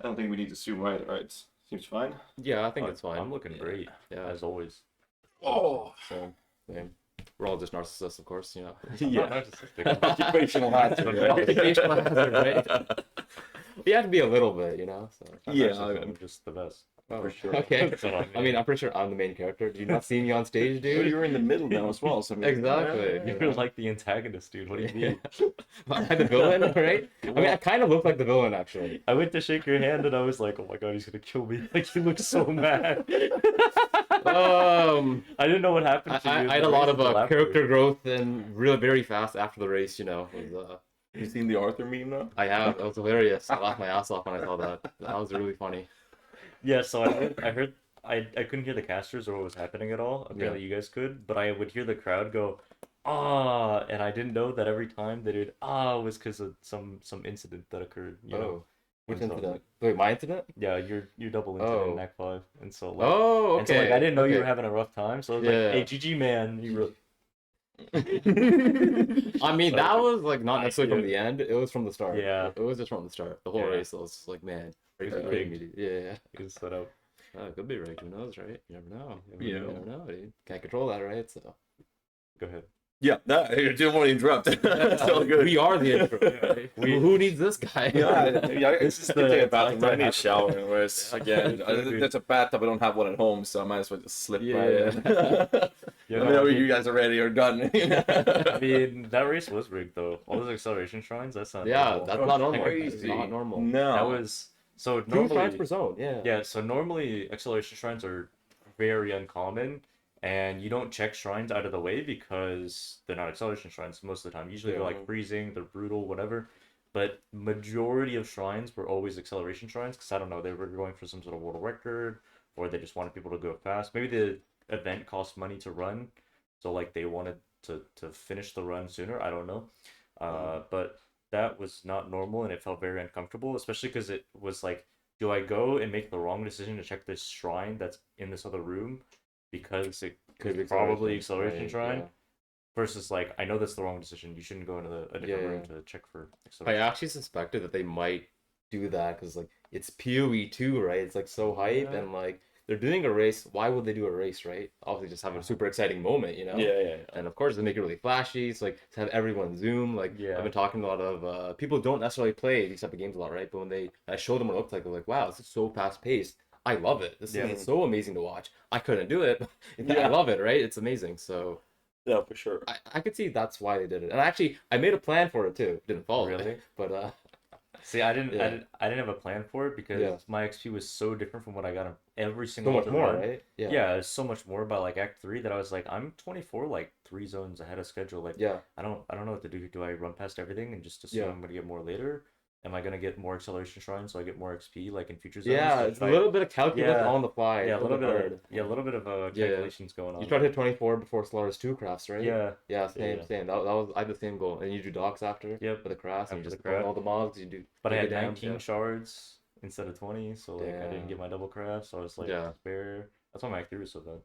I don't think we need to zoom either, right? Seems fine. Yeah, I think it's fine. I'm looking great, as always. Oh, So, same. We're all just narcissists, of course, you know. Yeah, narcissistic. occupational hazard. Occupational hazard, right? You have to be a little bit, you know. So. I'm just the best. Oh, for sure. Okay. That's what I mean. I mean, I'm pretty sure I'm the main character. Did you not see me on stage, Dude, dude? you're in the middle now as well. So I mean, Exactly. You're like the antagonist, dude. What do you mean? Am I the villain, right? I mean, I kind of look like the villain, actually. I went to shake your hand and I was like, oh my god, he's gonna kill me. Like, he looks so mad. I didn't know what happened to you. I had a lot of character growth and really very fast after the race, you know. It was, you seen the Arthur meme now? I have. It was hilarious. I laughed my ass off when I saw that. That was really funny. Yeah, so I heard I couldn't hear the casters or what was happening at all. Apparently you guys could, but I would hear the crowd go, ah, and I didn't know that every time they did ah was because of some incident that occurred. You know? Which And so, incident? Wait, my incident? yeah, your double incident in Act 5, and so like, Oh, okay. and so like I didn't know you were having a rough time, so I was Yeah. like, hey, GG man, you really. I mean, that was like not necessarily from the end. It was from the start. Yeah. It was just from the start. The whole race, I was just like, man, Race it's is kidding rigged. me, dude. Yeah. It was set up. It could be rigged. Who knows, right? You never know. Yeah. You never know, dude. Can't control that, right? So. Go ahead. Yeah, that I didn't want to interrupt. It's all good. We are the intro. Right? Who needs this guy? This is the the bathroom. time I need a happened. shower. Anyways, again, there's a bathtub. I don't have one at home, so I might as well just slip right in. Yeah, Let me know when you guys are ready or done. I mean, that race was rigged though. All those acceleration shrines, that's not Yeah, normal. that's not normal. Crazy. It's not normal. No, That was so Two normally. frames per zone. Yeah. Yeah, so normally acceleration shrines are very uncommon, and you don't check shrines out of the way because they're not acceleration shrines most of the time. Usually they're like freezing, they're brutal, whatever. But majority of shrines were always acceleration shrines because I don't know, they were going for some sort of world record, or they just wanted people to go fast. Maybe the event cost money to run, so like they wanted to finish the run sooner. I don't know, but that was not normal, and it felt very uncomfortable, especially because it was like, do I go and make the wrong decision to check this shrine that's in this other room because it could be probably acceleration shrine? Yeah. Versus like, I know that's the wrong decision. You shouldn't go into a different room to check for I acceleration. actually suspected that they might do that because like it's PoE 2, right? It's like so hype and like they're doing a race. Why would they do a race, right? Obviously, just have a super exciting moment, you know? Yeah. And of course, they make it really flashy. It's like to have everyone zoom. Like I've been talking to a lot of people who don't necessarily play these type of games a lot, right? But when I showed them what it looked like, they're like, "Wow, this is so fast paced. I love it. This is so amazing to watch. I couldn't do it. I love it, right? It's amazing." So Yeah, for sure. I could see that's why they did it. And actually, I made a plan for it too. Didn't follow Really? it, but See, I didn't have a plan for it because my XP was so different from what I got in every so single much more, run. right? Yeah, it's so much more by like Act 3 that I was like, I'm 24, like 3 zones ahead of schedule. Like, I don't know what to do. Do I run past everything and just assume I'm gonna get more later? Am I gonna get more acceleration shrines so I get more XP like in future zones? Yeah, it's a little bit of calculus on the fly. Yeah, a little bit of calculations going on. You tried to hit 24 before Slaughter's 2 crafts, right? Yeah. Same. That was I had the same goal. And you do dogs after. Yep. For the crafts, and you After just the put craft. all the mods. You do. But I had damage, 19 shards instead of 20, so like I didn't get my double craft, so I was like spare. That's why my Act 3 was so bad.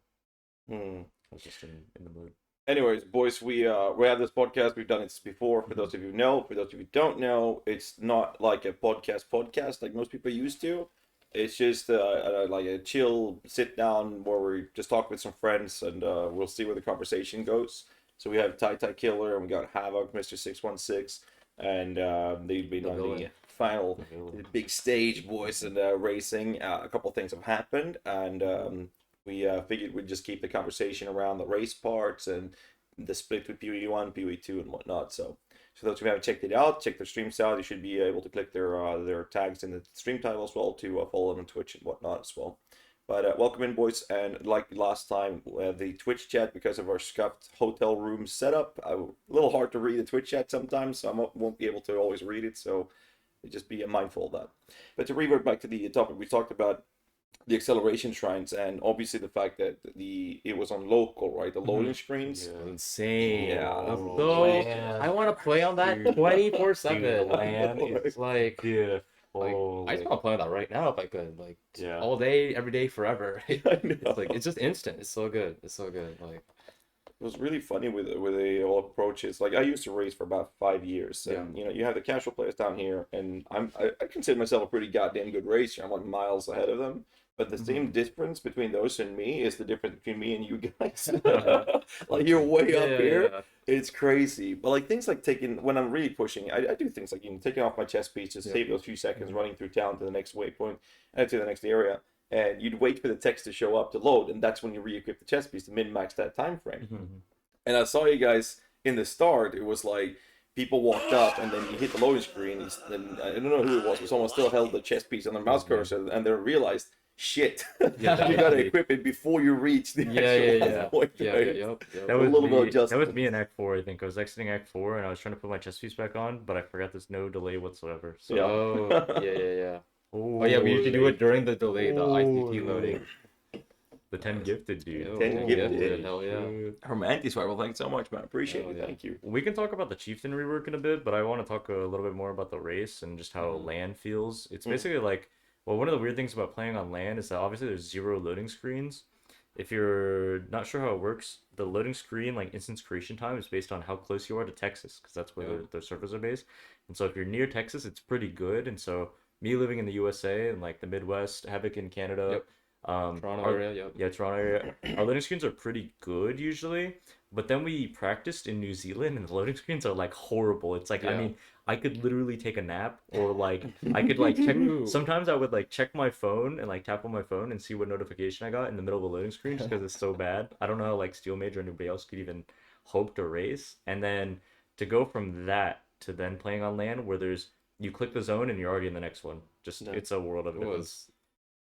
I was just in the mood. Anyways, boys, we have this podcast. We've done it before. For those of you who know, for those of you who don't know, it's not like a podcast like most people used to. It's just like a chill sit down where we just talk with some friends and we'll see where the conversation goes. So we have Tai Killer and we got Havoc, Mr. 616, and they've been on the final big stage, boys, and racing. A couple things have happened, and we figured we'd just keep the conversation around the race parts and the split with PoE 1, PoE 2, and whatnot. So those who haven't checked it out, check their streams out. You should be able to click their tags in the stream title as well to follow them on Twitch and whatnot as well. But welcome in, boys. And like last time, the Twitch chat, because of our scuffed hotel room setup, a little hard to read the Twitch chat sometimes, so I won't be able to always read it. So just be mindful of that. But to revert back to the topic, we talked about the acceleration shrines, and obviously the fact that it was on local, right? The loading screens. Yeah, insane. Yeah. So I want to play on that 24/7. Land It's like, yeah. like I just want to play on that right now if I could, like all day, every day, forever. I know. It's like it's just instant. It's so good. Like was really funny with the whole approach is like I used to race for about 5 years, and you know you have the casual players down here, and I consider myself a pretty goddamn good racer. I'm like miles ahead of them. But the same difference between those and me is the difference between me and you guys. Like you're way up here. Yeah. It's crazy. But like things like taking when I'm really pushing, I do things like taking off my chest piece to save those few seconds, running through town to the next waypoint and to the next area. And you'd wait for the text to show up to load, and that's when you re-equip the chest piece to min-max that time frame. And I saw you guys in the start. It was like people walked up, and then you hit the loading screen, and I don't know who it was, but someone still held the chest piece on their mouse cursor, and then realized, shit, you gotta equip it before you reach the actual point. That was a little bit adjustment. That was me in Act 4, I think. I was exiting Act 4, and I was trying to put my chest piece back on, but I forgot there's no delay whatsoever. So. Oh yeah, we usually do it during the delay, the ICT loading. The 10 gifted, dude. 10 gifted. Hell yeah. Romantic Well, thanks so much, man. Appreciate it. Thank you. We can talk about the Chieftain rework in a bit, but I want to talk a little bit more about the race and just how LAN feels. It's basically like, well, one of the weird things about playing on LAN is that obviously there's 0 loading screens. If you're not sure how it works, the loading screen, like instance creation time, is based on how close you are to Texas, because that's where the servers are based. And so if you're near Texas, it's pretty good. And so me living in the USA and like the Midwest, Havoc in Canada, Toronto area, Toronto area, our loading screens are pretty good usually. But then we practiced in New Zealand, and the loading screens are like horrible. It's like, I mean, I could literally take a nap, or like I could like check. Sometimes I would like check my phone and like tap on my phone and see what notification I got in the middle of a loading screen, just because it's so bad. I don't know how like Steel Mage or anybody else could even hope to race. And then to go from that to then playing on LAN, where you click the zone and you're already in the next one. It's a world of difference.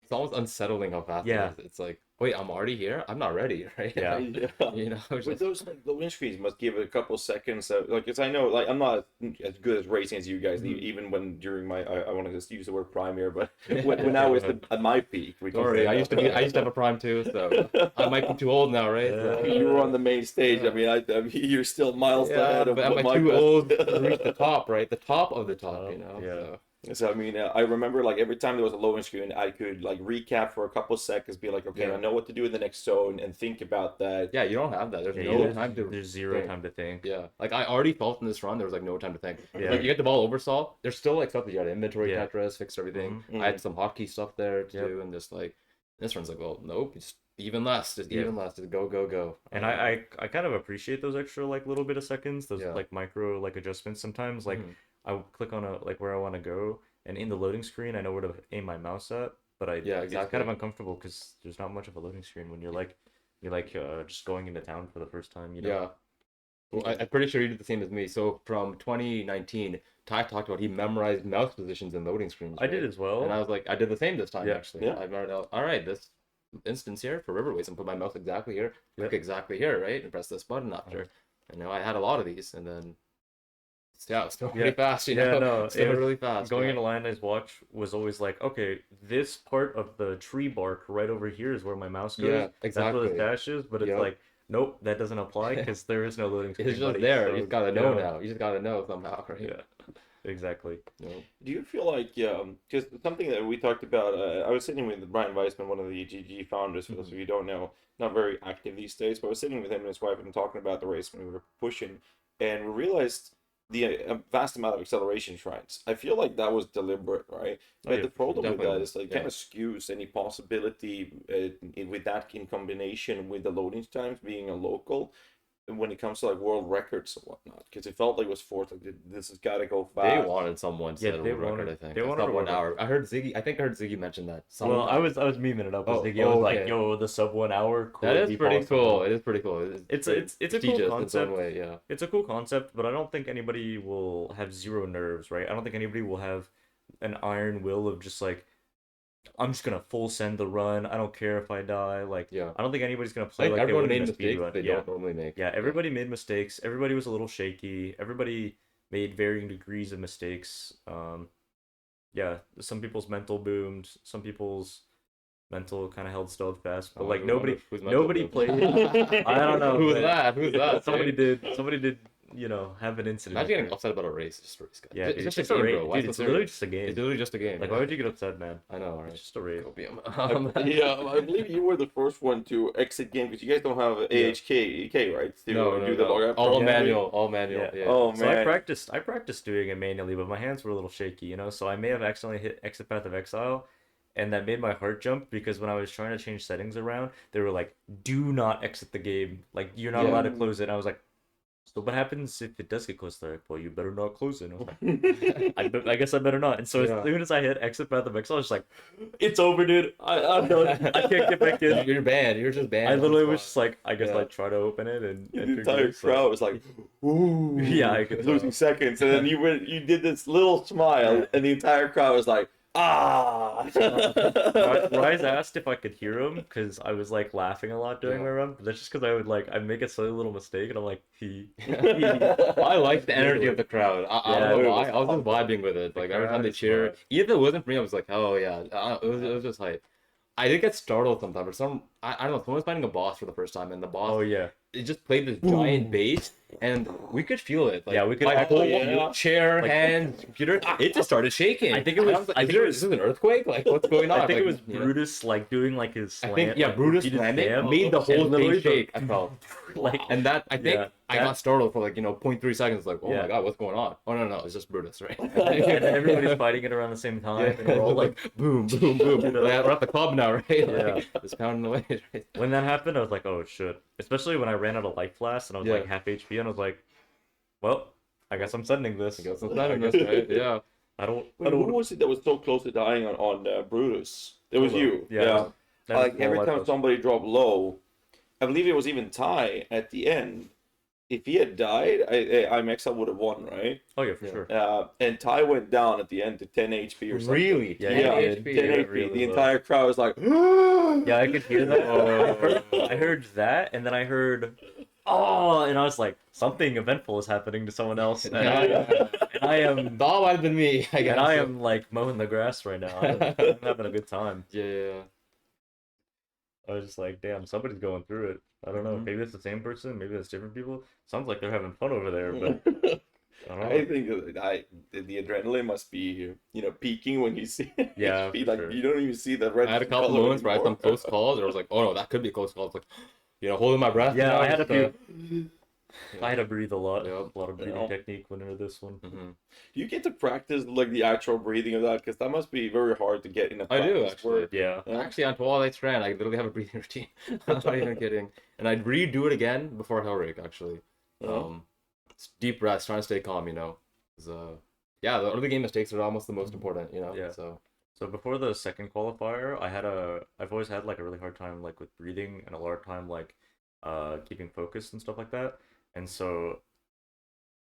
It's almost unsettling how fast it is. It's like, wait, I'm already here? I'm not ready, right? Yeah. You know, with those like loading screens must give it a couple seconds. Like, because I know, like, I'm not as good as racing as you guys. Even when during my, I want to just use the word prime here, but when I was at my peak, I used to have a prime too, so I might be too old now, right? So. You were on the main stage. I mean, you're still miles ahead of. But am I too old to reach the top, right? The top of the top, you know. Yeah. So I mean, I remember like every time there was a loading screen, I could like recap for a couple of seconds, be like, okay, I know what to do in the next zone, and think about that. Yeah, you don't have that. There's no time to. There's zero time to think. Yeah, like I already felt in this run, there was like no time to think. Yeah. Like you get the ball oversaw. There's still like stuff that you got to inventory, Tetris, fix everything. I had some hotkey stuff there to do, and just like this run's like, well, nope, just even less, just go. And I kind of appreciate those extra like little bit of seconds, those like micro like adjustments sometimes. Like I would click on where I want to go, and in the loading screen I know where to aim my mouse at, but it's kind of uncomfortable because there's not much of a loading screen when you're just going into town for the first time, you know. Yeah. Well, I'm pretty sure you did the same as me. So from 2019, Ty talked about he memorized mouse positions and loading screens. Right? I did as well. And I was like, I did the same this time actually. I memorized out, all right, this instance here for Riverways, and put my mouse exactly here, click exactly here, right, and press this button after. And I had a lot of these, and then it's still really fast, you know. Yeah, no, still really fast. Going into Lion Eyes Watch was always like, okay, this part of the tree bark right over here is where my mouse goes. Yeah, exactly. That's where the dash is, but it's like, nope, that doesn't apply because there is no loading screen. It's just there. So, you just gotta know now. You just gotta know somehow, right? Yeah, exactly. Do you feel like, because something that we talked about, I was sitting with Brian Weissman, one of the GG founders, for those of you who don't know, not very active these days, but I was sitting with him and his wife and talking about the race when we were pushing, and we realized the vast amount of acceleration shrines. I feel like that was deliberate, right? But the problem with that is like kind of skews any possibility with that in combination with the loading times being a local when it comes to like world records and whatnot, because it felt like it was forced. Like this has got to go fast. They wanted someone to set a world record. I think they wanted 1 hour. I heard Ziggy mention that. Well, I was memeing it up. Ziggy, I was like, yo, the sub 1 hour. That is pretty cool. It is pretty cool. It's a cool concept. It's a cool concept, but I don't think anybody will have zero nerves, right? I don't think anybody will have an iron will of just like, I'm just gonna full send the run. I don't care if I die. Like, I don't think anybody's gonna play like everyone made mistakes they don't normally make. Yeah, everybody made mistakes. Everybody was a little shaky. Everybody made varying degrees of mistakes. Some people's mental boomed. Some people's mental kind of held steadfast. But like nobody played. I don't know. Who's that? Somebody did have an incident. Imagine getting upset about a race. It's just a race, guys. Yeah, it's just a a game, race. bro. Why Dude, so it's serious? literally just a game. It's literally just a game. Like, why would you get upset, man? I know, right? It's just a race. Yeah, I believe you were the first one to exit game because you guys don't have AHK, right? To No. the log All properly? manual. Yeah. Oh man. So I practiced doing it manually, but my hands were a little shaky, so I may have accidentally hit exit path of exile, and that made my heart jump because when I was trying to change settings around, they were like, "Do not exit the game. Like, you're not allowed to close it." And I was like, "So what happens if it does get closed?" They're like, "Well, you better not close it." And I was like, I guess I better not. And so as soon as I hit exit path of exile, I was just like, "It's over, dude. I'm done. I can't get back in." You're banned. You're just banned. I literally was just like, I guess I'd try to open it and the entire crowd was like, "Ooh, Yeah, I could losing seconds," and then you did this little smile, and the entire crowd was like, "Ah!" Rise asked if I could hear him because I was like laughing a lot during my run, but that's just because I'd make a silly little mistake and I'm like, I like the energy of the crowd. I don't know why. I was just vibing with it. Like every time they cheer, even if it wasn't for me, I was like, "Oh yeah." It was just like, I did get startled sometimes. But I don't know. Someone was fighting a boss for the first time, and the boss. Oh yeah. It just played this giant bass, and we could feel it. Like, Yeah, we could. My whole chair, hand, computer, it just started shaking. I think it was. Like, is this an earthquake? Like, what's going on? I think like, it was Brutus like doing like his slant. I think Brutus landing made the whole thing shake. I felt and that I think I got startled for like 0.3 seconds. Like, oh my god, what's going on? Oh no, it's just Brutus, right? And everybody's fighting it around the same time, and we're all like, boom, boom, boom. We're at the club now, right? Yeah, just pounding away. Right? When that happened, I was like, oh shit. Especially when I ran out of life blast and I was like half HP, and I was like, well, I guess I'm sending this. Right? Yeah. Who was it that was so close to dying on Brutus? It was you. Yeah. Like every time somebody dropped low, I believe it was even Ty at the end. If he had died, Meixsell would have won, right? Oh yeah, for sure. And Ty went down at the end to 10 HP or something. Really? Yeah, 10 HP. Really the entire crowd was like, yeah, I could hear that. I heard that, and then I heard, oh, and I was like, something eventful is happening to someone else, and I am. That might have been me. I guess. And I am like mowing the grass right now. I'm having a good time. Yeah. I was just like, damn, somebody's going through it. I don't know. Maybe it's the same person. Maybe it's different people. Sounds like they're having fun over there, but I don't know. I think the adrenaline must be peaking when you see it. Yeah, like sure. You don't even see the red. I had a couple moments where I had some close calls. Where I was like, oh no, that could be a close call. It's like, holding my breath. Yeah, I had a few. I had to breathe a lot. Yep. A lot of breathing technique went into this one. Mm-hmm. Do you get to practice like the actual breathing of that? Because that must be very hard to get in a practice. I do actually. Work. Yeah. Actually, on Twilight Strand, I literally have a breathing routine. I'm not even kidding. And I'd redo it again before Hellrake. Actually, it's deep breaths, trying to stay calm. 'Cause, yeah, the early game mistakes are almost the most important. Yeah. So before the second qualifier, I've always had like a really hard time like with breathing and a hard time like keeping focus and stuff like that. And so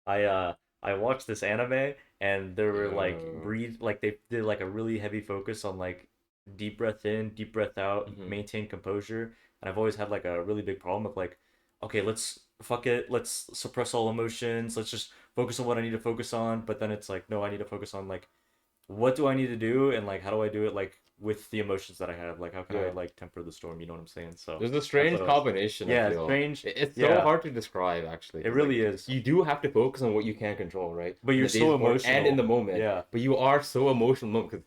I watched this anime and there were like they did like a really heavy focus on like deep breath in, deep breath out, maintain composure. And I've always had like a really big problem with like, okay, let's suppress all emotions, let's just focus on what I need to focus on. But then it's like, no, I need to focus on like, what do I need to do, and like how do I do it like with the emotions that I have, like how can I like temper the storm, you know what I'm saying? So there's a strange combination. Yeah, it's strange. It's so hard to describe actually. It really is. You do have to focus on what you can control, right? But you're so emotional and in the moment. Yeah. But you are so emotional because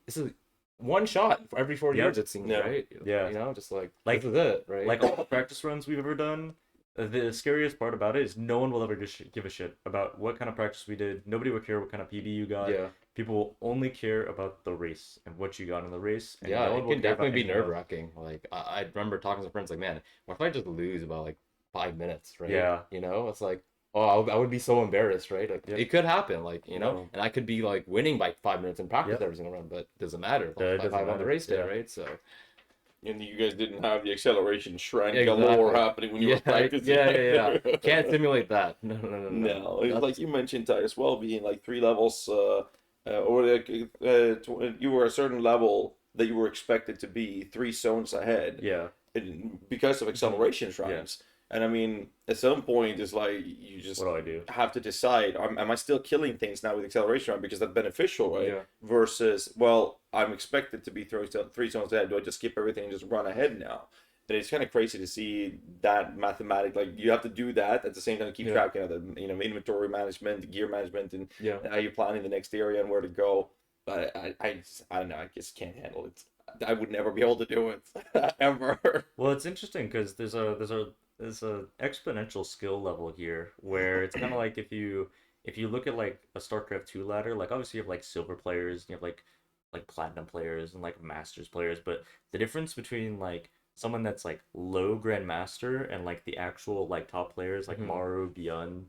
this is one shot for every 4 years, it seems, right? Yeah. Just like this is it, right? Like all the practice runs we've ever done, the scariest part about it is no one will ever give a shit about what kind of practice we did. Nobody will care what kind of PB you got. Yeah. People will only care about the race and what you got in the race. And yeah, no it can definitely be nerve-wracking. Like, I remember talking to friends like, man, what if I just lose about like 5 minutes, right? Yeah. It's like, oh, I would be so embarrassed, right? Like, it could happen, like, and I could be like winning by 5 minutes in practice every single run, but it doesn't matter. It doesn't on the matter. race day, right? So. And you guys didn't have the acceleration shrine galore happening when you were practicing. Yeah. Can't simulate that. No. It's like you mentioned, Ty, as well, being like 3 levels, or like, you were a certain level that you were expected to be 3 zones ahead. Yeah. Because of acceleration shrines. Yeah. And I mean, at some point, it's like you just what do I do? Have to decide: am I still killing things now with acceleration shrine because that's beneficial, right? Yeah. Versus, well, I'm expected to be 3 zones ahead. Do I just skip everything and just run ahead now? But it's kind of crazy to see that mathematic. Like you have to do that at the same time, keep track of the inventory management, gear management, and how you're planning the next area and where to go. But I don't know. I just can't handle it. I would never be able to do it ever. Well, it's interesting because there's a exponential skill level here where it's kind of like if you look at like a StarCraft 2 ladder, like obviously you have like silver players, you have like platinum players and like masters players, but the difference between like someone that's like low grandmaster and like the actual like top players like Maru, Beyond,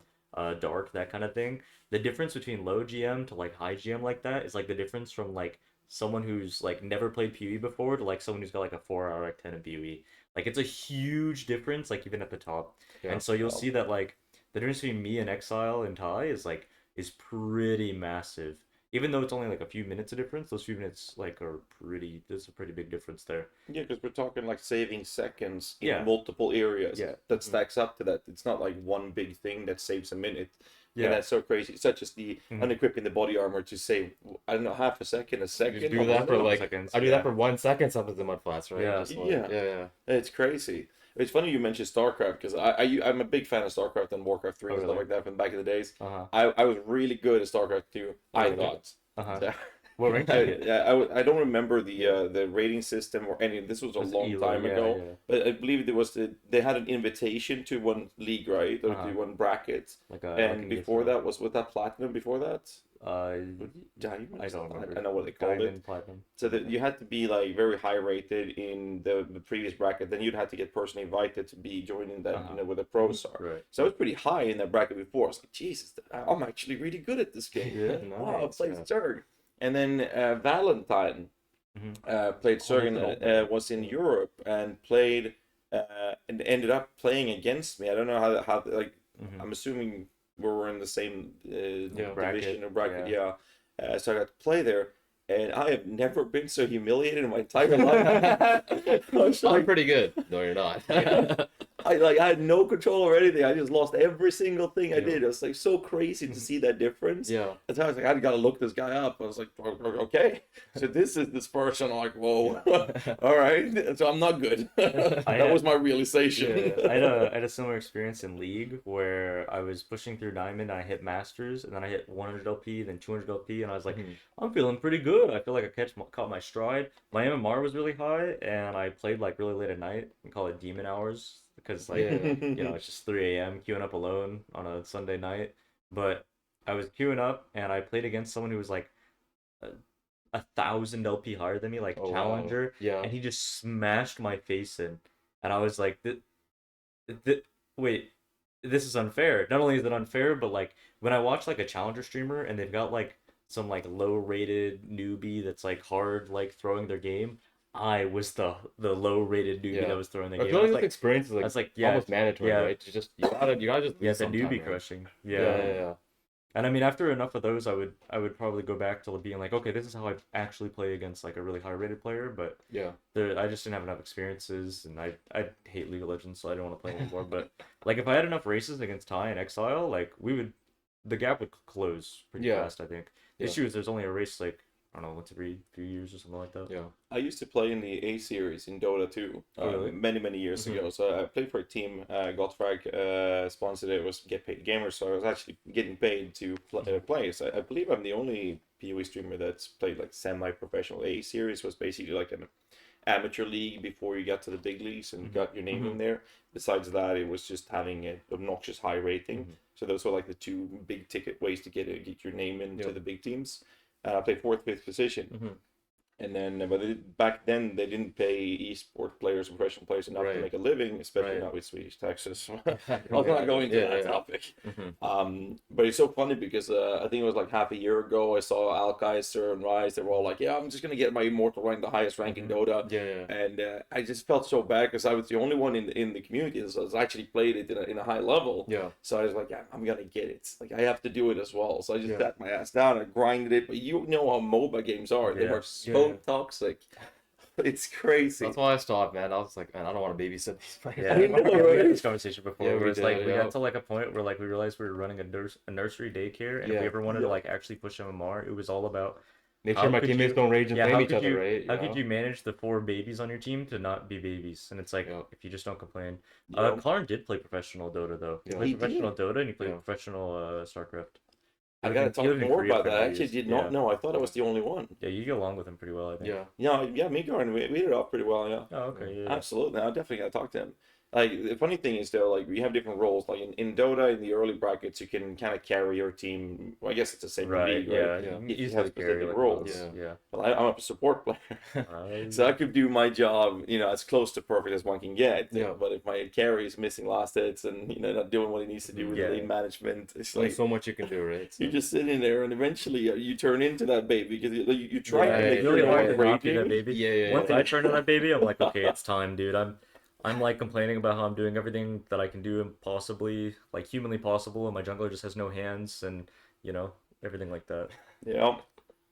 Dark, that kind of thing, the difference between low GM to like high GM like that is like the difference from like someone who's like never played PoE before to like someone who's got like a 4-hour Act 10 in PoE. Like it's a huge difference, like even at the top. And so you'll see that like the difference between me and Exile and Ty is pretty massive. Even though it's only like a few minutes of difference, those few minutes like there's a pretty big difference there. Yeah, because we're talking like saving seconds in multiple areas. Yeah, that stacks up to that. It's not like one big thing that saves a minute. Yeah, and that's so crazy. Such as the unequipping the body armor to save, I don't know, half a second. You do that for like seconds. I do that for 1 second. Something's in mud flats, right? Yeah, yeah. It's crazy. It's funny you mentioned StarCraft because I'm a big fan of StarCraft and Warcraft 3 and stuff like that from back in the days. I was really good at StarCraft 2. I thought. What rank did you I don't remember the rating system or any. This was a long time ago, but I believe there was they had an invitation to one league, right, or to one bracket. And before that was that platinum? Before that, diamond. I don't remember. I know what they called it. Platinum. So that you had to be like very high rated in the previous bracket. Then you'd have to get personally invited to be joining that where the pros are. Right. So I was pretty high in that bracket before. I was like, Jesus, I'm actually really good at this game. Yeah, Wow, I played Zerg. And then Valentine played Zerg and was in Europe and played and ended up playing against me. I don't know how like I'm assuming we were in the same division or bracket. Yeah. So I got to play there. And I have never been so humiliated in my entire life. I'm pretty good. No, you're not. I had no control over anything. I just lost every single thing I did. It was like so crazy to see that difference. Yeah. That's how I was like, I gotta look this guy up. I was like, okay, so this is this person. I'm like, whoa, all right. So I'm not good. That was my realization. I had a similar experience in League where I was pushing through Diamond. And I hit Masters, and then I hit 100 LP, then 200 LP, and I was like, I'm feeling pretty good. I feel like I caught my stride. My MMR was really high, and I played like really late at night. We call it demon hours because like you know it's just 3 a.m. queuing up alone on a Sunday night. But I was queuing up, and I played against someone who was like 1,000 LP higher than me, like challenger. Wow. Yeah. And he just smashed my face in, and I was like, wait, this is unfair. Not only is it unfair, but like when I watch like a challenger streamer and they've got like some like low rated newbie that's like hard like throwing their game, I was the low rated newbie that was throwing the game. I feel like this experience is like almost mandatory, right? You gotta just the newbie crushing. Yeah. And I mean, after enough of those, I would probably go back to being like, okay, this is how I actually play against like a really high rated player. But I just didn't have enough experiences, and I hate League of Legends, so I didn't want to play anymore. But like if I had enough races against Ty and Exile, like the gap would close pretty fast. I think the issue is there's only a race like I don't know, once every few years or something like that. Yeah. I used to play in the A series in Dota 2 many years ago. So I played for a team, Gottfrag sponsored it, was Get Paid Gamers, so I was actually getting paid to play. So I believe I'm the only PoE streamer that's played like semi-professional. A series was basically like an amateur league before you got to the big leagues and got your name in there. Besides that, it was just having an obnoxious high rating. So those were like the two big ticket ways to get your name into the big teams. I played 4th, 5th position. And then, back then, they didn't pay esport players and professional players enough to make a living, especially not with Swedish taxes. I'll not go into that topic. But it's so funny because I think it was like half a year ago, I saw Alkaiser and Rise. They were all like, yeah, I'm just going to get my Immortal rank, the highest rank in Dota. And I just felt so bad because I was the only one in the community that has actually played it in a high level. So I was like, yeah, I'm going to get it. Like, I have to do it as well. So I just sat my ass down and grinded it. But you know how MOBA games are. They are so toxic. It's crazy. That's why I stopped, man. I was like, man, I don't want to babysit these players. Yeah, I know, right? We had this conversation before. Where it's like we got to like a point where like we realized we were running a nursery daycare, and if we ever wanted to like actually push MMR, it was all about make How sure my could teammates you- don't rage and Yeah, flame how each could other, you right? how could you manage the 4 babies on your team to not be babies? And it's like Yeah. if you just don't complain. Yeah. Colin did play professional Dota though. He Yeah. played He professional did. Dota and he played Yeah. professional StarCraft. I gotta He talk lived in more Korea about for that. I 9 actually years. did not know. I thought I was the only one. Yeah, you get along with him pretty well, I think. Yeah. Yeah, Migor and we hit it off pretty well. Yeah. Oh, okay. Yeah. Absolutely. I definitely gotta talk to him. Like the funny thing is though, like we have different roles. Like in Dota, in the early brackets, you can kind of carry your team. Well, I guess it's the same Right. league, Yeah. right? Yeah. You can If you easily have carry specific like roles. roles. Yeah. But I'm a support player, so I could do my job, as close to perfect as one can get. Yeah. But if my carry is missing last hits and not doing what he needs to do with Yeah. lane management, it's Only like so much you can do, right? So, you're just sitting there, and eventually you turn into that baby because you try Yeah, to make it's sure really you're hard to not not be that raging. baby. yeah. Once I turn to that baby, I'm like, okay, it's time, dude. I'm like complaining about how I'm doing everything that I can do and possibly like humanly possible, and my jungler just has no hands, and everything like that. Yeah.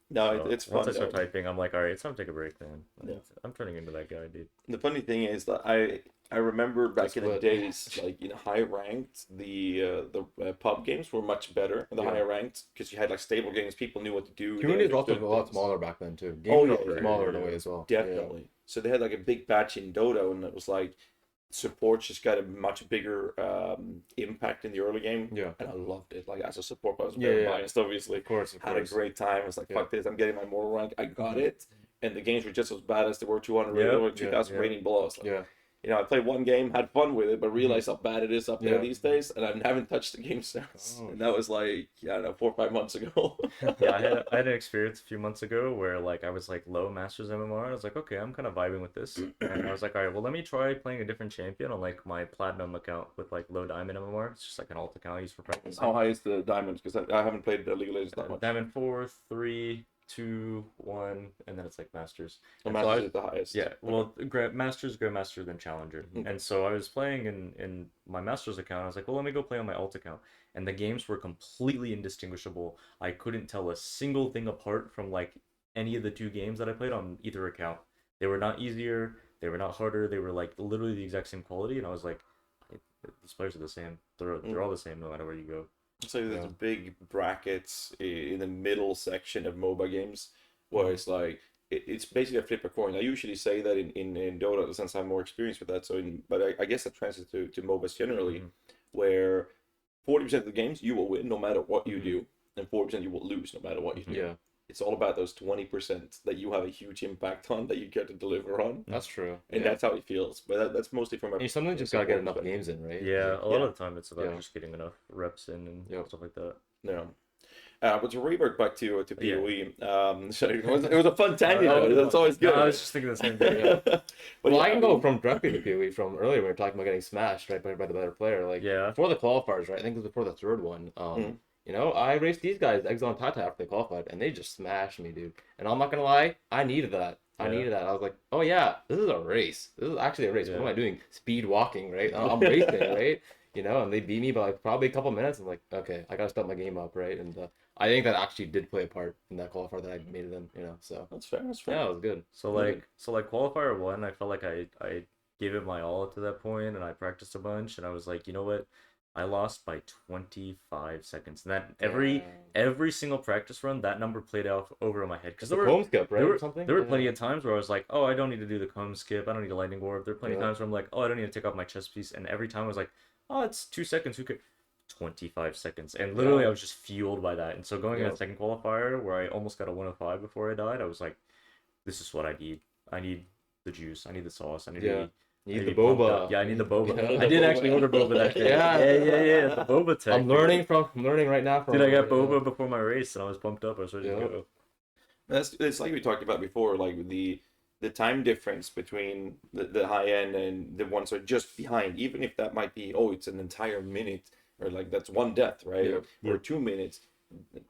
No, So, it's fun. once I start though. typing, I'm like, all right, it's time to take a break, man. Yeah. I'm turning into that guy, dude. The funny thing is that I remember back in the Split. days, like high ranked, the pub games were much better. The Yeah. higher ranked because you had like stable games, people knew what to do. they Communities were also understood a lot things. smaller back then too. Oh, Games yeah, were yeah, smaller yeah, in a yeah. way as well. Definitely. So they had like a big batch in Dodo, and it was like support just got a much bigger impact in the early game. Yeah. And I loved it. Like as a support, I was Yeah, very yeah. biased, obviously. Of course. Had a great time. I was like, Yeah. fuck this, I'm getting my mortal rank. I got it. And the games were just as bad as they were 200 Yeah, or yeah, 2000 yeah. rating below. I was like, Yeah. I played one game, had fun with it, but realized how bad it is up there Yeah. these days, and I haven't touched the game since. Oh. And that was like, I don't know, 4 or 5 months ago. Yeah, I had an experience a few months ago where like I was like low Masters MMR. I was like, okay, I'm kind of vibing with this, and I was like, all right, well, let me try playing a different champion on like my platinum account with like low diamond MMR. It's just like an alt account I use for practice. How high is the diamonds? Because I haven't played the League of Legends that much. Diamond 4, 3, 2, 1, and then it's like Masters. The And so I Masters was- is the highest. Yeah, well, Grandmaster, then Challenger. Mhm. And so I was playing in my Masters account. I was like, well, let me go play on my alt account. And the games were completely indistinguishable. I couldn't tell a single thing apart from like any of the 2 games that I played on either account. They were not easier. They were not harder. They were like literally the exact same quality. And I was like, these players are the same. They're all the same no matter where you go. So there's Yeah. big brackets in the middle section of MOBA games where it's like it's basically a flip a coin. I usually say that in Dota since I'm more experienced with that. But I guess that translates to MOBAs generally, Mhm. where 40% of the games you will win no matter what you Mhm. do, and 40% you will lose no matter what you do. Yeah. It's all about those 20% that you have a huge impact on that you get to deliver on, That's true. and Yeah. that's how it feels. But that's mostly from a And you sometimes just gotta get support enough perspective. games in, right? Yeah, a lot Yeah. of the time it's about Yeah. just getting enough reps in and Yeah. stuff like that. No. But to revert back to Yeah. PoE, so it was a fun tangent. though. That's always good. No, I was just thinking the same thing. Yeah. But Well, yeah, I can I go mean, from directly to PoE from earlier when we were talking about getting smashed right by the better player. Like Yeah. before the qualifiers, right? I think it was before the third one. Mhm. I raced these guys, Exile and Tata, after they qualified, and they just smashed me, dude. And I'm not gonna lie, I needed that. I Yeah. needed that. I was like, oh yeah, this is a race. This is actually a race. What am Yeah. I doing? Speed walking, right? I'm racing, right? And they beat me by like probably a couple minutes. I'm like, okay, I gotta step my game up, right? And I think that actually did play a part in that qualifier that I made them, So That's fair. That's fair. yeah, it was good. So like qualifier 1, I felt like I gave it my all to that point, and I practiced a bunch, and I was like, you know what, I lost by 25 seconds, and that every single practice run, that number played out over in my head because the there were home skip, right? there or were, something? there were Yeah. plenty of times where I was like, oh, I don't need to do the comb skip, I don't need a lightning warp. There were plenty of Yeah. times where I'm like, oh, I don't need to take off my chest piece, and every time I was like, oh, it's 2 seconds, who could 25 seconds, and literally Yeah. I was just fueled by that. And so going in Yeah. a second qualifier where I almost got a 105 before I died, I was like, this is what I need the juice, I need the sauce, I need Yeah. to be, You I need need the to be pumped boba. up. Yeah, I need the boba. Yeah. I did actually order boba that day. Yeah. yeah, the boba tech. I'm learning right now from Dude, I got boba before my race, and I was pumped up. I was ready Yeah. to go. It's like we talked about before, like the time difference between the high end and the ones that are just behind, even if that might be, it's an entire minute, or like that's one death, right? Yeah. Or 2 minutes.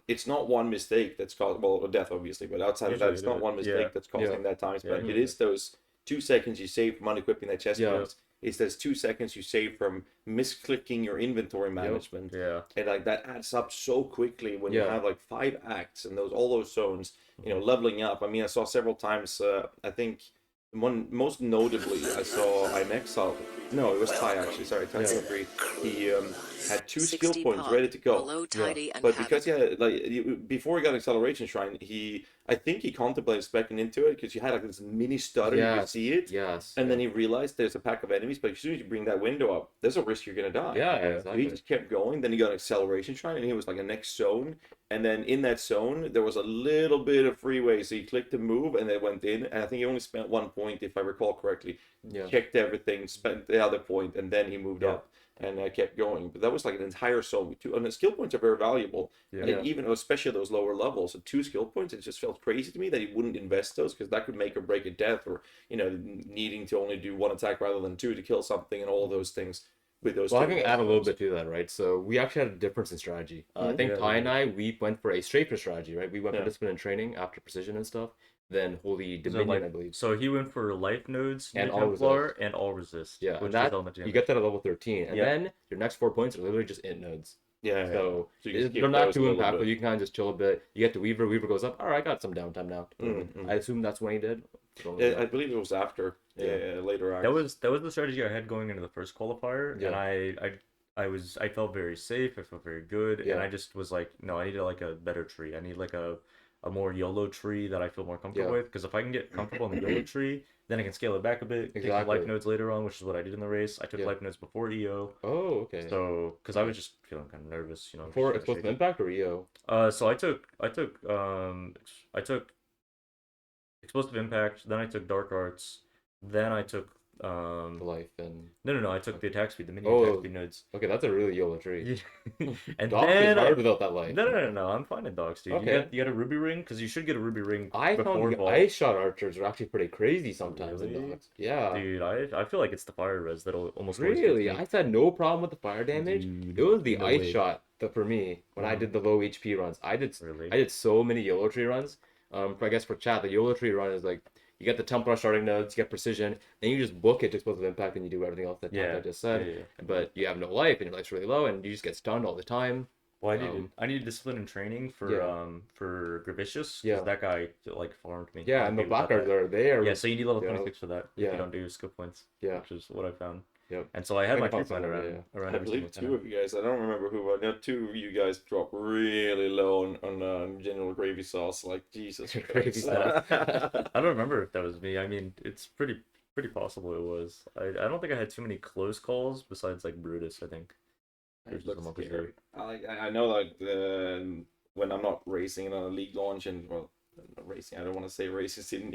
It's not one mistake that's caused, well, a death obviously, but outside of that, Usually it's it not is. one mistake Yeah. that's causing Yeah. that time spent. Yeah. It is those 2 seconds you save from unequipping that chest Yeah. piece. It's those 2 seconds you save from misclicking your inventory management. Yeah. And like that adds up so quickly when you Yeah. have like 5 acts and all those zones, leveling up. I mean, I saw several times. I think most notably, I saw Meixsell No, it was Ty actually. Sorry, Ty 3. He had 2 skill points ready to go. But because he had before he got acceleration shrine, I think he contemplated speccing into it because you had like this mini stutter, you could see it. Yes. And then he realized there's a pack of enemies, but as soon as you bring that window up, there's a risk you're gonna die. Yeah, So exactly. he just kept going. Then he got an acceleration shrine, and he was like a next zone. And then in that zone, there was a little bit of freeway, so he clicked the move, and they went in. And I think he only spent 1 point, if I recall correctly. Yeah. Checked everything, spent the other point, and then he moved up and kept going. But that was like an entire zone too. And the skill points are very valuable. And even especially those lower levels, so 2 skill points, it just felt crazy to me that he wouldn't invest those because that could make or break a death, or needing to only do 1 attack rather than 2 to kill something, and all those things. With those well, I can add a little bit to that, right? So we actually had a difference in strategy. I think Ty and I, we went for a strafer strategy, right? We went for discipline and training after precision and stuff. Then Holy Dominion, I believe. So he went for life nodes, and all resist. And all resist. Yeah, which that, you get that at level 13. And then your next 4 points are literally just int nodes. So they're not too impactful. You can kind of just chill a bit. You get to Weaver. Weaver goes up. All right, I got some downtime now. I assume that's when he did. I believe it was after. Later on. That was the strategy I had going into the first qualifier, and I felt very safe. I felt very good, and I just was like, no, I need like a better tree. I need like a more YOLO tree that I feel more comfortable with. Because if I can get comfortable in the YOLO tree, then I can scale it back a bit. Take the life nodes later on, which is what I did in the race. I took life nodes before EO. Oh, okay. So, because I was just feeling kind of nervous, Before Explosive Impact or EO? So I took Explosive Impact, then I took Dark Arts, then I took life and no, I took the attack speed, the mini attack speed nodes. Okay, that's a really YOLO tree. And Dogs then is hard without that life. No, I'm fine in dogs, dude. Okay. You got a ruby ring, because you should get a ruby ring. I found the ice shot archers are actually pretty crazy sometimes in dogs. Yeah, dude, I feel like it's the fire res that'll almost really. I had no problem with the fire damage. Dude, it was the ice shot that for me when I did the low HP runs. I did so many YOLO tree runs. I guess for chat, the YOLO tree run is like, you get the Templar starting nodes, you get precision, then you just book it to Explosive Impact, and you do everything else that I just said. But you have no life, and your life's really low, and you just get stunned all the time. Well, I needed discipline and training for Gravicious, because that guy like farmed me. Yeah, and the blackguards are there. Yeah, so you need level 26 for that if you don't do skill points. Yeah, which is what I found. Yep. And so I had my tree plan around I believe 2 of you guys, I don't remember who, but I know 2 of you guys dropped really low on General Gravy Sauce. Like, Jesus Christ. I don't remember if that was me. I mean, it's pretty possible it was. I don't think I had too many close calls besides like Brutus, I think. I know like when I'm not racing on a league launch, and racing, I don't want to say races in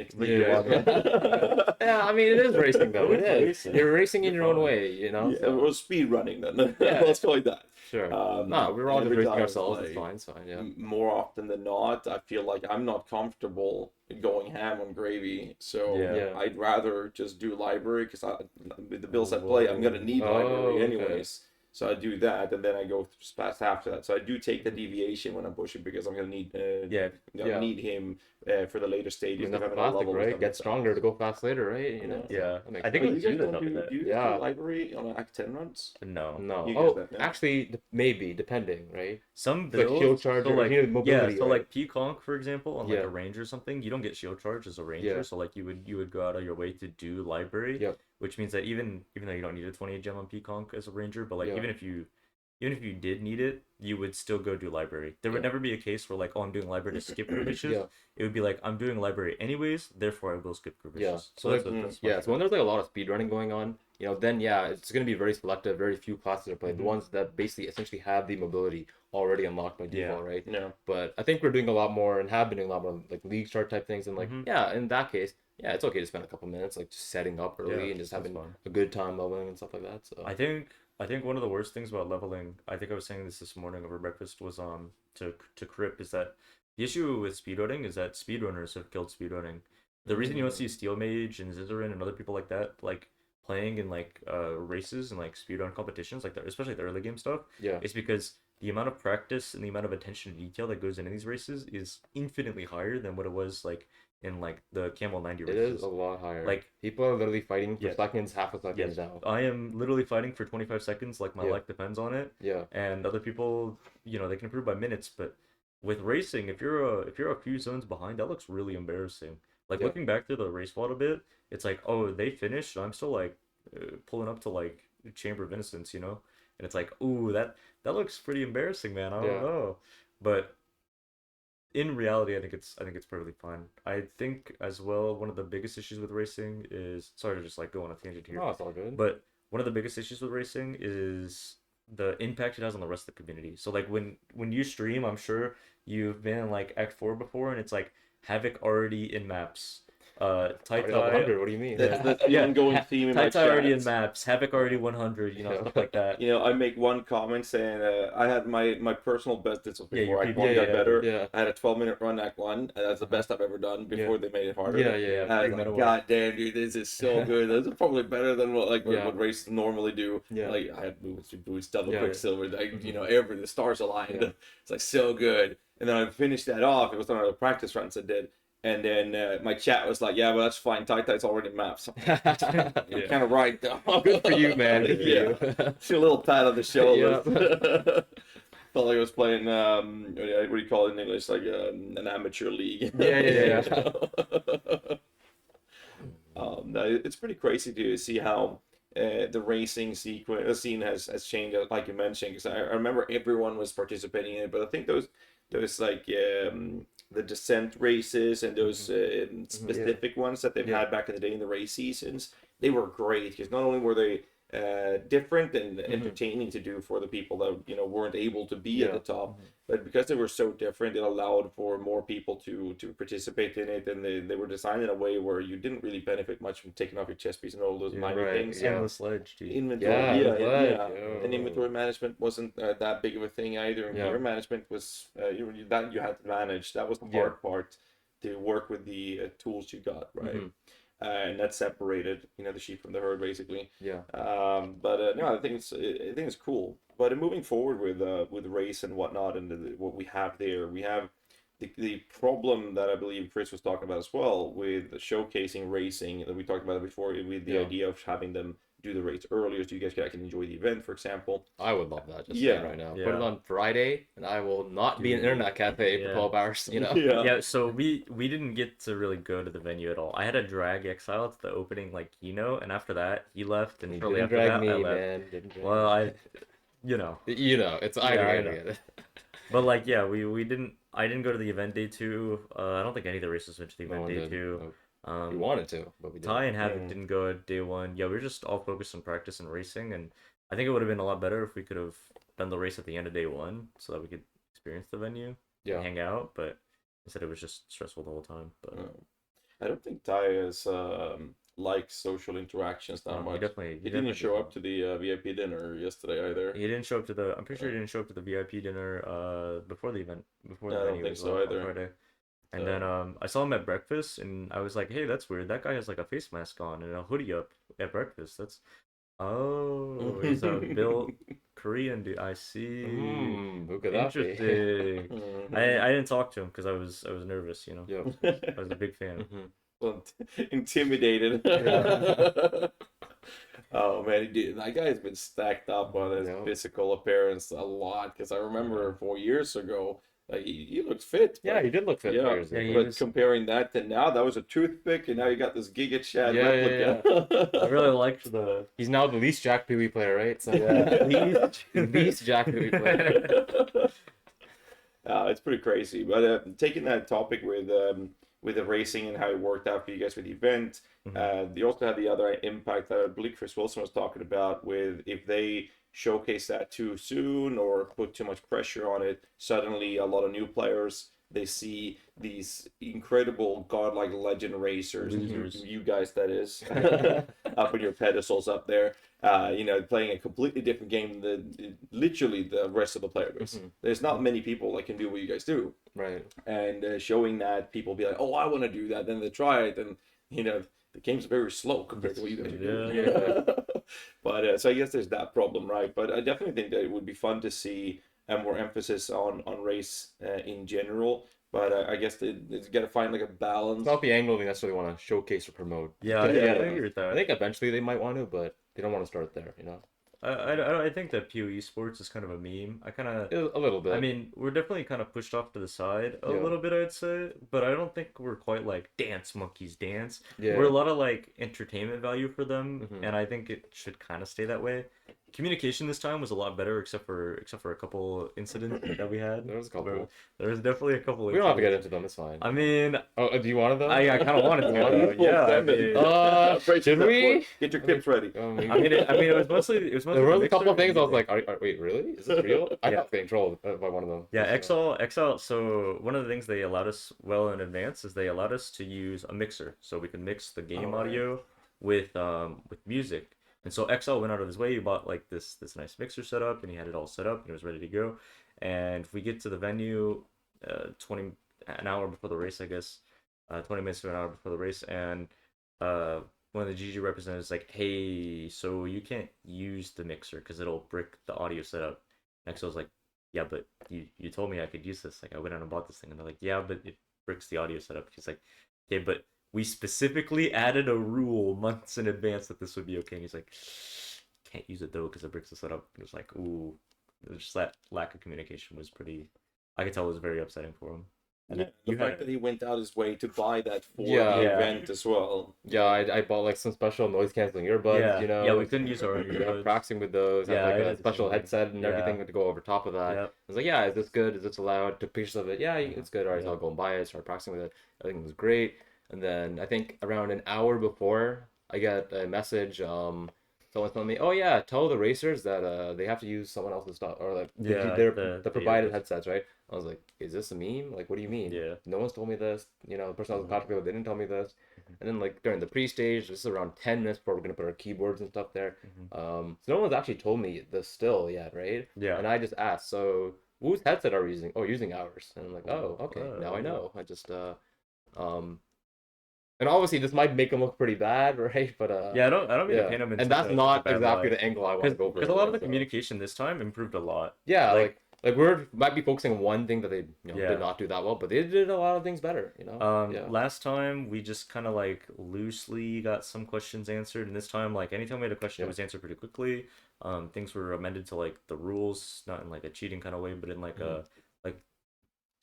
yeah, I mean, it is racing though. It is. You're racing in your own way, Or speed running then. Let's call it that. Sure. No, we're all just racing ourselves. It's fine. Yeah. More often than not, I feel like I'm not comfortable going ham on gravy, so I'd rather just do library, because with the builds I play, I'm gonna need library anyways. So I do that, and then I go fast after that. So I do take the deviation when I'm pushing, because I'm gonna need need him for the later stages. That's classic, right? Get stronger to go fast later, right? Yeah. I think you guys don't do library on Act 10 runs. No. Actually, maybe depending, right? Some builds, like shield charge, like P-Conk, for example, on like a range or something, you don't get shield charge as a ranger. So like you would go out of your way to do library. Yep. Which means that even though you don't need a 28 gem on P-Conk as a ranger, but like even if you did need it, you would still go do library. There would never be a case where like, oh, I'm doing library to skip Gravicious. It would be like, I'm doing library anyways, therefore I will skip Gravicious. Yeah. So that's so when there's like a lot of speedrunning going on, then it's gonna be very selective. Very few classes are played. The ones that basically essentially have the mobility already unlocked by default, right? Yeah. But I think we're doing a lot more, and have been doing a lot more like league start type things, and like in that case. Yeah, it's okay to spend a couple minutes like just setting up early and just having a good time leveling and stuff like that. So I think one of the worst things about leveling, I think I was saying this morning over breakfast, was to Crip, is that the issue with speedrunning is that speedrunners have killed speedrunning. The reason you don't see Steel Mage and Zizzarin and other people like that like playing in like races and like speedrun competitions, like especially the early game stuff, is because the amount of practice and the amount of attention to detail that goes into these races is infinitely higher than what it was like in like the Camel 90 races. It is a lot higher. Like people are literally fighting for seconds, half a second now. I am literally fighting for 25 seconds, like my life depends on it. Yeah. And other people, they can improve by minutes, but with racing, if you're a few zones behind, that looks really embarrassing. Like looking back to the race VOD a bit, it's like, oh, they finished, I'm still like pulling up to like Chamber of Innocence, you know, and it's like, ooh, that looks pretty embarrassing, man. I don't know, but in reality, I think it's perfectly fine. I think as well, one of the biggest issues with racing is, sorry to just like go on a tangent here. No, it's all good. But one of the biggest issues with racing is the impact it has on the rest of the community. So like when you stream, I'm sure you've been in like Act 4 before, and it's like Havoc already in maps. Tai Tai, 100. What do you mean? That's the ongoing theme in my Tai Tai already in chats. maps. Havoc already 100. You know, stuff like that. You know, I make one comment saying I had my personal best. This was before your Act 1 got better. Yeah. I had a 12-minute run Act 1, and that's the best I've ever done before they made it harder. Yeah. And I was like, God damn, dude, this is so good. This is probably better than what races normally do. Yeah. Like, I had boost, double quicksilver, like, you know, every the stars aligned. Yeah. It's like so good. And then I finished that off. It was one of the practice runs I did. And then my chat was like, yeah, well, that's fine. Tai Tai's already in maps. You're kind of right, though. Good for you, man. Good for you. See a little pat on the shoulder. Felt like I was playing, what do you call it in English? Like an amateur league. Yeah. No, it's pretty crazy to see how the racing scene has changed, like you mentioned. Because I remember everyone was participating in it, but I think those like the descent races and those specific ones that they've had back in the day in the race seasons, they were great because not only were they different and entertaining to do for the people that, you know, weren't able to be at the top, but because they were so different, it allowed for more people to participate in it, and they were designed in a way where you didn't really benefit much from taking off your chest piece and all those minor things. And the sledge, dude. Inventory, and inventory management wasn't that big of a thing either. And gear management was that you had to manage. That was the hard part, to work with the tools you got, right? And that separated, you know, the sheep from the herd, basically. Yeah. But no, I think it's cool. But moving forward with race and whatnot, and what we have there, we have the problem that I believe Chris was talking about as well with showcasing racing that we talked about before, with the idea of having them do the race earlier so you guys can actually enjoy the event, for example. I would love that. Just saying right now. Put it on Friday, and I will not be in an internet cafe for 12 hours. You know. Yeah. So we didn't get to really go to the venue at all. I had to drag Exile to the opening like keynote, and after that he left, and shortly after that I left. Well, you know, it's I get it. But like, yeah, we didn't. I didn't go to the event day 2. I don't think any of the races went to the event day 2. We wanted to, but we didn't. Tai and Havoc didn't go at day 1. Yeah, we were just all focused on practice and racing, and I think it would have been a lot better if we could have done the race at the end of day 1 so that we could experience the venue and hang out. But instead, it was just stressful the whole time. But I don't think Tai is like social interactions that much. He didn't show up to the VIP dinner yesterday either. He didn't show up to the. I'm pretty sure he didn't show up to the VIP dinner before the event. Before the I venue don't think so either. Friday. And then I saw him at breakfast, and I was like, "Hey, that's weird. That guy has like a face mask on and a hoodie up at breakfast. That's he's a built Korean dude. I see. Who could that be? Interesting. I didn't talk to him because I was nervous. You know. Yeah. I was a big fan. Well, intimidated. Oh man, that guy's been stacked up on his physical appearance a lot. Because I remember 4 years ago. He looked fit. Yeah, he did look fit. But comparing that to now, that was a toothpick, and now you got this Giga Chad replica. I really liked the. He's now the least Jack Pee player, right? So least Jack Pee player. It's pretty crazy. But taking that topic with the racing and how it worked out for you guys with the event, you also had the other impact that I believe Chris Wilson was talking about with if they showcase that too soon or put too much pressure on it, suddenly a lot of new players, they see these incredible godlike legend racers, you guys that is, up on your pedestals up there, playing a completely different game than literally the rest of the player base. There's not many people that can do what you guys do. Right. And showing that, people be like, oh, I want to do that, then they try it, and the game's very slow compared to what you guys do. But so I guess there's that problem, right? But I definitely think that it would be fun to see more emphasis on race in general. But I guess they got to find like a balance. It's not the angle they necessarily want to showcase or promote. I agree with that. I think eventually they might want to, but they don't want to start there, I think that PoE sports is kind of a meme. A little bit. I mean, we're definitely kind of pushed off to the side a little bit, I'd say, but I don't think we're quite like dance monkeys dance. Yeah. We're a lot of like entertainment value for them, and I think it should kind of stay that way. Communication this time was a lot better, except for a couple incidents that we had. There was a couple. There was definitely a couple. We don't have to get into them. It's fine. I mean, do you want them? I kind of wanted to. Should we? Get your clips ready. I mean, it was mostly. There were a couple of things I was like, wait, really? Is this real? I got getting trolled by one of them. Yeah, Meixsell. So one of the things they allowed us well in advance is they allowed us to use a mixer, so we could mix the game audio with music. And so Meixsell went out of his way. He bought like this nice mixer setup, and he had it all set up, and it was ready to go. And if we get to the venue, an hour before the race, I guess, 20 minutes to an hour before the race, and one of the GG representatives like, hey, so you can't use the mixer because it'll brick the audio setup. Meixsell was like, yeah, but you told me I could use this. Like, I went out and bought this thing, and they're like, yeah, but it bricks the audio setup. He's like, okay, but we specifically added a rule months in advance that this would be okay. And he's like, can't use it though because it breaks the setup. It was like, ooh, just that lack of communication was pretty. I could tell it was very upsetting for him. And the fact that he went out his way to buy that for the event as well. Yeah, I bought like some special noise canceling earbuds. You know. Yeah, we couldn't use our earbuds. Practicing with those. Yeah, had like a special headset and everything to go over top of that. Yeah. I was like, yeah, is this good? Is this allowed? Took pictures of it. Yeah, it's good. All right, so I'll go and buy it. Start practicing with it. Everything was great. And then I think around an hour before, I got a message. Someone telling me, "Oh yeah, tell the racers that they have to use someone else's stuff or like the provided headsets, right?" I was like, "Is this a meme? Like, what do you mean? Yeah. No one's told me this. You know, the person I was in contact with, they didn't tell me this." And then like during the pre-stage, this is around 10 minutes before we're gonna put our keyboards and stuff there. So no one's actually told me this still yet, right? Yeah. And I just asked, so whose headset are we using? Oh, using ours. And I'm like, oh, okay, now I know. I just and obviously this might make them look pretty bad, right? But I don't mean to paint them in. And that's not exactly the angle I want to go for. Because a lot of the communication this time improved a lot. Yeah, like we're might be focusing on one thing that they did not do that well, but they did a lot of things better, you know. Last time we just kind of like loosely got some questions answered, and this time like anytime we had a question, it was answered pretty quickly. Things were amended to like the rules, not in like a cheating kind of way, but in like a like.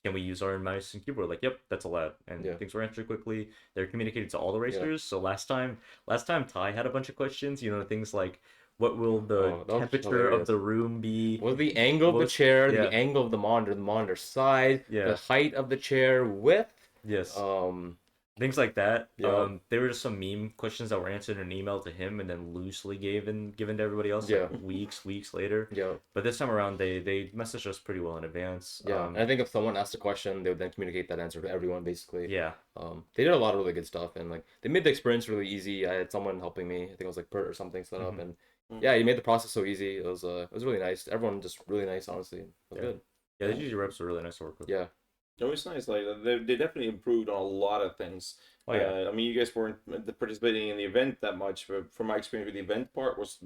Can we use our mouse and keyboard? Like, yep, that's allowed. And things were answered quickly. They're communicated to all the racers. So last time Ty had a bunch of questions. You know, things like, what will the temperature of the room be? What the angle of the chair, the angle of the monitor size, the height of the chair, width. Yes. Things like that. There were just some meme questions that were answered in an email to him and then loosely given to everybody else like weeks later. But this time around they messaged us pretty well in advance. And I think if someone asked a question, they would then communicate that answer to everyone basically. They did a lot of really good stuff, and like they made the experience really easy. I had someone helping me. I think it was like Pert or something set up, and he made the process so easy. It was really nice. Everyone just really nice, honestly. It was good. Yeah, the GG reps were really nice to work with. Yeah. It was nice. Like they definitely improved on a lot of things. Oh yeah. I mean, you guys weren't participating in the event that much, but from my experience with the event part was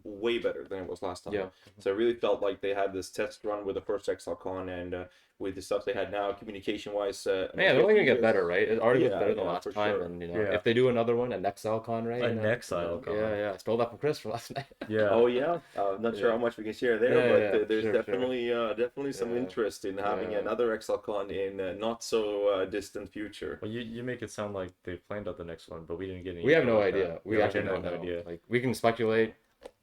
way better than it was last time. So I really felt like they had this test run with the first Exilecon and with the stuff they had now, communication wise. They're only gonna get better, right? It already was better than last time, sure. And if they do another one, an Meixsell, right? An Meixsell. Yeah. I stole that from Chris from last night. Oh yeah. Not sure how much we can share there, but there's definitely some interest in having another Exilecon in not so distant future. Well, you make it sound like they planned out the next one, but we didn't get any. We have no idea. We actually have no idea. Like we can speculate.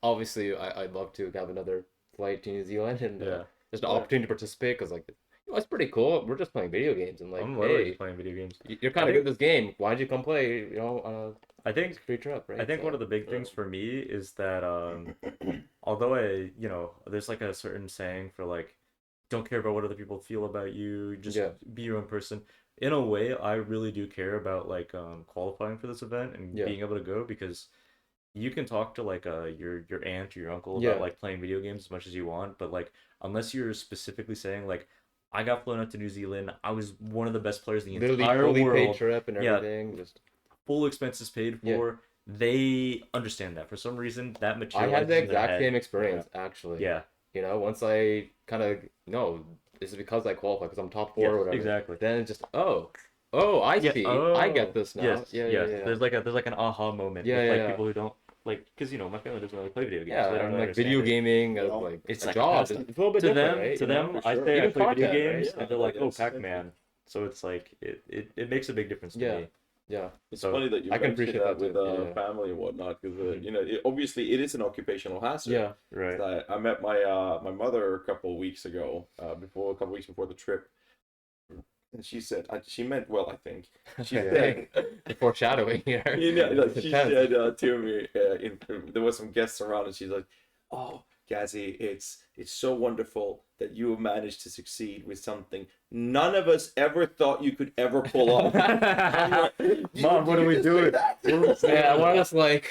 Obviously, I'd love to have another flight to New Zealand and just an opportunity to participate because like. It's pretty cool. We're just playing video games and like, I'm literally just playing video games. You're kind of good at this game. Why don't you come play? I think free trip, right? I think one of the big things for me is that although there's like a certain saying for like, don't care about what other people feel about you. Just be your own person. In a way, I really do care about like qualifying for this event and being able to go because you can talk to like your aunt or your uncle about like playing video games as much as you want, but like unless you're specifically saying like. I got flown out to New Zealand. I was one of the best players in the entire world. Paid trip and everything. Just full expenses paid for. They understand that for some reason. That materializes. I had the exact same experience actually. Yeah. Once I kind of this is because I qualified because I'm top 4 or whatever. Exactly. Then it's just I see. I get this now. Yes. There's like an aha moment. With, like people who don't. like, because my family doesn't really play video games. Yeah, So they don't and really like video understand it. gaming as like It's a like job. pastime. It's a little bit To different, them, right? to them, I sure. say I Even play video content, right? games, Yeah, and they're like, "Oh, yes, Pac-Man." So it's like it makes a big difference to me. Yeah. It's So, funny that you I can mentioned appreciate that that with too, yeah. family and whatnot, because Mhm. obviously it is an occupational hazard. Yeah. Right. I met my mother a couple of weeks ago, a couple weeks before the trip, and she said she meant well, I think. She said, The foreshadowing here. like, It's she intense. said to me, there was some guests around, and she's like, "Oh, GHAZZY, it's so wonderful that you have managed to succeed with something none of us ever thought you could ever pull off." Mom, what are we doing? Yeah, I want to just like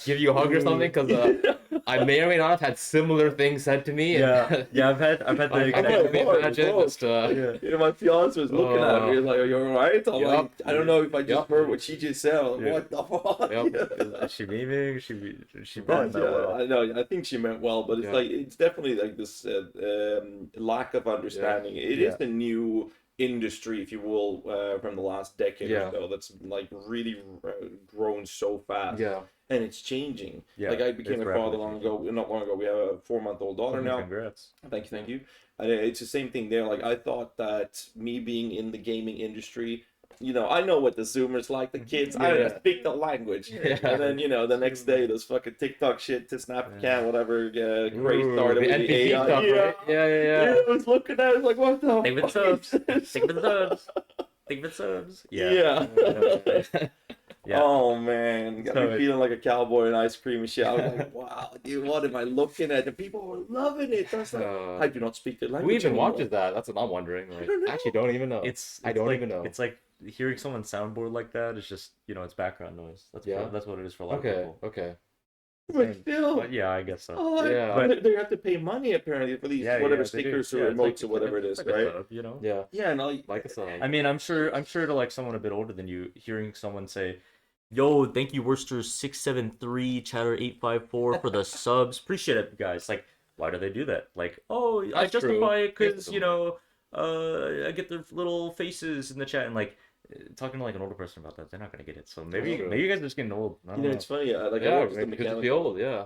give you a hug or something because I may or may not have had similar things said to me. And Yeah, I've had the I'm exact like, same "Whoa, imagine whoa." just My fiance was looking at me like, "Are you all right?" I'm Yup. like, "I don't know if I just Yup. heard what she just said." I'm like, Yeah. "What the fuck?" Yep. Is she memeing? She But, probably meant well. I know. I think she meant well, but it's Yeah. like it's definitely like this lack of understanding. It is a new industry, if you will, from the last decade Yeah. or so. That's like really grown so fast. Yeah. And it's changing. Yeah, Like I became it's a father rapidly not long ago. We have a 4-month-old daughter now. Congrats. Thank you. It's the same thing there. Like I thought that me being in the gaming industry, I know what the Zoomers like, the kids. I Yeah. speak the language. Yeah. And then the next day, those fucking TikTok shit to Snapchat, whatever, craze Ooh, started the with the NPC AI. stuff, right? Yeah. I was looking at it like, what the? Think of it fuck is subs. this? Think of it subs. Think of it subs. Yeah. Yeah. Oh man, got So me feeling like a cowboy in ice cream and shit. I was like, wow, dude, what am I looking at? The people were loving it. I was like, I do not speak the language. Who even anymore. watches that? That's what I'm wondering. Like, don't know. I actually don't even know. I don't like, even know. It's like hearing someone soundboard like that is just it's background noise. That's what it is for a lot of people. Okay. But still, But yeah, I guess so. Yeah. but they have to pay money apparently for these Yeah, whatever they do. stickers or Yeah, it's emotes like- or whatever it is, it's like a right? sub, Yeah. Yeah, and I Like a song. I mean, I'm sure to like someone a bit older than you, hearing someone say, "Yo, thank you Worcester 673 Chatter 854 for the subs. Appreciate it, guys." Like, why do they do that? Like, oh, I That's justify it true. because I get their little faces in the chat, and like talking to like an older person about that, they're not gonna get it. So maybe true. you guys are just getting old. I don't know. it's funny. Like I Yeah, worked as a right, because it's mechanical. the old, yeah.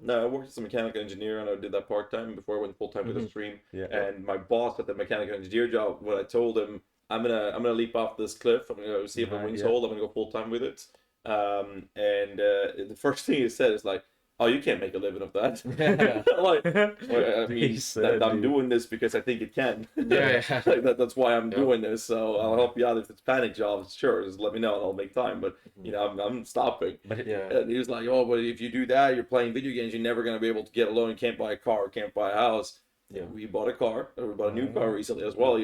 No, I worked as a mechanical engineer and I did that part time before I went full time with the stream. Yeah. And my boss at the mechanical engineer job, when I told him I'm gonna leap off this cliff, I'm gonna see if my wings hold, I'm gonna go full time with it. And the first thing he said is like, "Oh, you can't make a living of that." Like, well, I mean, I'm doing this because I think it can. Yeah. Like that's why I'm doing this. So I'll help you out if it's panic jobs. Sure, just let me know and I'll make time. But I'm stopping. But Yeah. And he was like, "Oh, but if you do that, you're playing video games. You're never gonna be able to get a loan. You can't buy a car. Can't buy a house." Yeah. We bought a car. We bought a new car recently as well.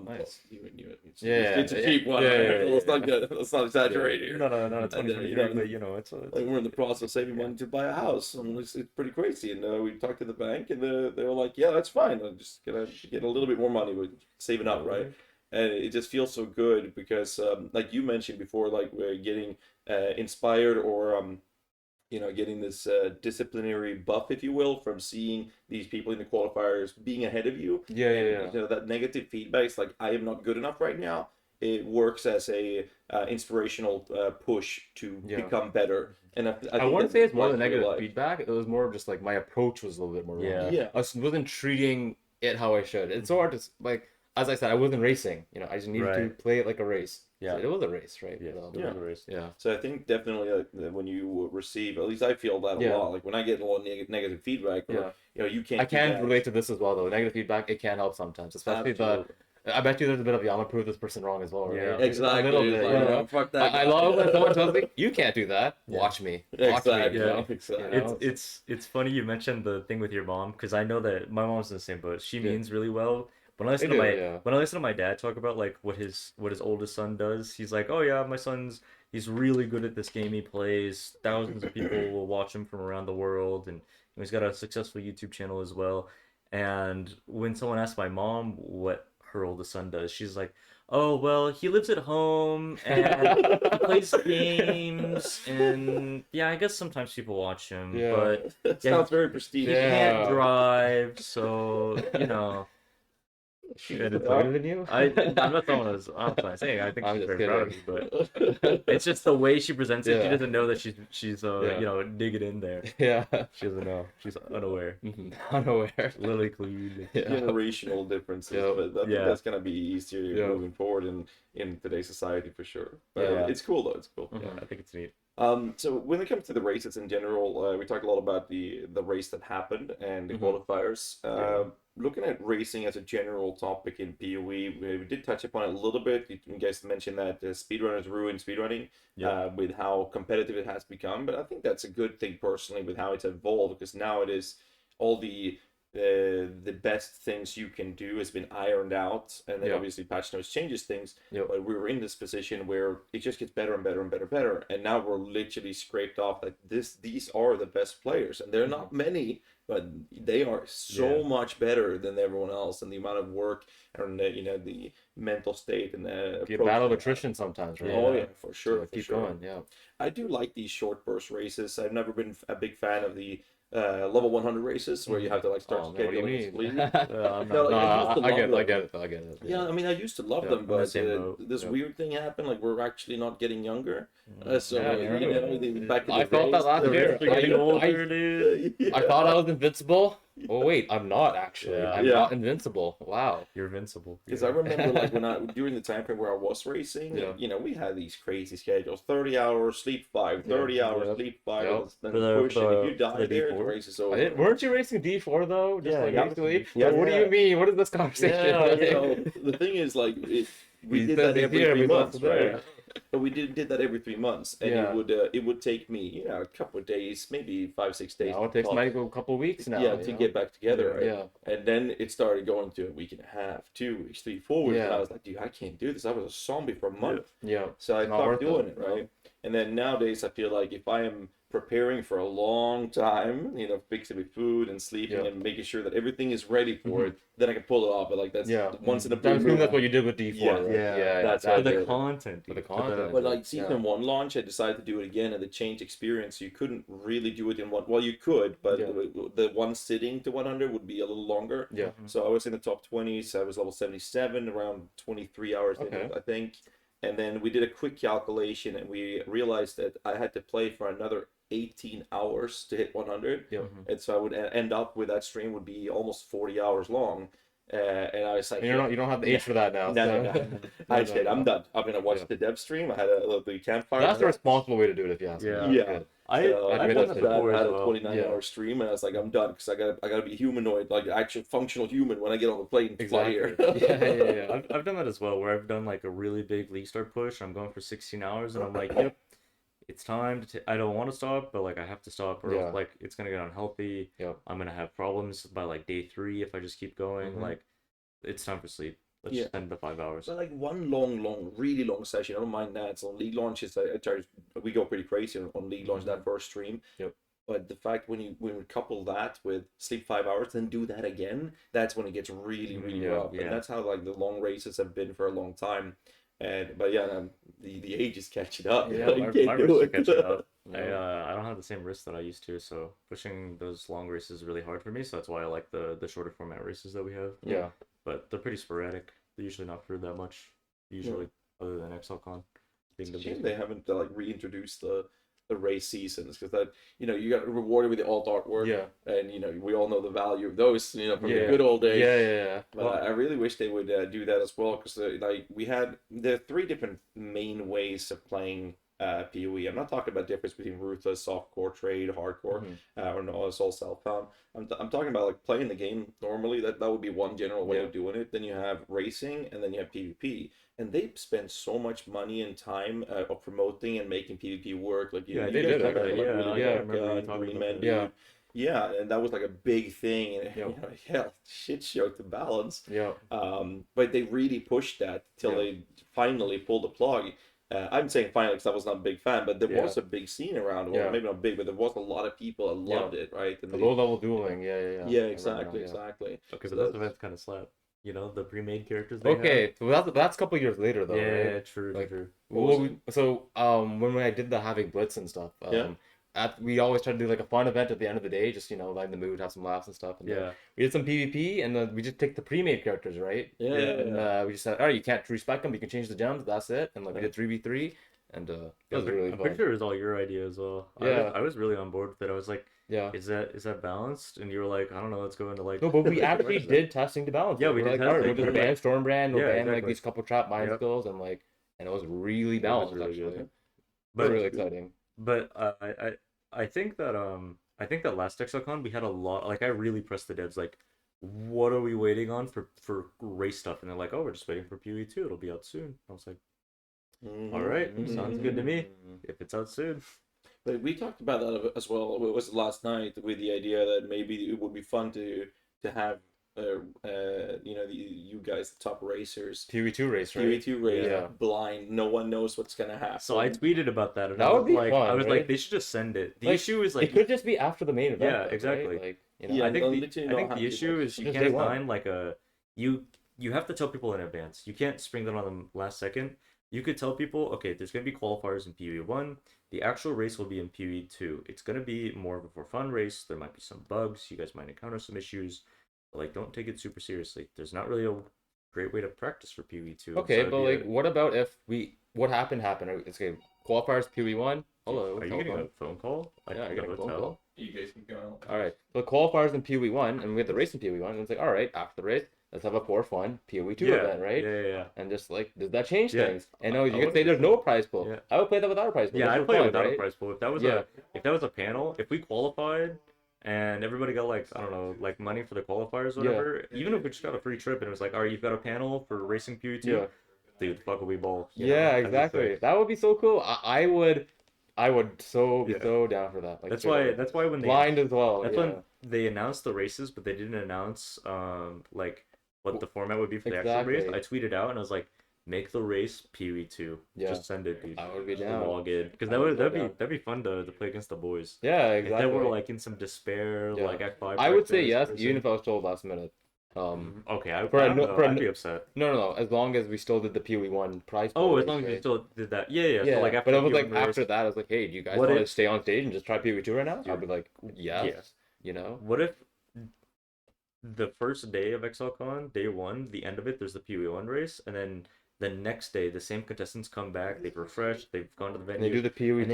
nice. It's a cheap one. Let's not good. Let's not exaggerate here. No, it's And then, 2023, but it's Like we're in the process of saving money to buy a house, and it's pretty crazy. And we talked to the bank, and they were like, "Yeah, that's fine. I'm just gonna get a little bit more money, but saving up, right?" And it just feels so good because, like you mentioned before, like we're getting inspired or getting this disciplinary buff, if you will, from seeing these people in the qualifiers being ahead of you. Yeah. That negative feedback is like, I am not good enough right now. It works as a inspirational push to become better. And I wouldn't say it's more than like negative feedback. It was more of just like my approach was a little bit more wrong. Yeah. I wasn't treating it how I should. It's so hard to like, as I said, I wasn't racing. I just needed to play it like a race. Yeah. So it was a race, right? Yeah. So, It was a race. Yeah. So I think definitely when you receive, at least I feel that a lot. Like when I get a lot of negative feedback, or, you can't. I can relate to this as well, though. Negative feedback, it can help sometimes, especially Absolutely. I bet you there's a bit of, I'm gonna prove this person wrong as well, right? Yeah. Exactly. A little bit, Like, fuck that. I love when someone tells me, you can't do that. Watch me. Watch Exactly. me. Exactly. It's funny you mentioned the thing with your mom, because I know that my mom's in the same boat. She means really well. When I listen to my dad talk about like what his oldest son does, he's like, "Oh yeah, my son's he's really good at this game he plays. Thousands of people will watch him from around the world, and he's got a successful YouTube channel as well." And when someone asks my mom what her oldest son does, she's like, "Oh well, he lives at home and he plays games, and yeah, I guess sometimes people watch him, but it sounds very prestigious. he can't drive, so She's disappointed than you? I'm not someone who's. I'm not saying. I think I'm she's just very proud of me, but it's just the way she presents it. She doesn't know that she's digging in there. Yeah. She doesn't know. She's unaware. Unaware. Lily clued. Yeah. Generational differences, Yep. but I think that's gonna be easier moving forward in today's society for sure. But it's cool though. It's cool. Yeah, I think it's neat. So when it comes to the races in general, we talked a lot about the race that happened and the qualifiers. Looking at racing as a general topic in PoE, we did touch upon it a little bit. You guys mentioned that speedrunners ruin speedrunning with how competitive it has become, but I think that's a good thing personally with how it's evolved, because now it is all the best things you can do has been ironed out, and then obviously patch notes changes things. But we were in this position where it just gets better and better and better and better, and now we're literally scraped off like these are the best players, and they're not many, but they are so much better than everyone else, and the amount of work and the mental state and the battle of attrition sometimes, right? Oh yeah, for sure. So keep going. Yeah, I do like these short burst races. I've never been a big fan of the level 100 races where you have to like start scheduling. I get it. Yeah, I mean, I used to love them, but this weird thing happened. Like we're actually not getting younger. So back in I felt that last year. I thought I was invincible. Oh wait, I'm not actually. I'm not invincible. Wow, you're invincible. Because I remember like during the time frame where I was racing, we had these crazy schedules: 30 hours sleep 5, 30 hours sleep 5, then push. And if you die there, the race is over. Weren't you racing D4 though? Just basically. Yeah. What do you mean? What is this conversation? The thing is, like, we did that every 3 months, right? But we did that every 3 months, and it would take me a couple of days, maybe 5-6 days. Now it takes me a couple of weeks now. To get back together, right? Yeah. And then it started going to a week and a half, 2 weeks, 3, 4 weeks, and I was like, dude, I can't do this. I was a zombie for a month. Yeah. So I stopped doing it, right? And then nowadays I feel like if I am preparing for a long time, fixing with food and sleeping and making sure that everything is ready for it, then I can pull it off. But like that's once in a blue moon. That's what you did with D4. That's for the content. For the content. But like season 1 launch, I decided to do it again, and the change experience. You couldn't really do it in one. Well, you could, but the one sitting to 100 would be a little longer. Yeah. So I was in the top 20s. I was level 77, around 23 hours in it, I think. And then we did a quick calculation, and we realized that I had to play for another 18 hours to hit 100. And so I would end up with that stream would be almost 40 hours long. And I was like, you don't have the age for that now. No. I said, I'm done. I'm gonna watch the dev stream. I had the campfire. That's the responsible way to do it, if you ask me. Yeah. I had a 29-hour stream, and I was like, I'm done, because I gotta be humanoid, like actual functional human when I get on the plane and fly here. I've done that as well, where I've done like a really big league start push. I'm going for 16 hours, and I'm like, yep, it's time to. I don't want to stop, but like I have to stop, or else, like it's gonna get unhealthy. I'm gonna have problems by like day 3 if I just keep going. Like it's time for sleep. Let's just spend the 5 hours. But like one really long session, I don't mind that. So on league launches, we go pretty crazy on league launch that first stream. But the fact when we couple that with sleep 5 hours, then do that again, that's when it gets really, really rough. And that's how like the long races have been for a long time. But the age is catching up. Yeah, my wrists are catching up. I don't have the same wrist that I used to, so pushing those long races is really hard for me. So that's why I like the shorter format races that we have. Yeah. But they're pretty sporadic. They're usually not for that much, other than ExileCon. It's a shame they haven't like reintroduced the race seasons, because that you got rewarded with the alt artwork. And we all know the value of those from the good old days. But I really wish they would do that as well, because there are 3 different main ways of playing PoE. I'm not talking about difference between ruthless, softcore, trade, hardcore, or no, it's all self-found. I'm talking about like playing the game normally. That would be one general way of doing it. Then you have racing, and then you have PvP. And they spend so much money and time of promoting and making PvP work. Like they did it. Yeah, and that was like a big thing. And shit show to balance. But they really pushed that till they finally pulled the plug. I'm saying finally because I was not a big fan, but there was a big scene around. Well, maybe not big, but there was a lot of people that loved it, right? And the low-level dueling, exactly. Okay, so those events kind of slap. The pre-made characters. So that's a couple years later, though. Yeah, right? true. True. When I did the Havoc Blitz and stuff, we always try to do like a fun event at the end of the day, just lighten the mood, have some laughs and stuff. And we did some PvP, and we just take the pre-made characters, right? And we just said, all right, you can't respec them, you can change the gems, that's it. And like we did 3v3, and it was really fun. I'm pretty sure it was all your idea as well. I was really on board with it. I was like, is that balanced? And you were like, I don't know, let's go into like. No, but we actually did testing to balance. Yeah, we did. Like, all right, we'll just ban Stormbrand, we'll ban exactly. like these couple trap mind skills, and it was really balanced actually. But really exciting. But I think that last Exocon we had a lot. Like I really pressed the devs like, what are we waiting on for race stuff? And they're like, oh, we're just waiting for PoE 2. It'll be out soon. I was like, all right, sounds good to me. If it's out soon. But we talked about that as well. It was last night with the idea that maybe it would be fun to have you guys, the top racers, PoE2 race, right? PoE2 race, blind. No one knows what's gonna happen. So I tweeted about that, and that would be like, fun. I was right? like, they should just send it. The issue is like it could just be after the main event. Yeah, exactly. Right? I think the issue is you can't find like you have to tell people in advance. You can't spring that on them last second. You could tell people, okay, there's gonna be qualifiers in PoE 1. The actual race will be in PoE 2. It's gonna be more of a for fun race. There might be some bugs. You guys might encounter some issues. But, like, don't take it super seriously. There's not really a great way to practice for PoE 2. Okay, so but like, what about if what happened? It's okay. Qualifiers PoE 1. Hello. Are you getting a phone call? Yeah, I got a phone call. You guys can go. All right. So the qualifiers in PoE 1, and we had the race in PoE 1, and it's like, all right, after the race, let's have a for fun PoE 2 event, right? Yeah. And just like, does that change things? And you can say there's no prize pool. Yeah. I would play that without a prize pool. Yeah, I'd play it without a prize pool. If that was a panel, if we qualified and everybody got like, I don't know, like money for the qualifiers or whatever, even if we just got a free trip and it was like, all right, you've got a panel for racing PoE 2, dude, fuck will we ball? Yeah, exactly. That would be so cool. I would be so down for that. Like, that's why when they blind as well. That's when they announced the races, but they didn't announce like what the format would be for the actual race. I tweeted out and I was like, make the race PoE 2. Just send it, dude. I would be down. Log in, because that'd be fun to play against the boys. Yeah, exactly. If they were like in some despair, like at 5. I would say yes, even if I was told last minute. Okay, I'd be upset. No. As long as we still did the PoE 1 prize. Oh, as long as we still did that. Yeah. So like after but it was like after that, I was like, hey, do you guys want to stay on stage and just try PoE 2 right now? I'd be like, yes. You know. What if the first day of Excelcon, day 1, the end of it, there's the PoE 1 race, and then the next day, the same contestants come back, they've refreshed, they've gone to the venue. And they do the PoE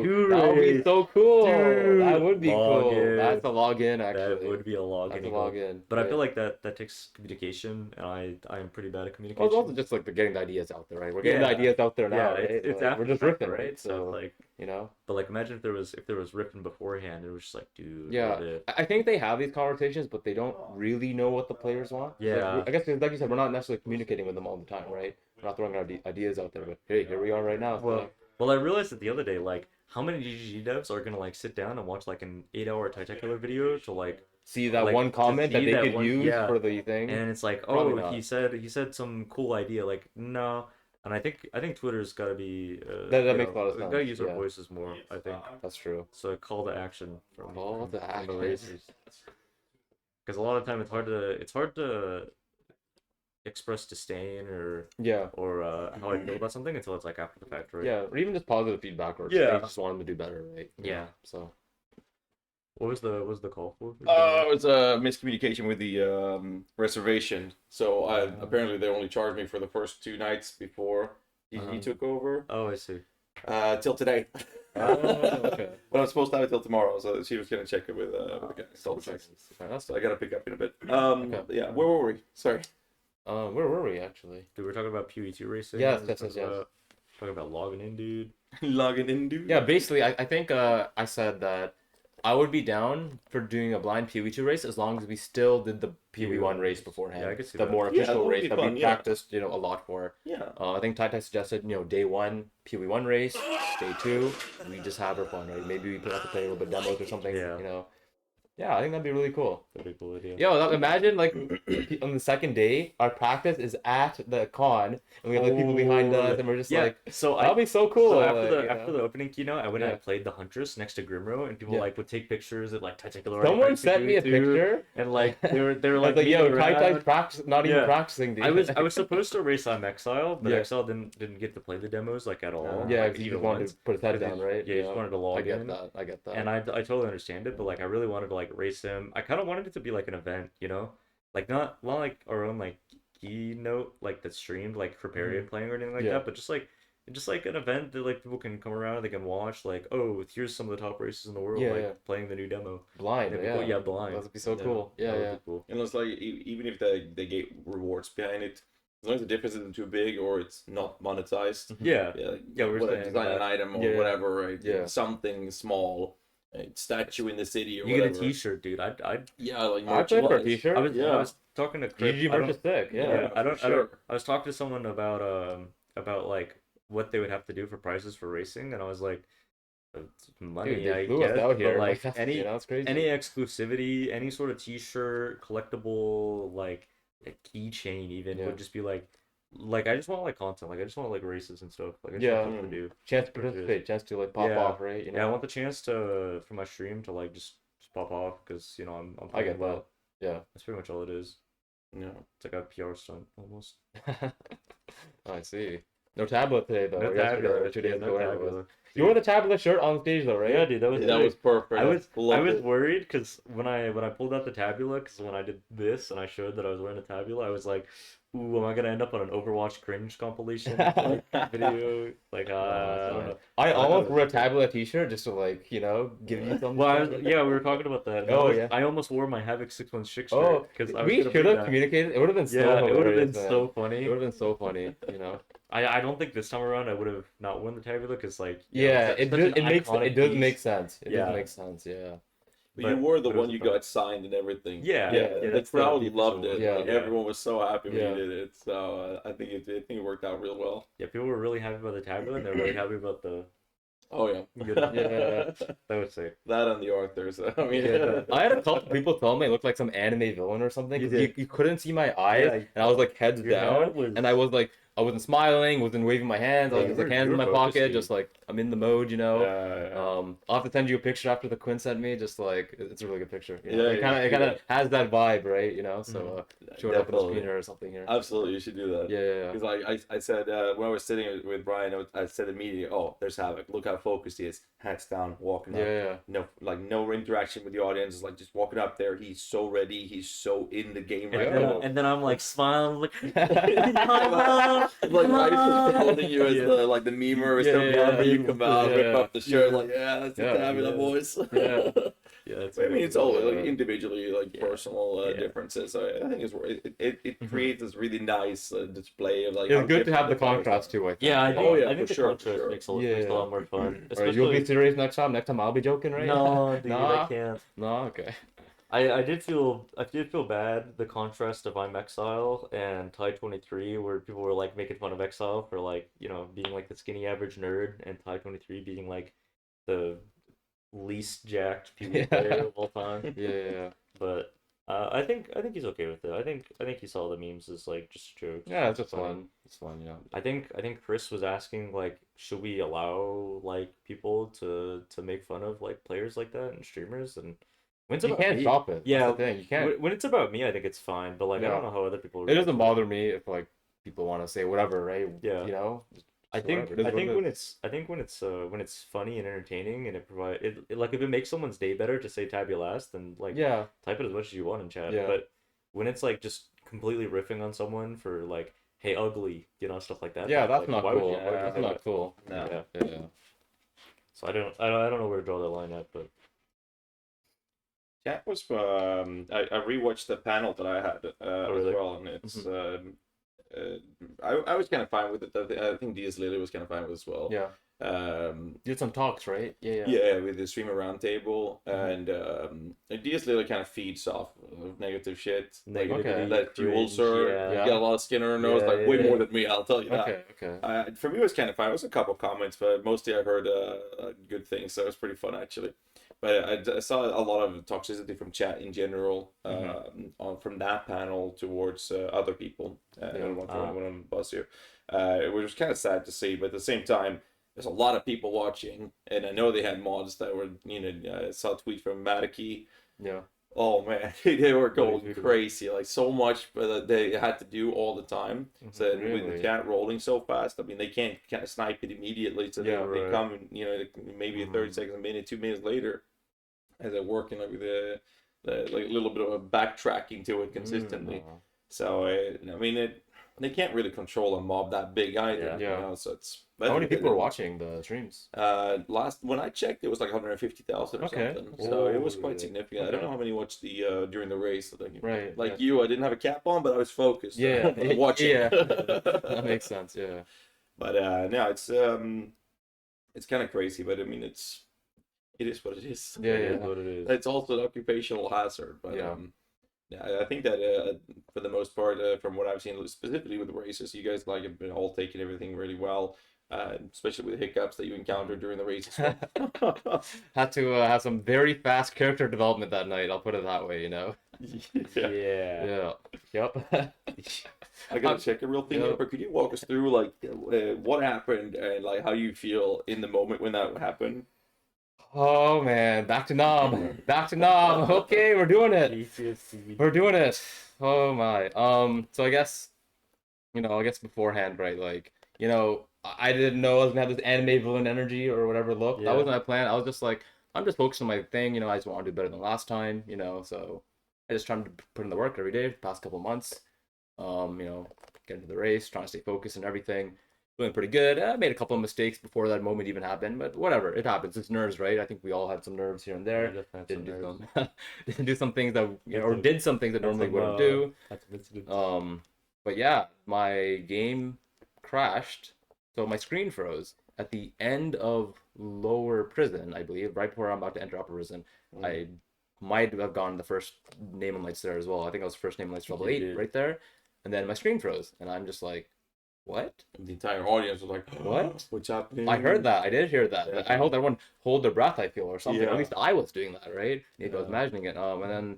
2. That would be so cool. Dude, that would be cool. That's a login, actually. That would be a login. That's a login. But I feel like that takes communication, and I am pretty bad at communication. Well, it's also just like getting the ideas out there, right? We're getting the ideas out there now, right? It's like, we're just riffing, right? So like, you know. But like, imagine if there was riffing beforehand, it was just like, dude. Yeah, I think they have these conversations, but they don't really know what the players want. Yeah. Like, I guess like you said, we're not necessarily communicating with them all the time, right? We're not throwing our ideas out there, but hey, here we are right now. Well, I realized it the other day, like, how many GGG devs are gonna like sit down and watch like an 8-hour Titacular video to like see that one comment that they could use for the thing, and it's like, oh, he said some cool idea, like, no. And I think Twitter's got to be that makes a lot of sense. We got to use our voices more. I think that's true. So a call to action from the racers, because a lot of time it's hard to express disdain or how I feel about something until it's like after the fact, right? Yeah, or even just positive feedback, or I just want them to do better, right? Yeah. So. What was the call for? It was a miscommunication with the reservation. So apparently they only charged me for the first 2 nights before he took over. Oh, I see. Till today. Okay. But I'm supposed to have it till tomorrow, so she was gonna check it with the guy. So I gotta pick up in a bit. Yeah. Where were we? Sorry. Where were we actually? We were talking about PoE 2 racing. Yes. Talking about logging in, dude. Logging in, dude. Yeah, basically, I think I said that I would be down for doing a blind PoE 2 race as long as we still did the PoE 1 race beforehand. Yeah, I could see the that. more official race that we practiced, a lot for. Yeah. I think Tai suggested, day 1 PoE 1 race, day 2 we just have our fun, right? Maybe we have to play a little bit demos or something. Yeah. Yeah, I think that'd be really cool. That'd be a cool idea. Yo, imagine like on the second day, our practice is at the con, and we have like people behind us, and we're just like, so that'd be so cool. So after like, the after the opening keynote, I went and I played the Huntress next to Grimro, and people like would take pictures of like tactical. Someone sent me a picture, and like they were like, yo, Tai practice, not even practicing. Dude. I was supposed to race on Meixsell, but Meixsell didn't get to play the demos like at all. Yeah, like, he just wanted to put his head down, right? Yeah, he just wanted to log in. I get that. And I totally understand it, but like I really wanted to like race him. I kind of wanted it to be like an event, you know, like not like our own like keynote like that's streamed like for period playing or anything like that, but just like an event that like people can come around, they can watch like, oh, here's some of the top races in the world playing the new demo blind. Cool. Blind. That'd be so cool. Yeah. Cool. And it's like even if they get rewards behind it, as long as the difference isn't too big or it's not monetized. Yeah. We're saying design an item or whatever, right? Yeah. Something small. A statue in the city or you whatever. Get a T-shirt, dude. I'd I played for a T-shirt. I was talking to Chris. GG merch is sick. Yeah. I was talking to someone about like what they would have to do for prices for racing, and I was like, money. Dude, I guess, out here. But like any crazy. Any exclusivity, any sort of T-shirt, collectible, like a keychain, even would just be like I just want like content, like I just want like races and stuff, like I just want to do chance to participate, chance to like pop off, right? You know? Yeah, I want the chance to for my stream to like just pop off because you know I'm I get that. Yeah, that's pretty much all it is. Yeah, it's like a PR stunt almost. I see. No tablet today though. No tablet. 2 days ago. You wore the tablet shirt on stage though, right? Yeah, dude, that was perfect. I was worried because when I pulled out the tabula, because when I did this and I showed that I was wearing a tabula, I was like, ooh, am I gonna end up on an Overwatch cringe compilation video? Like, I don't know. I almost wore a tabula t-shirt just to like, you know, give you something. Well, we were talking about that. I almost wore my Havoc 616 shirt because we should have communicated. It would have been so. It would have been so funny. It would have been so funny, you know. I don't think this time around I would have not worn the tabula because like it does make sense. It does make sense. Yeah. But you were the one you got signed and everything. Yeah. The crowd loved it. Yeah, like, everyone was so happy when you did it. So I think it worked out real well. Yeah, people were really happy about the tablet and they're really happy about the. Oh yeah. That was sick. That and the Arthurs. I mean, I had a couple people tell me I looked like some anime villain or something. You couldn't see my eyes, and I was like heads down, and I was like. I wasn't smiling, wasn't waving my hands. I was just like hands in my pocket, just like I'm in the mode, you know. I'll have to send you a picture after the Quinn sent me. Just like it's a really good picture. You know? It kind of has that vibe, right? You know, so show it up on the screen or something here. Absolutely, you should do that. Yeah. Because I said when I was sitting with Brian, I said immediately, oh, there's Havoc. Look how focused he is. Hands down, walking up. Yeah. No interaction with the audience. It's like just walking up there. He's so ready. He's so in the game right now. And then I'm like smiling, like. Like Rice is holding you as the memer or something. You come out, rip up the shirt, like that's the Tabula boys. That's. I mean, it's all like individually personal differences. So I think it creates this really nice display of like. It's good to have the contrast too. I think. Yeah, I think for the contrast makes a lot more fun. You'll be serious next time. Next time I'll be joking, right? No, dude, I can't. No, okay. I did feel bad the contrast of I'm Exile and Ty 23 where people were like making fun of Exile for like, you know, being like the skinny average nerd and Ty 23 being like the least jacked PvP player of all time. Yeah. But I think he's okay with it. I think he saw the memes as like just jokes. Yeah, it's just fun. It's fun, yeah. I think Chris was asking like, should we allow like people to make fun of like players like that and streamers and you can't stop it. Yeah, that's the thing. You can't. When it's about me, I think it's fine. But like, I don't know how other people. It doesn't bother me if like people want to say whatever, right? Yeah. You know. I think when it's funny and entertaining and it provides it like if it makes someone's day better to say tab you last, then like type it as much as you want in chat. Yeah. But when it's like just completely riffing on someone for like, hey, ugly, you know, stuff like that. Yeah, that's like, not cool. That's not cool. No. Yeah. So I don't know where to draw that line at, but. That was I rewatched the panel that I had really? as well, and it's I was kind of fine with it. I think DS Lily was kind of fine with it as well. Yeah. You did some talks, right? Yeah, with the streamer roundtable, and DS Lily kind of feeds off of negative shit. That you also get a lot of skin on her nose, like way more than me. I'll tell you that. Okay. For me, it was kind of fine. It was a couple comments, but mostly I heard good things, so it was pretty fun actually. But I saw a lot of toxicity from chat in general, from that panel towards other people. I don't want to throw anyone on the bus here, which was kind of sad to see. But at the same time, there's a lot of people watching, and I know they had mods that were, I saw a tweet from Mataki. Yeah. Oh man, they were going crazy, like so much that they had to do all the time. So with the chat rolling so fast, I mean, they can't kind of snipe it immediately. So they come, maybe 30 seconds, a minute, 2 minutes later, as they're working like the like a little bit of a backtracking to it consistently. So I mean, they can't really control a mob that big either. So it's. How many people are watching the streams? When I checked, it was like 150,000 or something. So it was quite significant. I don't know how many watched the during the race. Like you, I didn't have a cap on, but I was focused. Watching. Yeah, that makes sense. Yeah. But no, it's kind of crazy. But I mean, it is what it is. Yeah, what it is. It's also an occupational hazard. But I think that for the most part, from what I've seen, specifically with the races, you guys have been all taking everything really well. Especially with the hiccups that you encountered during the race. Had to have some very fast character development that night. I'll put it that way, Yeah. Yep. I gotta check a real thing here, but could you walk us through what happened and like how you feel in the moment when that happened? Oh man, back to Knob. Back to Knob. Okay, we're doing it. We're doing it. Oh my. So I guess beforehand, right? Like, I didn't know I was gonna have this anime villain energy or whatever look. That wasn't my plan. I was just like, I'm just focused on my thing. I just want to do better than last time. So I just trying to put in the work every day for the past couple of months. Get into the race, trying to stay focused and everything. Doing pretty good. I made a couple of mistakes before that moment even happened, but whatever. It happens. It's nerves, right? I think we all had some nerves here and there. Didn't do some things that or did some things that normally wouldn't do. But yeah, my game crashed. So my screen froze at the end of lower prison, I believe, right before I'm about to enter upper prison. I might have gone the first name and lights there as well. I think I was first name and lights level 8 right there. And then my screen froze. And I'm just like, what? The entire audience was like, what? What's happening? I heard that. I did hear that. Yeah. I hope everyone hold their breath, I feel, or something. At least I was doing that, right? Maybe I was imagining it. And then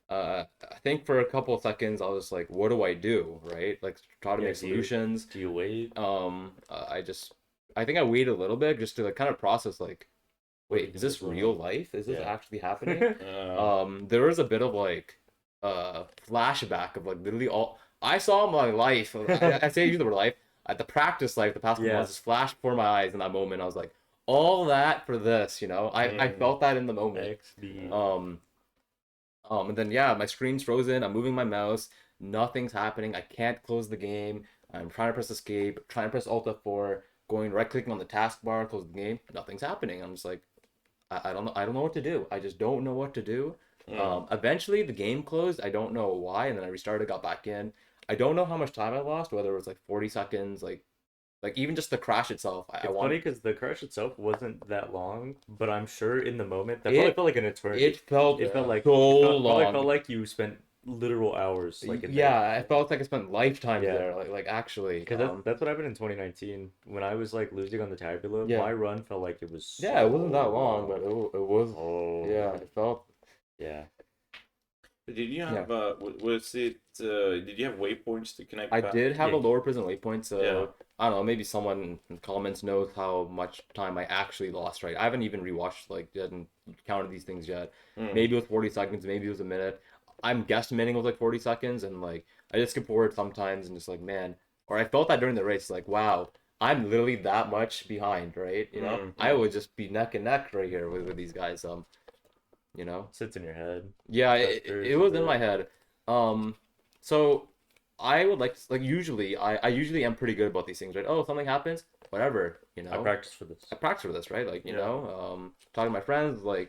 I think for a couple of seconds I was like, what do I do, right? Like, try to make solutions. Do you wait? I think I waited a little bit just to kind of process, like, wait, is this real life? Is this actually happening? There was a bit of flashback of literally all I saw my life. I say use the word life. At the practice life, the past couple months just flashed before my eyes in that moment. I was like, all that for this, I felt that in the moment. And then my screen's frozen. I'm moving my mouse. Nothing's happening. I can't close the game. I'm trying to press escape, trying to press Alt F4, going right clicking on the taskbar, close the game. Nothing's happening. I'm just like, I don't know. I don't know what to do. I just don't know what to do. Eventually the game closed. I don't know why, and then I restarted, got back in. I don't know how much time I lost, whether it was 40 seconds, like even just the crash itself. It's funny because the crash itself wasn't that long, but I'm sure in the moment that probably felt like an eternity. It felt like so long. It felt like you spent literal hours. I felt like I spent lifetimes there. Like actually, because that's what happened in 2019 when I was losing on the tabula. My run felt like it was. It wasn't that long, but it was. It felt. Yeah. Did you have did you have waypoints to connect? I did have a lower prison waypoint, so I don't know, maybe someone in the comments knows how much time I actually lost, right? I haven't even rewatched, hadn't counted these things yet. Maybe it was 40 seconds, maybe it was a minute. I'm guesstimating it was 40 seconds, and I just skip forward sometimes and just man, or I felt that during the race, wow, I'm literally that much behind, right? I would just be neck and neck right here with these guys. Sits in your head. Yeah, it was in my head. So I would usually I usually am pretty good about these things, right? Oh, something happens, whatever, I practice for this. right? Talking to my friends, I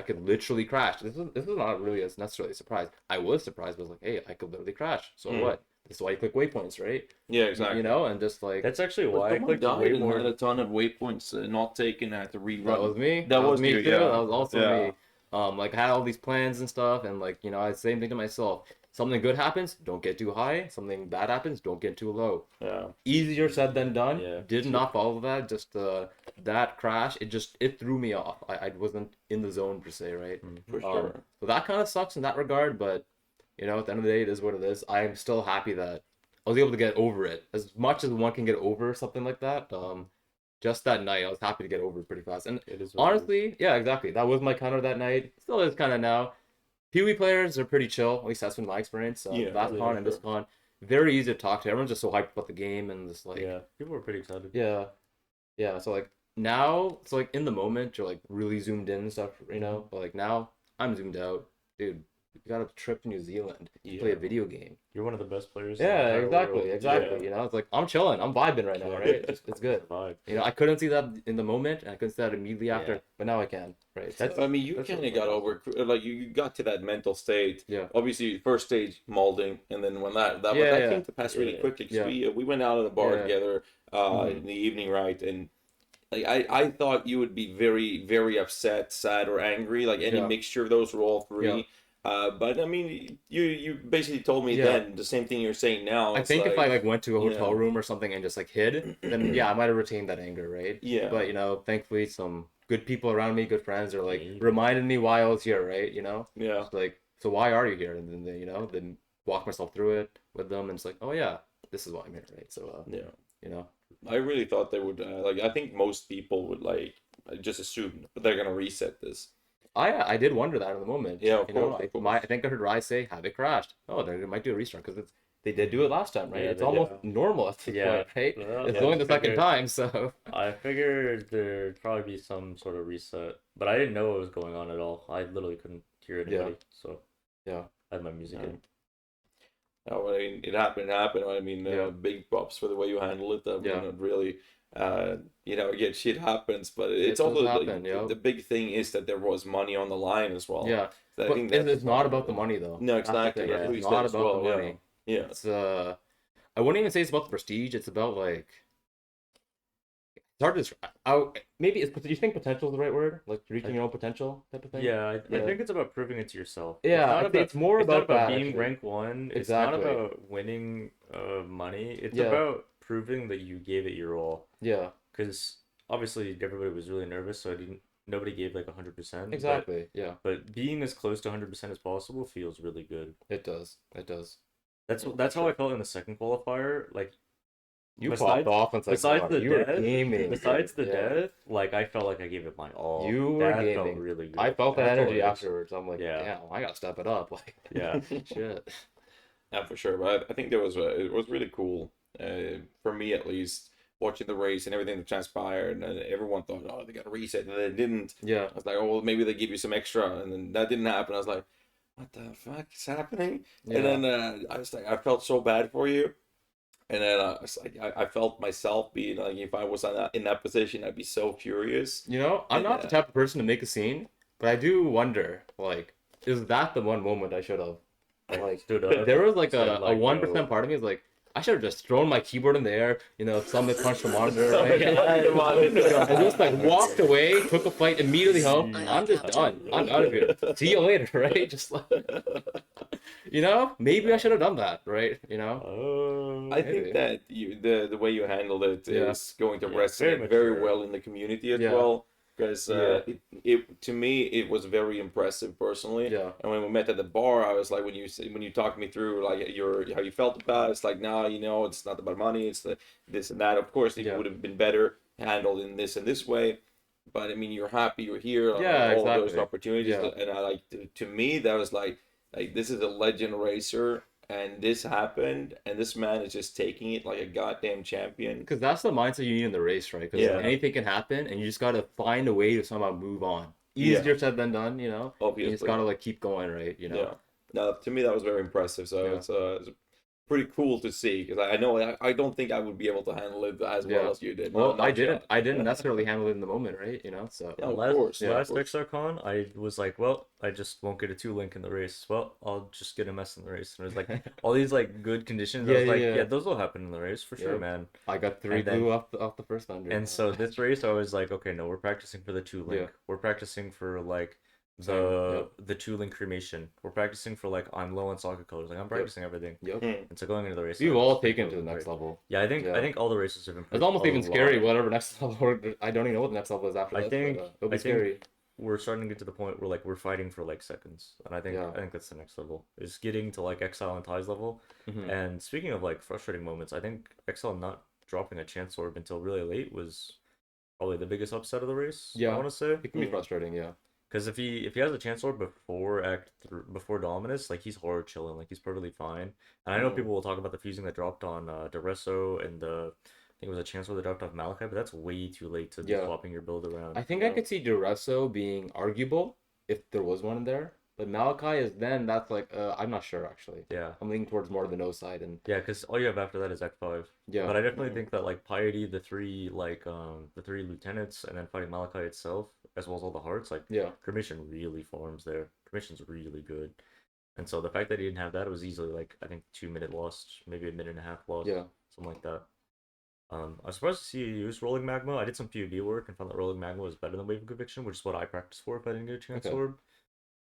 could literally crash. This is not really as necessarily a surprise. I was surprised, but hey, I could literally crash. So what? This is why you click waypoints, right? Yeah, exactly. And just that's actually why I clicked waypoints. Had a ton of waypoints not taken. I had to rerun. That was me. That was me too. That was also me. I had all these plans and stuff, and I had the same thing to myself. something good happens, don't get too high. Something bad happens, don't get too low. Yeah. Easier said than done. Yeah. Did not follow that. Just that crash, it threw me off. I wasn't in the zone per se, right? For sure. So that kind of sucks in that regard, but at the end of the day, it is what it is. I'm still happy that I was able to get over it. As much as one can get over something like that, just that night, I was happy to get over it pretty fast. And It is what it is. honestly, yeah, exactly. That was my counter that night. Still is kind of now. Pee-wee players are pretty chill. At least that's been my experience. That con and this con, very easy to talk to. Everyone's just so hyped about the game and just like Yeah, people were pretty excited. yeah. So like now, so like in the moment, you're like really zoomed in and stuff, But like now, I'm zoomed out, dude. You got a trip to New Zealand. You play a video game. You're one of the best players. in the Yeah, entire exactly. world. It's like I'm chilling. I'm vibing right now, right? It's good. Vibe. I couldn't see that in the moment, and I couldn't see that immediately after, but now I can, right? That's- I mean, you that's kind what of got over, like you got to that mental state. Yeah. Obviously, first stage molding, and then when that came to pass really quickly, because we went out of the bar together in the evening, right? And like I thought you would be very, very upset, sad, or angry, like any mixture of those were all three. Yeah. But I mean, you basically told me then the same thing you're saying now. I think if I like went to a hotel Yeah. room or something and just like hid, then I might have retained that anger, right? Yeah. But thankfully some good people around me, good friends, are like reminded me why I was here, right? Yeah. It's like, so why are you here? And then then walk myself through it with them, and it's like, oh yeah, this is why I'm here, right? So I really thought they would I think most people would just assume they're gonna reset this. I did wonder that in the moment. Yeah, of course. I think I heard Rise say, "Have it crashed?" Oh, they might do a restart because they did do it last time, right? Yeah, It's almost normal at this point, right? Well, It's only the second time, so I figured there'd probably be some sort of reset, but I didn't know what was going on at all. I literally couldn't hear anybody, so yeah. I had my music in. Oh, I mean, it happened. I mean, big props for the way you handle it. I mean, it really, again, shit happens, but it's also the big thing is that there was money on the line as well. Yeah, So I but think that's it's not about the money though. No, exactly. That's the thing. That's It's what not he said about as the well, money. Yeah. It's I wouldn't even say it's about the prestige. It's about like it's hard to describe. Maybe do you think potential is the right word? Like reaching your own potential type of thing. Yeah, I think it's about proving it to yourself. Yeah, it's more it's about not about that, being actually. rank 1. It's Exactly. not about winning money. It's about proving that you gave it your all. Yeah. Because obviously everybody was really nervous, so nobody gave like 100%. Exactly. But being as close to 100% as possible feels really good. It does. That's how I felt in the second qualifier. Like you popped off and besides the you were death, gaming. Besides the death, like I felt like I gave it my all. You were that gaming. felt really good. I felt that That's all energy it is. afterwards. I'm like, damn, I gotta step it up. Like, Yeah. shit. Yeah, for sure. But I think there was it was really cool for me at least watching the race and everything that transpired, and everyone thought, oh, they got to reset, and they didn't. Yeah. I was like, oh, well, maybe they give you some extra, and then that didn't happen. I was like, what the fuck is happening? Yeah. And then I was like, I felt so bad for you. And then I was like, I felt myself being like, if I was in that position, I'd be so furious. I'm not the type of person to make a scene, but I do wonder, like, is that the one moment I should have? Like, Stood up. there was like Said, a like, 1% part of me is like, I should have just thrown my keyboard in the air, summit punched the monitor, Summit right? punched the monitor. And just like walked away, took a flight immediately home. I'm just done. I'm out of here. See you later, right? Just like, maybe I should have done that, right? I think that the way you handled it is going to resonate very mature. well in the community as well. Because it to me it was very impressive personally. Yeah. And when we met at the bar, I was like, when you talked me through like how you felt about it, it's like now it's not about money, it's this and that. Of course, it would have been better handled in this and this way. But I mean, you're happy you're here. All of those opportunities, and I like to me that was like this is a legend racer. And this happened, and this man is just taking it like a goddamn champion. Because that's the mindset you need in the race, right? Because anything can happen, and you just gotta find a way to somehow move on. Easier said than done, Obviously. You just gotta like keep going, right? Yeah. No, to me that was very impressive. So it's pretty cool to see because I know I don't think I would be able to handle it as well as you did. Well, I didn't necessarily handle it in the moment, right? So of course. Last Meixsell I was like, well, I just won't get a 2-link in the race. Well, I'll just get a mess in the race. And it was like all these like good conditions. I was like, those will happen in the race for sure, man. I got 3 blue off the first 100. And so this race, I was like, okay, no, we're practicing for the 2-link. We're practicing for like the tooling cremation. We're practicing for like I'm low on soccer colors. Like I'm practicing everything. Yep. And so going into the race, We've all taken it to the next level. Yeah, I think all the races have improved. It's almost even scary. Whatever next level, I don't even know what the next level is after. It'll be scary. We're starting to get to the point where like we're fighting for like seconds, and I think that's the next level. Is getting to like Exile and Ty's level. And speaking of like frustrating moments, I think Exile not dropping a chance orb until really late was probably the biggest upset of the race. Yeah, I want to say it can be frustrating. Yeah. Because if he has a Chancellor before Dominus, like he's hard chilling, like he's perfectly fine. And I know people will talk about the fusing that dropped on Deresso and I think it was a Chancellor that dropped off Malachi, but that's way too late to be swapping your build around. I think I could see Deresso being arguable if there was one in there. But Malachi is that's like I'm not sure actually. Yeah. I'm leaning towards more the no side and because all you have after that is X5. Yeah. But I definitely think that like Piety, the three lieutenants, and then fighting Malachi itself, as well as all the hearts, like Cremation really forms there. Cremation's really good. And so the fact that he didn't have that, it was easily like I think 2-minute lost, maybe a minute and a half lost. Yeah. Something like that. I was surprised to see you use Rolling Magma. I did some PUB work and found that Rolling Magma was better than Wave of Conviction, which is what I practiced for if I didn't get a chance orb.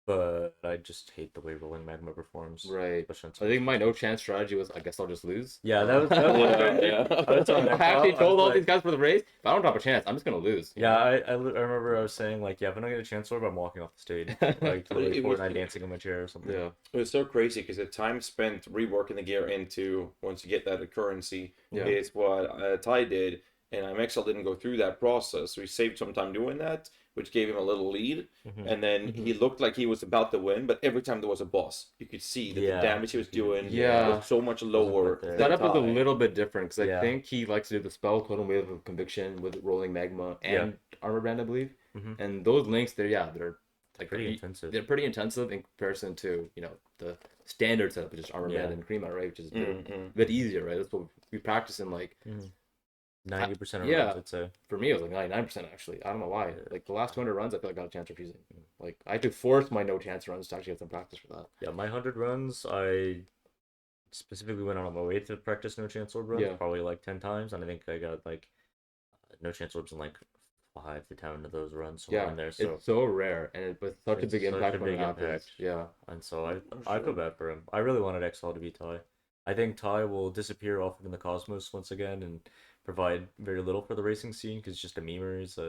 But I just hate the way Rolling Magma performs. Right. I think my no chance strategy was I guess I'll just lose. Yeah, that was I actually told all these guys for the race, if I don't drop a chance, I'm just gonna lose. Yeah, I remember I was saying like, if I don't get a chance orb, I'm walking off the stage. Like totally Fortnite dancing on my chair or something. Yeah. It was so crazy because the time spent reworking the gear into once you get that occurrency is what Ty did. And Meixsell didn't go through that process, so he saved some time doing that, which gave him a little lead. And then he looked like he was about to win, but every time there was a boss, you could see that the damage he was doing was so much lower. Setup is a little bit different because I think he likes to do the spell Totem Wave of Conviction with Rolling Magma and Armor Brand, I believe. And those links, they're like pretty intensive. They're pretty intensive in comparison to the standard setup, which is Armor Brand and Crema, right? Which is a bit easier, right? That's what we practice in like. 90% of runs, I'd say. For me, it was like 99% actually. I don't know why. Like the last 200 runs, I feel like I got a chance of refusing. Like I had to force my no chance runs to actually get some practice for that. Yeah, my 100 runs, I specifically went on my way to practice no chance orb runs probably like 10 times, and I think I got like no chance orbs in like 5 to 10 of those runs. So there, so it's so rare, and with such a big impact when it happens. Yeah, and so I feel bad for him. I really wanted XL to be Ty. I think Ty will disappear off in the cosmos once again and provide very little for the racing scene because it's just a memer. It's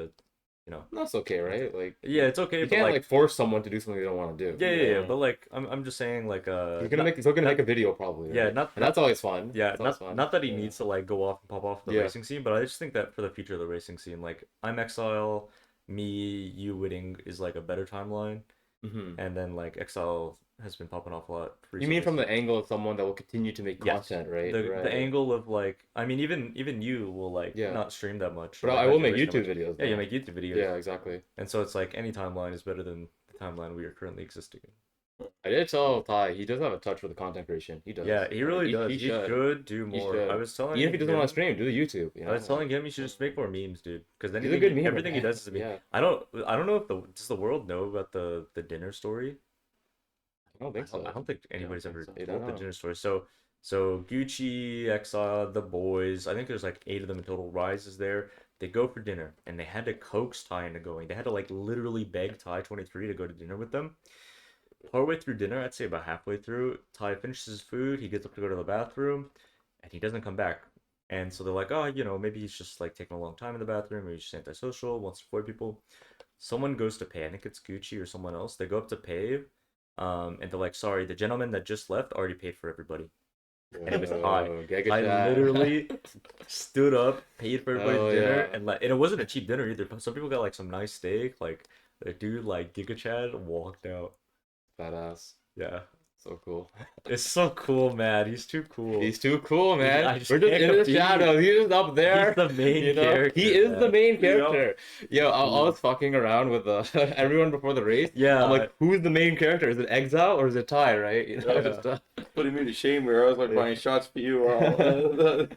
that's okay, right? Like it's okay. You can't like force someone to do something they don't want to do. Yeah. But like I'm just saying like he's still gonna make a video probably. Right? Yeah, that's always fun. Yeah, not that he needs to like go off and pop off the racing scene, but I just think that for the future of the racing scene, like I'm Exile, me, you winning is like a better timeline, and then like Exile has been popping off a lot recently. You mean from the angle of someone that will continue to make content, right? The angle of like, I mean, even you will like not stream that much. But I will make YouTube videos. Yeah, you make YouTube videos. Yeah, exactly. And so it's like any timeline is better than the timeline we are currently existing in. I did tell Ty he does have a touch for the content creation. He does. Yeah, he really does. He should do more. I was telling him, even if he doesn't want to stream, do the YouTube. I was telling him he should just make more memes, dude. Because then everything he does is a meme. Yeah. I don't know if does the world know about the dinner story. I don't think so. I don't think anybody's ever told the dinner story. So Gucci, Exile, the boys, I think there's like 8 of them in total. Rise is there. They go for dinner, and they had to coax Ty into going. They had to like literally beg Ty 23 to go to dinner with them. Partway through dinner, I'd say about halfway through, Ty finishes his food. He gets up to go to the bathroom, and he doesn't come back. And so they're like, oh, maybe he's just like taking a long time in the bathroom. Maybe he's just antisocial, wants to avoid people. Someone goes to pay. I think it's Gucci or someone else. They go up to pay. And they're like, sorry, the gentleman that just left already paid for everybody. And it was Ty. I literally stood up, paid for everybody's dinner, and it wasn't a cheap dinner either. Some people got like some nice steak. Like the dude, like Giga Chad, walked out. Badass. Yeah. So cool. It's so cool, man. He's too cool. He's too cool, man. We're just in the shadows. He's just up there. He's the main character. He is the main character. Yo, I was fucking around with everyone before the race. Yeah. I'm like, who's the main character? Is it Exile or is it Ty, right? Just, putting me to shame where I was like buying shots for you.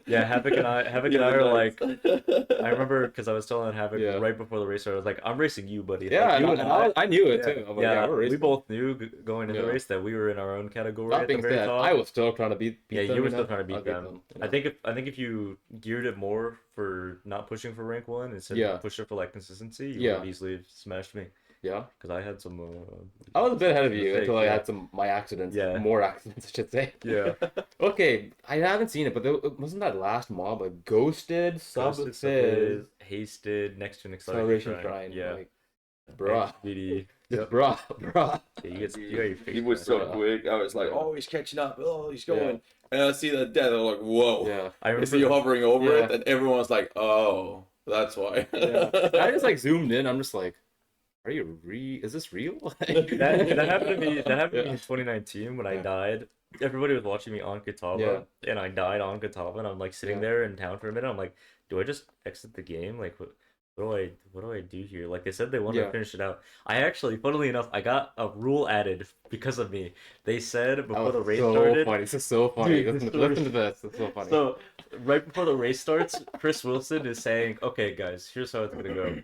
Yeah, Havoc and I are like, I remember because I was telling Havoc right before the race, I was like, I'm racing you, buddy. Yeah, like, I knew it too. Like, we both knew going into the race that we were in our own category at the very top. I was still trying to beat them. Yeah, you were still trying to beat them. I think if you geared it more for not pushing for rank 1 instead of pushing for like consistency, you would have easily smashed me. Yeah. Because I had some. I was a bit ahead of you mistakes, until I yeah. had my accidents. Yeah. More accidents, I should say. Yeah. Okay, I haven't seen it, but wasn't that last mob like ghosted, Ghosted, Subfizz, hasted next to an Acceleration acceleration Shrine? Yeah. Like, bruh. XVD. Just bruh. Yeah, you got your face. He was so Yeah. quick. I was like, Yeah. oh, he's catching up. Oh, he's going. Yeah. And I see that death. I'm like, whoa. Yeah. I I remember see you hovering over Yeah. it, and everyone's like, oh, that's why. Yeah. I just like zoomed in. I'm just like, are you is this real? that happened to me. That happened to me Yeah. in 2019 when I Yeah. died. Everybody was watching me on Catawba, and I died on Catawba, and I'm like sitting Yeah. there in town for a minute. I'm like, do I just exit the game? Like, what do I do here? Like they said they wanted to finish it out. I actually, funnily enough, I got a rule added because of me. They said before the race started. Funny. This is so funny. Dude, Listen to this. It's so funny. So right before the race starts, Chris Wilson is saying, "Okay, guys, here's how it's gonna go.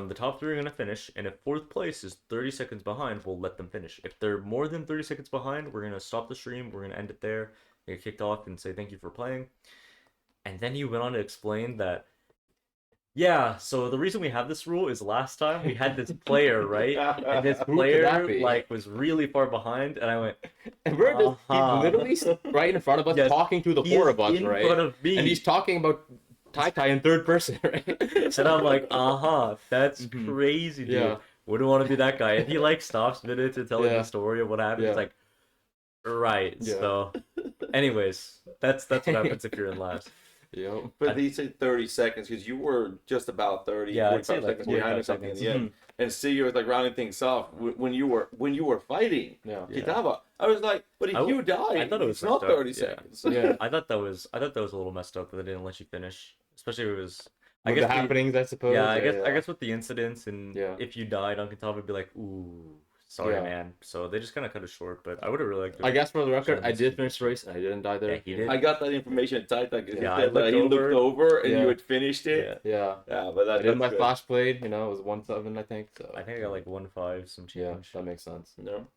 The top three are gonna finish, and if fourth place is 30 seconds behind, we'll let them finish. If they're more than 30 seconds behind, we're gonna stop the stream. We're gonna end it there, get kicked off, and say thank you for playing." And then he went on to explain that. Yeah, so the reason we have this rule is last time we had this player, right? And this Who could player that be? like was really far behind, and I went, And we're just, Uh-huh. he's literally right in front of us, Yes, talking to the he four is of us, in right? front of me. And he's talking about Tai in third person, right? And I'm like, that's Mhm. crazy, dude. Yeah. Wouldn't want to be that guy. And he like stops mid to telling Yeah. the story of what happened. Yeah. He's like, right. Yeah. So, anyways, that's what happens if you're in last. Yep. But he said 30 seconds because you were just about 30, Yeah, I'd 45 say like seconds behind 45 or something seconds. in the end. And see, you was like rounding things off when you were fighting Yeah. Kitava. I was like, but if you die, I thought it was it's not messed up, 30 yeah. seconds. Yeah. I thought that was a little messed up that they didn't let you finish, especially if it was. I With guess the happenings, I suppose. Yeah, I guess with the incidents and Yeah. if you died on Kitava, it'd be like, ooh, sorry, Yeah. man. So they just kind of cut it short. But I would have really liked. I guess for the record, I Shadows. did finish the race and I didn't die there. Yeah, he did. I got that information at Titan. Yeah, I He looked looked over. over and Yeah. you had finished it. Yeah. Yeah. But I that's did my good. flash blade, it was 1-7, I think. So I think I got like 1-5 some yeah, change. that makes sense. No,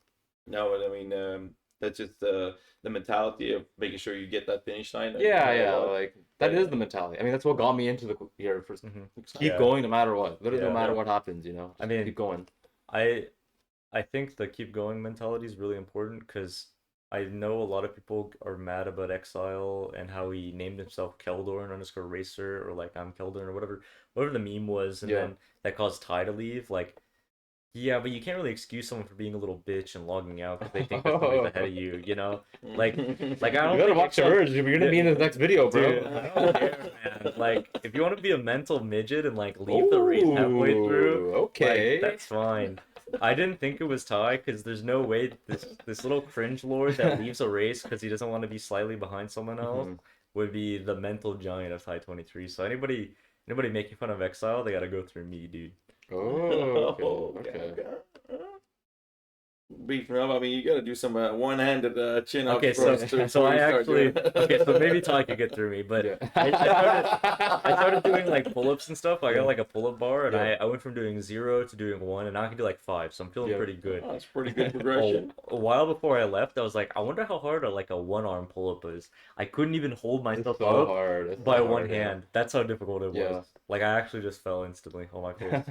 but I mean, that's just the mentality of making sure you get that finish line. Yeah, like that is the mentality. I mean, that's what got me into the here. First, Mhm. keep Yeah. going no matter what. Literally, no Yeah. matter what happens, I just mean, keep going. I think the keep going mentality is really important because I know a lot of people are mad about Exile and how he named himself Keldorn _ Racer or like I'm Keldorn or whatever the meme was, and Yeah. then that caused Ty to leave. Like, yeah, but you can't really excuse someone for being a little bitch and logging out because they think that somebody's ahead of you, you know? Like I You don't gotta think watch the Exile- verge. You're gonna be in this next video, bro. Dude, I don't care, man. Like, if you want to be a mental midget and like leave the race halfway through, Okay. like, that's fine. I didn't think it was Ty because there's no way this little cringe lord that leaves a race because he doesn't want to be slightly behind someone else Mhm. would be the mental giant of Ty 23. So anybody making fun of Exile, they gotta go through me, dude. Oh, okay. Beefing up. I mean, you got to do some one-handed chin ups Okay, first. so I actually so maybe Ty could get through me, but Yeah. I started doing like pull-ups and stuff. I got like a pull-up bar, and Yeah. I went from doing 0 to doing 1, and now I can do like 5. So I'm feeling Yeah. pretty good. That's pretty good progression. A while before I left, I was like, I wonder how hard a one-arm pull-up is. I couldn't even hold It's myself so up hard. It's by so one hard, yeah. hand. That's how difficult it was. Yeah. Like I actually just fell instantly on my face.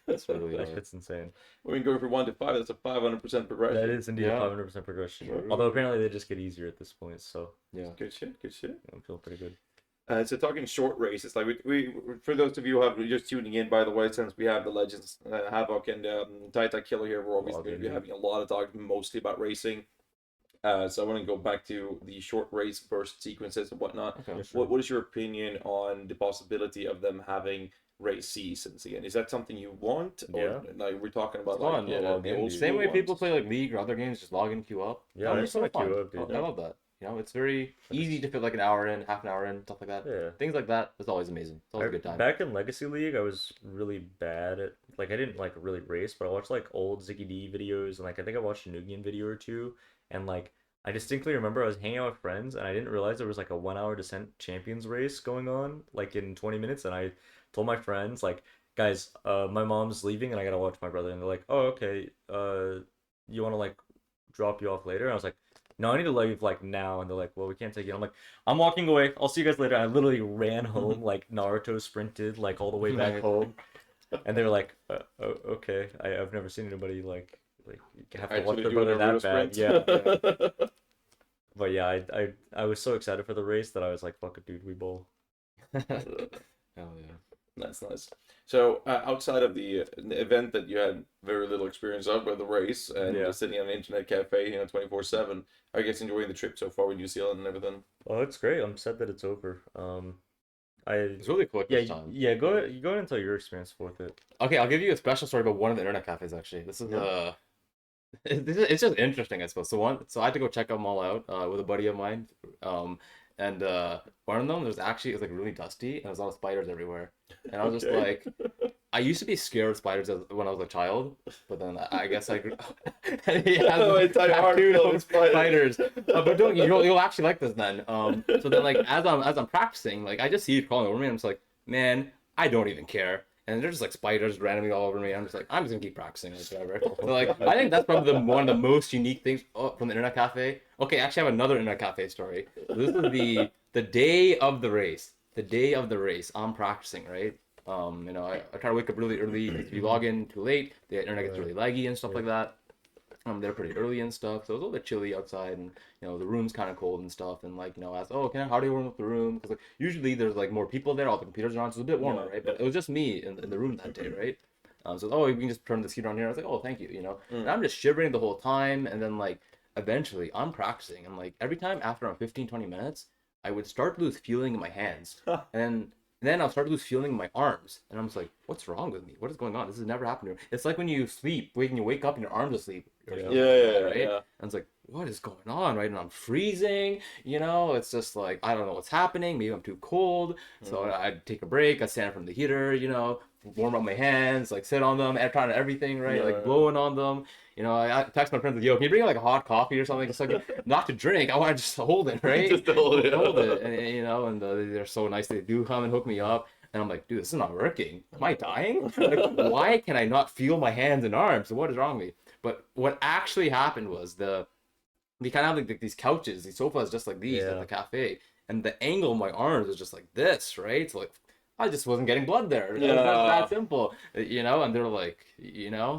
That's really That hard. shit's insane. When we go from 1 to 5, that's a 500% progression. That is indeed Yeah. a 500% progression. True. Although apparently they just get easier at this point, so Yeah. Good shit. Good shit. I'm feeling pretty good. So talking short races, like we for those of you who have just tuning in, by the way, since we have the legends Havoc and Taita Killer here, we're obviously going to be having a lot of talk mostly about racing. So I want to go back to the short race burst sequences and whatnot. Okay. Yeah, sure. What is your opinion on the possibility of them having race seasons again? Is that something you want? Or, Yeah. like we're talking about It's like fun. the old Same school way people ones. play like League or other games, just log in, queue up. Yeah, Oh, I it's just wanna so fun. queue up, dude. I love that. It's very easy to fit like an hour in, half an hour in, stuff like that. Yeah. Things like that is always amazing. It's always a good time. Back in Legacy League, I was really bad at I didn't like really race, but I watched like old Ziggy D videos and like I think I watched a Nugian video or two, and like I distinctly remember I was hanging out with friends and I didn't realize there was like a 1-hour Descent Champions race going on like in 20 minutes, and I told my friends like, guys, my mom's leaving and I gotta watch my brother, and they're like, oh okay, you want to like drop you off later? And I was like, no, I need to leave like now. And they're like, well, we can't take you. I'm like, I'm walking away. I'll see you guys later. I literally ran home like Naruto sprinted like all the way back home. And they're like, oh, okay, I've never seen anybody like have to watch Actually their doing brother a real that bad. sprint. Yeah. But yeah, I was so excited for the race that I was like, fuck it, dude, we bowl. Hell yeah. Nice. So outside of the event that you had very little experience of, with the race and Yeah. just sitting on an internet cafe, 24/7, are you guys enjoying the trip so far with New Zealand and everything? Oh, it's great. I'm sad that it's over. It's really quick this time. Yeah. Go and tell your experience with it. Okay, I'll give you a special story about one of the internet cafes. Actually, this is it's just interesting, I suppose. So I had to go check them all out with a buddy of mine. And one of them, it was like really dusty and there was a lot of spiders everywhere. And I was just like, I used to be scared of spiders when I was a child, but then I guess I grew. Spiders. But you'll actually like this then. So then like as I'm practicing, like I just see it crawling over me, and I'm just like, man, I don't even care. And there's just like spiders randomly all over me. I'm just like, I'm just gonna keep practicing, like whatever. So like, I think that's probably one of the most unique things from the internet cafe. Okay, actually, I have another internet cafe story. So this is the day of the race. The day of the race, I'm practicing, right? I try to wake up really early because if you log in too late, the internet gets really laggy and stuff like that. They're pretty early and stuff, so it was a little bit chilly outside, and the room's kind of cold and stuff. And like asked, how do you warm up the room? Because like usually there's like more people there, all the computers are on, so it's a bit warmer, right? But it was just me in the room that day, right? So you can just turn this heater on here. I was like, oh, thank you, And I'm just shivering the whole time, and then like eventually I'm practicing, and like every time after around 15-20 minutes, I would start to lose feeling in my hands, and then I'll start to lose feeling in my arms, and I'm just like, what's wrong with me? What is going on? This has never happened to me. It's like when you sleep, when you wake up and your arms asleep. Yeah. And it's like, what is going on, right? And I'm freezing, it's just like, I don't know what's happening. Maybe I'm too cold. So I'd take a break. I'd stand from the heater, warm up my hands, like sit on them, trying everything, right? Like blowing on them. I text my friends like, yo, can you bring like a hot coffee or something? Just like not to drink. I want to just hold it, right? Just hold it. Hold it. And they're so nice. They do come and hook me up. And I'm like, dude, this is not working. Am I dying? Like, why can I not feel my hands and arms? What is wrong with me? But what actually happened was we kind of have like these couches, these sofas just like these at the cafe. And the angle of my arms is just like this, right? So like, I just wasn't getting blood there. Yeah. That's that simple, And they're like,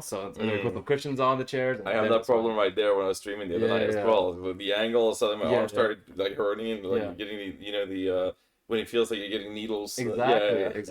so they put some cushions on the chairs. And I have that problem right there when I was streaming the other night as well. With the angle, suddenly my arm started like hurting and like getting the when it feels like you're getting needles. Exactly.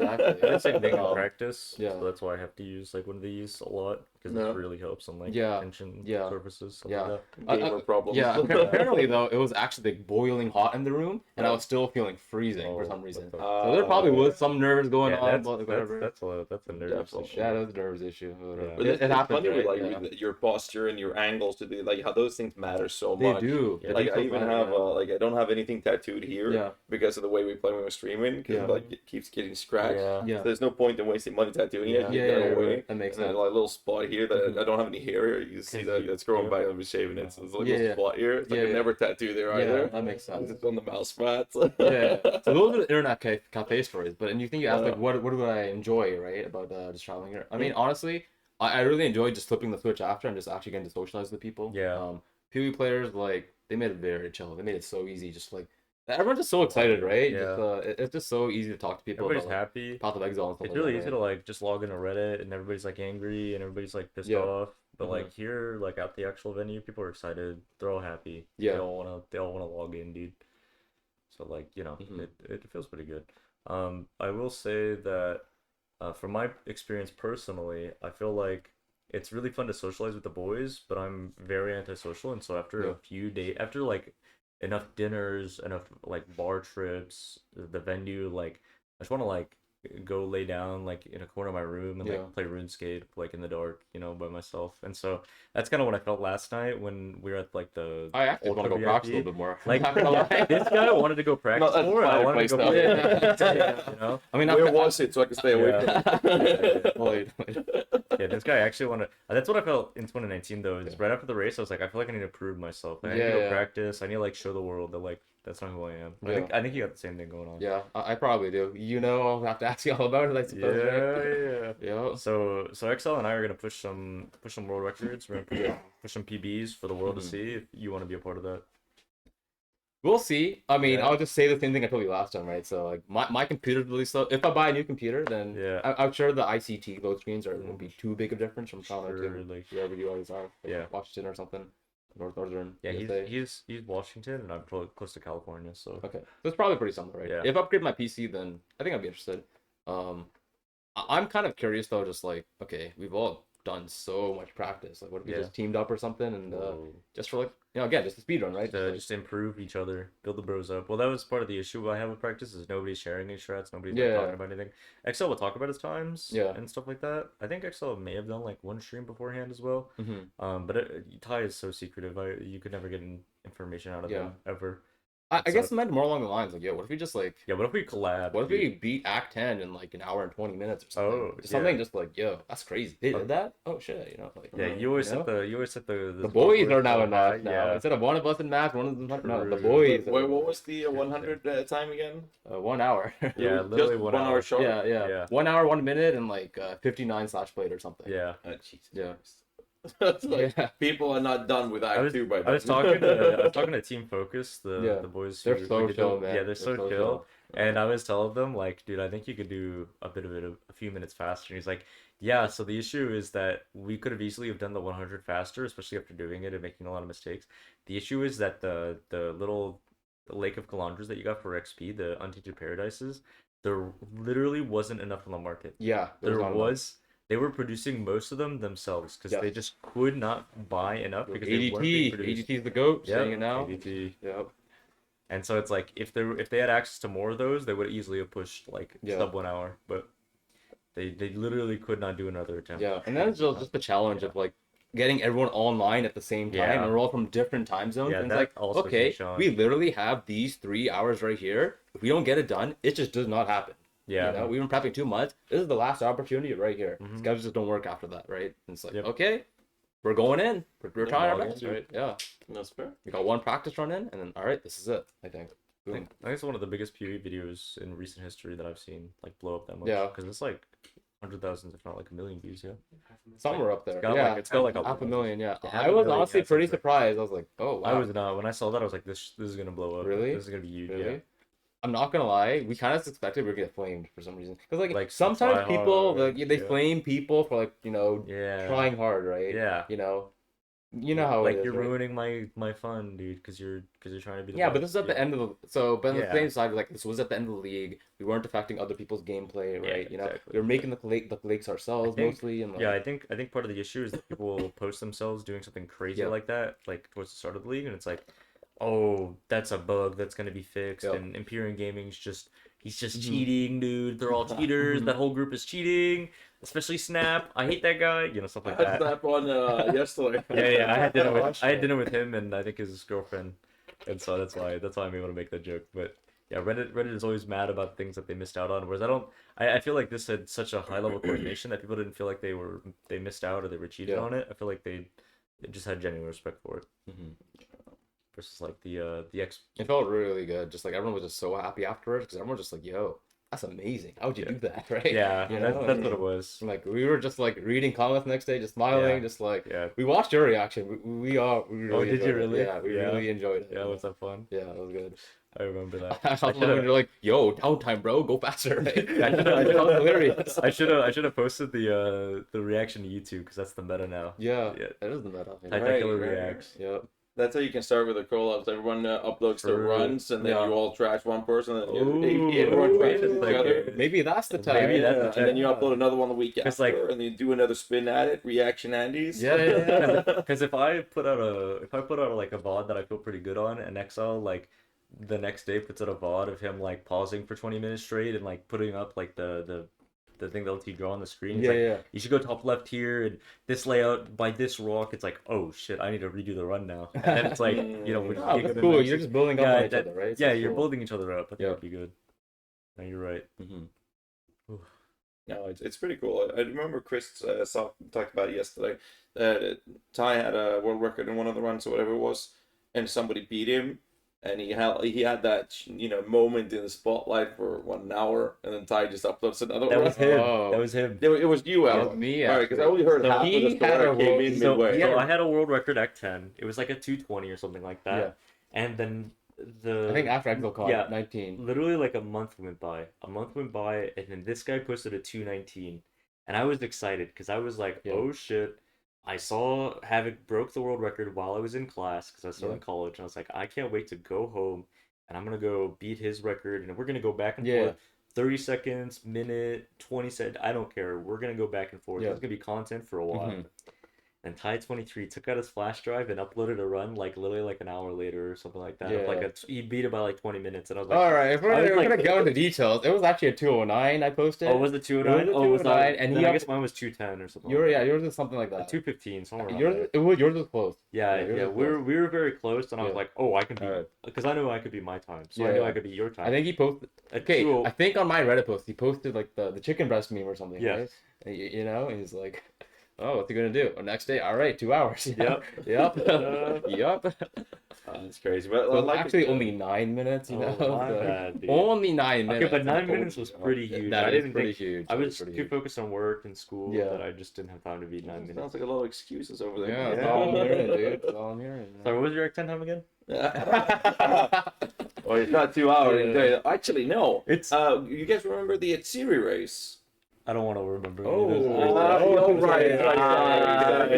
That's the thing in practice. Yeah. So that's why I have to use like one of these a lot because it really helps on like tension surfaces. Yeah. Like gamer problems. Yeah. Apparently though, it was actually like boiling hot in the room, and I was still feeling freezing for some reason. So there probably was some nerves going on. That's a nervous issue. Yeah, that's a nervous issue. But it happens. Funny with your posture and your angles to like how those things matter so much. They do. Like I even have I don't have anything tattooed here because of the way we play when we're streaming because like it keeps getting scratched. So there's no point in wasting money tattooing it. That makes sense. Like a little spot here that I don't have any hair here. You see that's growing back. I'm shaving it. So there's like a little spot here. It's like I never tattoo there either. That makes sense. It's on the mouse mats. So those are the internet cafe stories. But you think you asked like what do I enjoy, right, about just traveling here? I mean, honestly, I really enjoyed just flipping the switch after and just actually getting to socialize with people. PvE players, like, they made it very chill. They made it so easy, just like everyone's just so excited, right? It's just so easy to talk to people. Everybody's happy. Path of Exile and stuff. It's really easy to like just log into Reddit and everybody's like angry and everybody's like pissed off. But like here, like at the actual venue, people are excited. They're all happy. They all wanna log in, dude. So like it feels pretty good. I will say that from my experience personally, I feel like it's really fun to socialize with the boys, but I'm very antisocial, and so after a few days, after like enough dinners, enough like bar trips, the venue, like I just want to like go lay down like in a corner of my room and like play RuneScape like in the dark, by myself. And so that's kind of what I felt last night when we were at like the. I actually want to go practice a little bit more. Like this guy wanted to go practice more. I wanted to go. I mean, where was it so I could stay away? Yeah, this guy actually wanted. That's what I felt in 2019 though. Is right after the race, I was like, I feel like I need to prove myself. Like, I need to go practice. I need to like show the world that like that's not who I am. I think you got the same thing going on. Yeah, I probably do. I'll have to ask you all about it, I suppose. Yeah. So XL and I are gonna push some world records. We're gonna push some PBs for the world to see. If you want to be a part of that. We'll see. I mean, Yeah. I'll just say the same thing I told you last time, right? So like my computer's really slow. If I buy a new computer, then I'm sure the ICT load screens won't be too big of a difference from Toronto to like wherever you always are. Like Washington or something, northern. Yeah, USA. he's Washington, and I'm close to California, so Okay, so it's probably pretty similar, right? Yeah. If I upgrade my PC, then I think I'd be interested. I'm kind of curious though, just like, okay, we've all done so much practice. Like, what if we just teamed up or something and just for like, again, just a speed run, right? Just improve each other, build the bros up. Well, that was part of the issue I have with practice is nobody's sharing any strats, nobody's like, talking about anything. Excel will talk about his times, and stuff like that. I think Excel may have done like one stream beforehand as well. But Ty is so secretive. You could never get information out of him ever. I guess it meant more along the lines like, what if we just like... Yeah, what if we collab? What if we beat Act 10 in like an hour and 20 minutes or something? Oh, something just like, that's crazy. They did that? Oh shit, Like, you always set the boys are now in math now. Instead of one of us in math, one of them no, the boys. Wait, what was the 100 time again? 1 hour. Yeah, literally 1 hour short. Yeah. 1 hour, 1 minute, and like 59 slash plate or something. Yeah. Jesus. Yeah. That's like people are not done with Act 2 by then. I was talking to Team Focus, the boys. They're so chill, man. Yeah, they're so chill. And I was telling them like, dude, I think you could do a bit of it a few minutes faster. And he's like, yeah. So the issue is that we could have easily have done the 100 faster, especially after doing it and making a lot of mistakes. The issue is that the little Lake of Calandras that you got for XP, the Untainted Paradises, there literally wasn't enough on the market. Yeah, there was. They were producing most of them themselves because they just could not buy enough because they weren't being produced. ADT is the GOAT, saying it now. ADT. Yep. And so it's like if they had access to more of those, they would easily have pushed like sub 1 hour, but they literally could not do another attempt. Yeah, and then it's just the challenge of like getting everyone online at the same time, and we're all from different time zones. Yeah, and it's like, okay, we literally have these 3 hours right here. If we don't get it done, it just does not happen. Yeah, we've been prepping 2 months. This is the last opportunity right here. Schedules just don't work after that, right? And it's like, okay, we're going in. We're trying our best, right? Yeah, that's fair. We got 1 practice run in, and then all right, this is it. I think. I think it's one of the biggest PvE videos in recent history that I've seen like blow up that much. Yeah, because it's like 100,000, if not like 1 million views. Yeah, somewhere up there. It's got like half a million. Yeah, I was honestly pretty surprised. I was like, oh wow. I was not when I saw that. I was like, this is gonna blow up. Really? This is gonna be huge. Really? Yeah. I'm not gonna lie, we kind of suspected we were gonna get flamed for some reason. Because like sometimes people they flame people for like trying hard, right? Yeah. You know how like it is, you're right? ruining my fun, dude, because you're trying to be the best. But this is at the end of the but on the same side, like this was at the end of the league. We weren't affecting other people's gameplay, right? Exactly. We were making the lakes ourselves mostly, and I think part of the issue is that people will post themselves doing something crazy like that, like towards the start of the league, and it's like, oh, that's a bug that's gonna be fixed, and Empyrean Gaming's he's just cheating, dude. They're all cheaters. That whole group is cheating, especially Snap. I hate that guy. Stuff like that. Snap on yesterday. Yeah. I had dinner with him and I think his girlfriend, and so that's why I'm able to make that joke. But yeah, Reddit is always mad about things that they missed out on. Whereas I feel like this had such a high level coordination that people didn't feel like they missed out or they were cheating on it. I feel like they just had genuine respect for it. Versus like the it felt really good. Just like everyone was just so happy afterwards because everyone was just like, yo, that's amazing. How would you do that, right? Yeah, that's what it was. Like we were just like reading comments the next day, just smiling, just like we watched your reaction. We really did you really? Yeah, we really enjoyed it. Yeah, was that fun? Yeah, it was good. I remember that. You're like, yo, downtime, bro, go faster. Right? Hilarious. I should have posted the reaction to YouTube because that's the meta now. Yeah, that is the meta. Killer reacts. Yep. That's how you can start with the collabs. Everyone uploads their runs, and then you all trash one person, and everyone trashes each other. Maybe that's the time. And then you upload another one the week after, and then you do another spin at it. Reaction Andes. Yeah. Because if I put out a VOD that I feel pretty good on, and Meixsell like the next day puts out a VOD of him like pausing for 20 minutes straight and like putting up like the thing that lets you draw on the screen. You should go top left here and this layout by this rock. It's like, oh shit, I need to redo the run now. And then it's like, it's cool. You're just building up on each other, right? You're building each other up. I think that'd be good. No, you're right. No, it's pretty cool. I remember Chris talked about it yesterday. Ty had a world record in one of the runs or whatever it was, and somebody beat him. And he had that moment in the spotlight for 1 hour, and then Ty just uploads another one. That was him. That was him. It was you, Alan. It was me. All right, because I only heard half of the story. I came in midway. So I had a world record Act 10. It was like a 220 or something like that. Yeah. And then the I think after ExileCon 19. literally like a month went by. And then this guy posted a 2:19, and I was excited because I was like, Yeah. oh shit. I saw Havoc broke the world record while I was in class because I was still in college, and I was like, I can't wait to go home, and I'm gonna go beat his record, and we're gonna go back and forth. 30 seconds, minute, 20 seconds, I don't care. We're gonna go back and forth. There's gonna be content for a while. And Ty23 took out his flash drive and uploaded a run like literally like an hour later or something like that. Yeah. He beat it by like 20 minutes, and I was like, all right, if we're gonna go into details, it was actually a 209 I posted. Oh, was it 209? It was 209, and I guess mine was 210 or something. Yours was something like that. 215 somewhere. Yours was close. Yeah, we were very close, and I was like, oh, I can beat, because I knew I could beat my time, so I knew I could beat your time. I think he posted. Okay, I think on my Reddit post he posted like the chicken breast meme or something. Yeah. Right? And, he's like, oh, what's he gonna do? Next day, all right, 2 hours. Yep. Yep. That's crazy. But So actually only 9 minutes. My bad, dude. Only 9 minutes. Okay, but 9 minutes was pretty huge. That is pretty huge. I was too focused on work and school that I just didn't have time to beat 9 minutes. Sounds like a lot of excuses over there. Yeah, that's all I'm hearing, dude. That's all I'm hearing. Sorry, what was your X10 time again? Well, it's not 2 hours. Actually, no. It's you guys remember the GHAZZY race? I don't want to remember. Right. I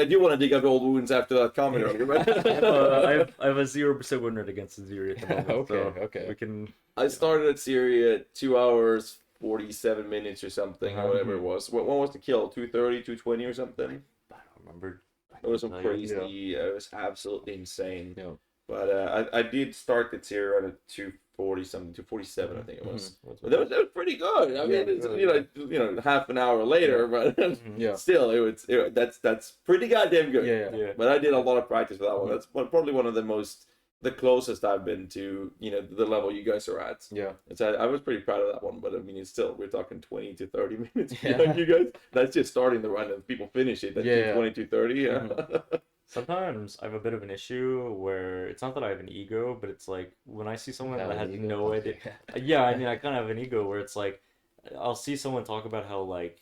do want to dig up old wounds after that comment earlier. But I have a 0% win rate against Ziri at the moment. Okay. We can. I started at Syria at 2 hours 47 minutes or something, or whatever it was. What was the kill? 230, 220 or something? I don't remember. It was some crazy. It was absolutely insane. Yeah. But I did start the tier at 240 something, 247 I think it was. But that was pretty good. I mean, it's half an hour later, but still, that's pretty goddamn good. Yeah. But I did a lot of practice for that one. That's probably one of the closest I've been to the level you guys are at. Yeah. I was pretty proud of that one, but I mean, it's still, we're talking 20 to 30 minutes. You guys, that's just starting the run, and people finish it at 20 to 30. Yeah. Sometimes I have a bit of an issue where it's not that I have an ego, but it's like when I see someone that has no idea. Yeah, I mean, I kind of have an ego where it's like I'll see someone talk about how like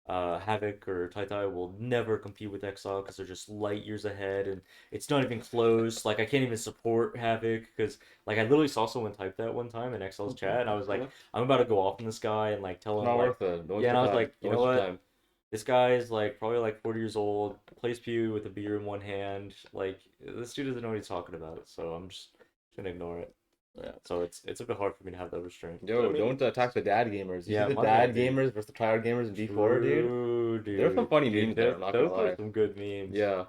Havoc or Tai will never compete with Exile because they're just light years ahead, and it's not even close. Like I can't even support Havoc because like I literally saw someone type that one time in Exile's chat, and I was like, I'm about to go off on this guy and like tell him not like, worth it. and I was like, you know what? This guy is like probably like 40 years old, plays PU with a beer in one hand. Like this dude doesn't know what he's talking about, so I'm just gonna ignore it. Yeah. So it's a bit hard for me to have that restraint. Yo, don't attack the dad gamers. You see the dad gamers versus the tryhard gamers in D4, dude. There's some funny memes there. I'm not gonna lie. Those are some good memes. Yeah.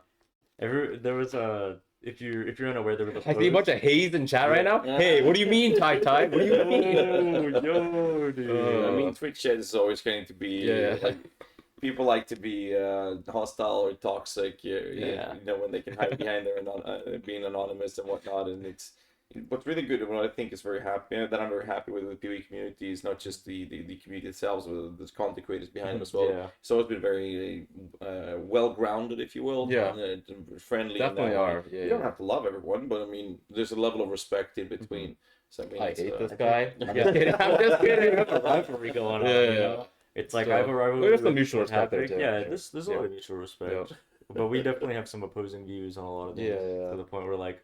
There was a. If you're unaware, there was a. I see a bunch of haze in chat right now. Yeah. Hey, what do you mean, Ty? What do you mean? Yo, dude. I mean, Twitch chat is always going to be like. People like to be hostile or toxic, when they can hide behind their being anonymous and whatnot. And it's what's really good, and what I think is very happy, that I'm very happy with the PoE community, is not just the community itself, but there's content creators behind them as well. Yeah. So it's been very well grounded, if you will. Friendly. Definitely are. Yeah, you don't have to love everyone, but I mean, there's a level of respect in between. So I mean, I hate this guy. I'm just kidding. I'm just kidding. There's a rivalry going on. Yeah. It's like I have a rivalry. There's some mutual respect there too. Yeah, there's a lot of mutual respect. But we definitely have some opposing views on a lot of things. To the point where like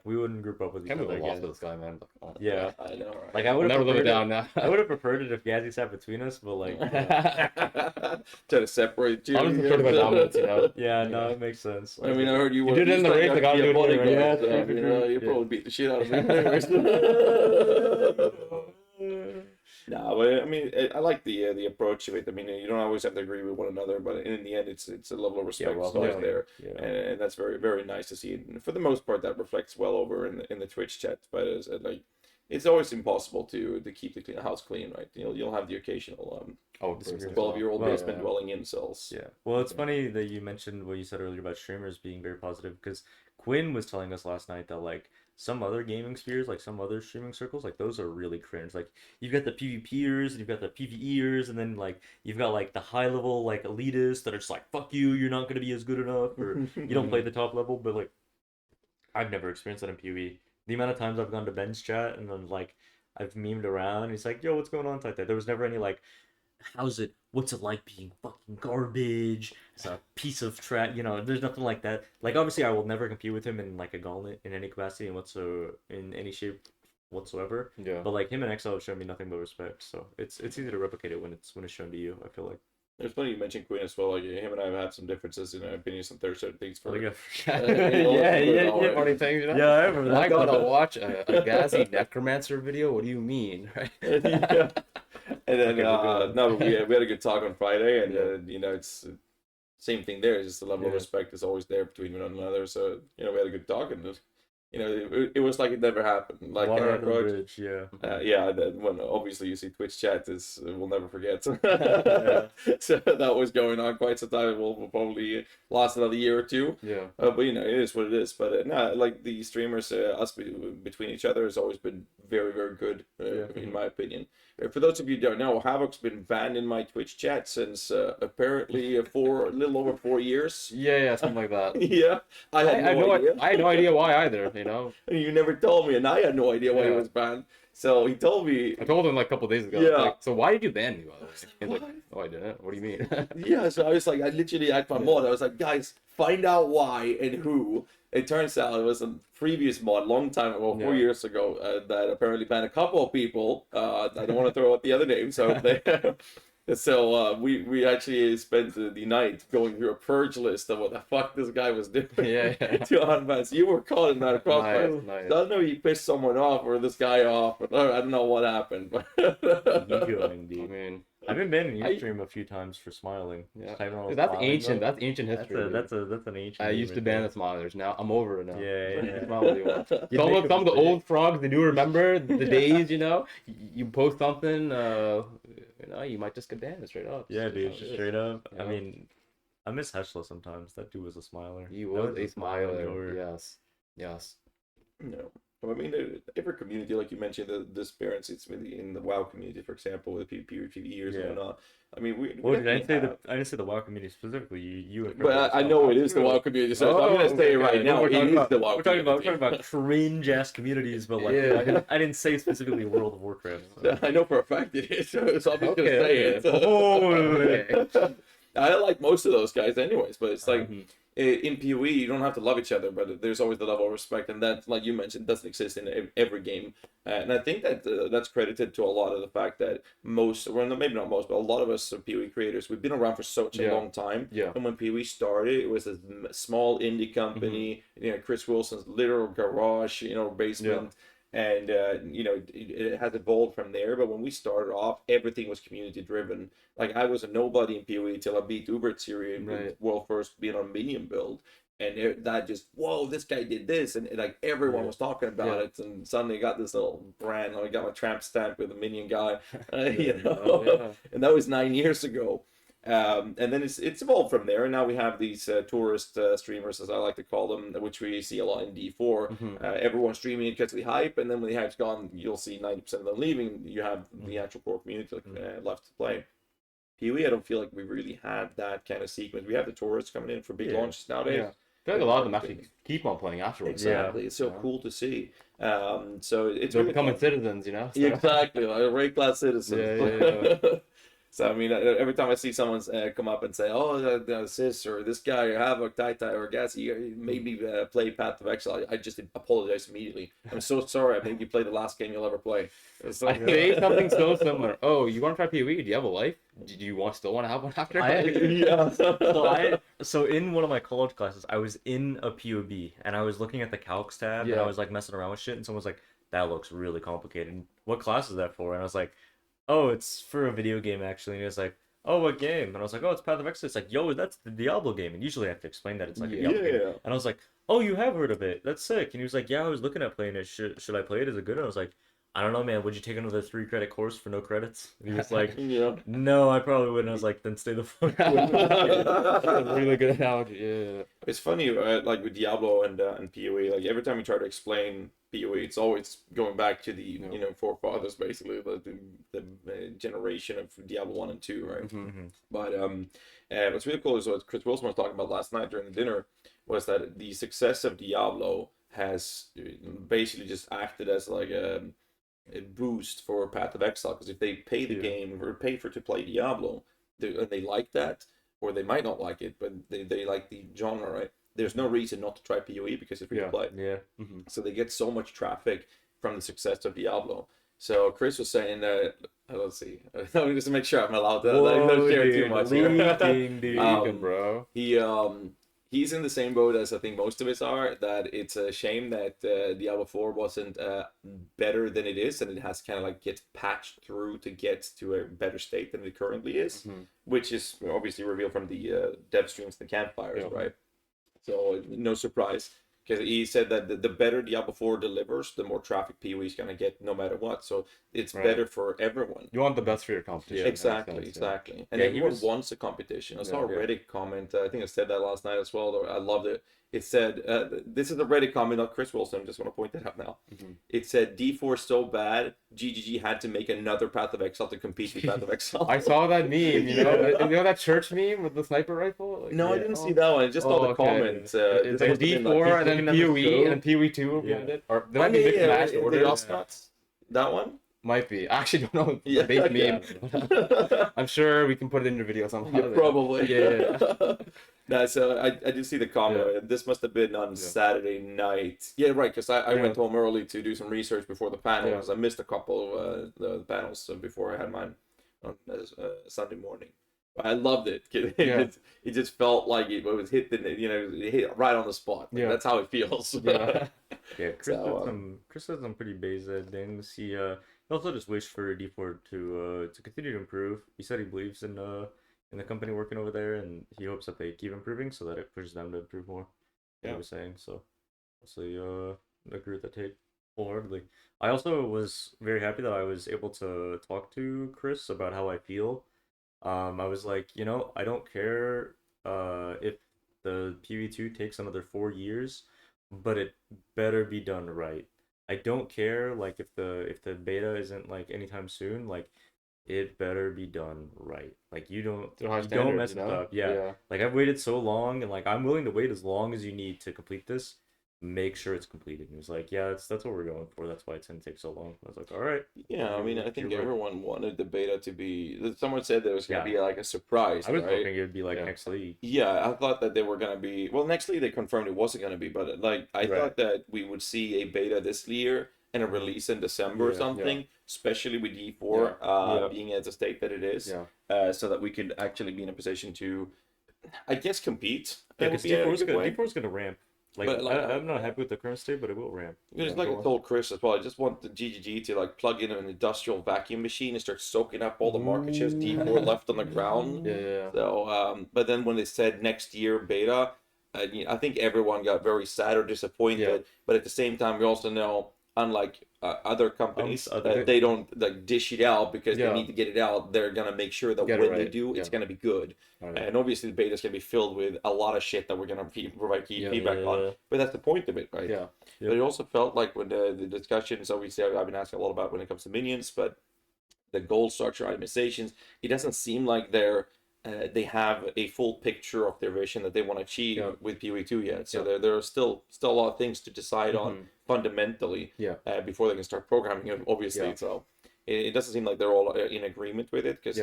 we wouldn't group up with each other again. With this guy, man. Yeah, I know. Right? Like I would have never down now. I would have preferred it if GHAZZY sat between us, but like try to separate you. I was preferred by dominance, Yeah, no, it makes sense. I mean, I heard you did it in the race. Like I was doing it. You probably beat the shit out of me. No, but I mean, I like the approach of it. I mean, you don't always have to agree with one another, but in the end, it's a level of respect there, and that's very, very nice to see. And for the most part, that reflects well over in the Twitch chat. But it's always impossible to keep the house clean, right? You'll have the occasional 12-year-old basement dwelling incels. Yeah. Well, it's funny that you mentioned what you said earlier about streamers being very positive, because Quinn was telling us last night that like some other gaming spheres, like some other streaming circles, like those are really cringe. Like you've got the PvPers and you've got the PvEers, and then like you've got like the high level like elitists that are just like, fuck you, you're not gonna be as good enough, or you don't play the top level. But like I've never experienced that in PvE. The amount of times I've gone to Ben's chat and then like I've memed around, and he's like, yo, what's going on like that? There was never any like what's it like being fucking garbage? It's a piece of trash. There's nothing like that. Like, obviously, I will never compete with him in like a gauntlet in any capacity in any shape whatsoever. Yeah. But like him and XL have shown me nothing but respect. So it's easy to replicate it when it's shown to you. I feel like. It's funny you mentioned Queen as well. Like him and I have had some differences in our opinions on certain things. For yeah. Funny things, you know? Yeah, I remember that. I gotta watch a GHAZZY necromancer video. What do you mean, right? Yeah. And then Okay, we had a good talk on Friday, and it's same thing there. It's just the level of respect is always there between one another. So we had a good talk, and it was like it never happened. Like Water under the bridge, yeah. When obviously you see Twitch chat we'll never forget. Yeah. So that was going on quite some time. Will probably last another year or two. Yeah. But it is what it is. But like the streamers, between each other has always been very, very good, in my opinion. For those of you who don't know, Havoc's been banned in my Twitch chat since apparently a little over 4 years. Yeah, something like that. Yeah, I had no idea. I had no idea why either. You know. And you never told me, and I had no idea why he was banned. So he told me. I told him like a couple days ago. Yeah. Like, so why did you ban me? By the way? He's What? like, oh, I didn't. What do you mean? Yeah, so I was like, I literally had my mod. I was like, guys, find out why and who. It turns out it was a previous mod, long time ago, 4 years ago, that apparently banned a couple of people. I don't want to throw out the other names, so we actually spent the night going through a purge list of what the fuck this guy was doing. Yeah. To unban. So you were caught in that crossfire. Nice. I don't know if you pissed someone off or this guy off. Or, I don't know what happened. But Ego, I indeed. mean, I've been banned in your stream a few times for smiling. yeah. Dude, That's ancient. That's ancient history. That's an ancient. I used to ban the smilers. Now I'm over it now. Yeah. Smile what you want. Some of the old frogs, they do remember the days. You post something, you might just get banned straight up. Yeah, dude, straight up. Yeah. I mean, I miss Meixsell sometimes. That dude was a smiler. He was a smiler. Yes. No. I mean, every community, like you mentioned, the disparity it's really in the WoW community, for example, with PvP years and whatnot. I mean, I didn't say the WoW community specifically. You and but I know it is the WoW community, so I'm gonna say it right now. It is the WoW community. We're talking about cringe ass communities, but like I didn't say specifically World of Warcraft. So. I know for a fact it is, so I'm just gonna say it. I like most of those guys, anyways, but it's like. In PoE, you don't have to love each other, but there's always the level of respect, and that, like you mentioned, doesn't exist in every game. And I think that that's credited to a lot of the fact that maybe not most, but a lot of us PoE creators, we've been around for such a long time. Yeah. And when PoE started, it was a small indie company, Chris Wilson's literal garage, basement. Yeah. And it has evolved from there. But when we started off, everything was community driven. Like I was a nobody in PoE till I beat Ubert's series world first being on minion build, and that just whoa, this guy did this, and like everyone was talking about it, and suddenly I got this little brand. I got my tramp stamp with a minion guy, and that was 9 years ago. And then it's evolved from there, and now we have these tourist streamers, as I like to call them, which we see a lot in D4. Everyone streaming it gets the hype, and then when the hype's gone, you'll see 90% of them leaving. You have the actual core community left to play. PoE, I don't feel like we really had that kind of sequence. We have the tourists coming in for big launches nowadays. Yeah. I feel like a lot of them actually keep on playing afterwards. Exactly, it's so cool to see. So it's they're becoming citizens, So. Exactly, like rate class citizens. Yeah. So I mean, every time I see someone come up and say, "Oh, Sis or this guy or Havoc, Tai or GHAZZY, you made me play Path of Exile," I just apologize immediately. I'm so sorry. I made you play the last game you'll ever play. So, I say something so similar. Oh, you want to try PoE? Do you have a life? Do you still want to have one after? So in one of my college classes, I was in a PoB and I was looking at the calcs tab and I was like messing around with shit, and someone was like, "That looks really complicated. What class is that for?" And I was like, "Oh, it's for a video game, actually." And he was like, "Oh, what game?" And I was like, "Oh, it's Path of Exile." It's like, "Yo, that's the Diablo game." And usually I have to explain that it's like a Diablo game. And I was like, "Oh, you have heard of it? That's sick." And he was like, "Yeah, I was looking at playing it. Should I play it? Is it good?" And I was like, "I don't know, man. Would you take another 3-credit course for no credits?" And he was like, "No, I probably wouldn't." I was like, "Then stay the fuck away." That's a really good analogy. Yeah. It's funny, like with Diablo and PoE. Like every time we try to explain PoE, it's always going back to the forefathers, basically the generation of Diablo 1 and 2, right? But what's really cool is what Chris Wilson was talking about last night during the dinner was that the success of Diablo has basically just acted as like boost for Path of Exile, because if they pay the game or pay for to play Diablo, they like that, or they might not like it, but they like the genre, right? There's no reason not to try PoE because it's free to play. Yeah. So they get so much traffic from the success of Diablo. So Chris was saying that. Let's see. Just to make sure I'm allowed to not share too much here. Bro. He's in the same boat as I think most of us are. That it's a shame that Diablo 4 wasn't better than it is, and it has kind of like get patched through to get to a better state than it currently is, which is obviously revealed from the dev streams, the campfires, right? So no surprise. Because he said that the better Diablo 4 delivers, the more traffic PoE is going to get no matter what. So it's better for everyone. You want the best for your competition. Exactly. And everyone wants a competition. I saw a Reddit comment. I think I said that last night as well. I loved it. It said, this is a Reddit comment, not Chris Wilson. I just want to point that out now. It said, D4 is so bad, GGG had to make another Path of Exile to compete with Path of Exile. I saw that meme, you know that church meme with the sniper rifle? Like, no, I didn't see that one. I just saw the comments. It's like D4 and then PoE and PoE 2. Or there might be mixed match orders. That one? Might be. I actually don't know. Yeah, fake meme. I'm sure we can put it in the video somehow. Yeah, probably. Yeah. No, so I did see the comment. This must have been on Saturday night. Yeah, right, because I went home early to do some research before the panel, because I missed a couple of the panels before I had mine on Sunday morning. But I loved it. It just felt like it was hit right on the spot. Like, that's how it feels. Chris said some pretty basic things. He also just wished for D4 to continue to improve. He said he believes in the company working over there, and he hopes that they keep improving so that it pushes them to improve more. He was saying so. Obviously, agree with that take wholeheartedly. I also was very happy that I was able to talk to Chris about how I feel. I was like, I don't care if the PV2 takes another 4 years, but it better be done right. I don't care like if the beta isn't like anytime soon, like it better be done right. Like you don't mess it up. Yeah. Like I've waited so long, and like I'm willing to wait as long as you need to complete this. Make sure it's completed. And he was like, yeah, that's what we're going for. That's why it's going to take so long. I was like, all right. Yeah, I mean, I think everyone wanted the beta to be. Someone said there was going to be like a surprise. I was hoping it would be like next league. Yeah, I thought that they were going to be. Well, next league they confirmed it wasn't going to be, but like I thought that we would see a beta this year and a release in December or something, especially with D4 being at the state that it is, so that we could actually be in a position to, I guess, compete. Yeah, because D4 is going to ramp. Like, I'm not happy with the current state, but it will ramp. It's like I told Chris as well. I just want the GGG to like plug in an industrial vacuum machine and start soaking up all the market shares D4 left on the ground. So, but then when they said next year beta, I think everyone got very sad or disappointed. But at the same time, we also know, unlike other companies, they don't like dish it out because they need to get it out. They're gonna make sure that when they do, it's gonna be good. And obviously, the beta is gonna be filled with a lot of shit that we're gonna provide feedback on. But that's the point of it, right? But it also felt like when the discussions, obviously, I've been asking a lot about when it comes to minions, but the goal structure itemizations, it doesn't seem like they have a full picture of their vision that they want to achieve with PoE2 yet. So there are still a lot of things to decide on fundamentally before they can start programming it, obviously. So it doesn't seem like they're all in agreement with it, because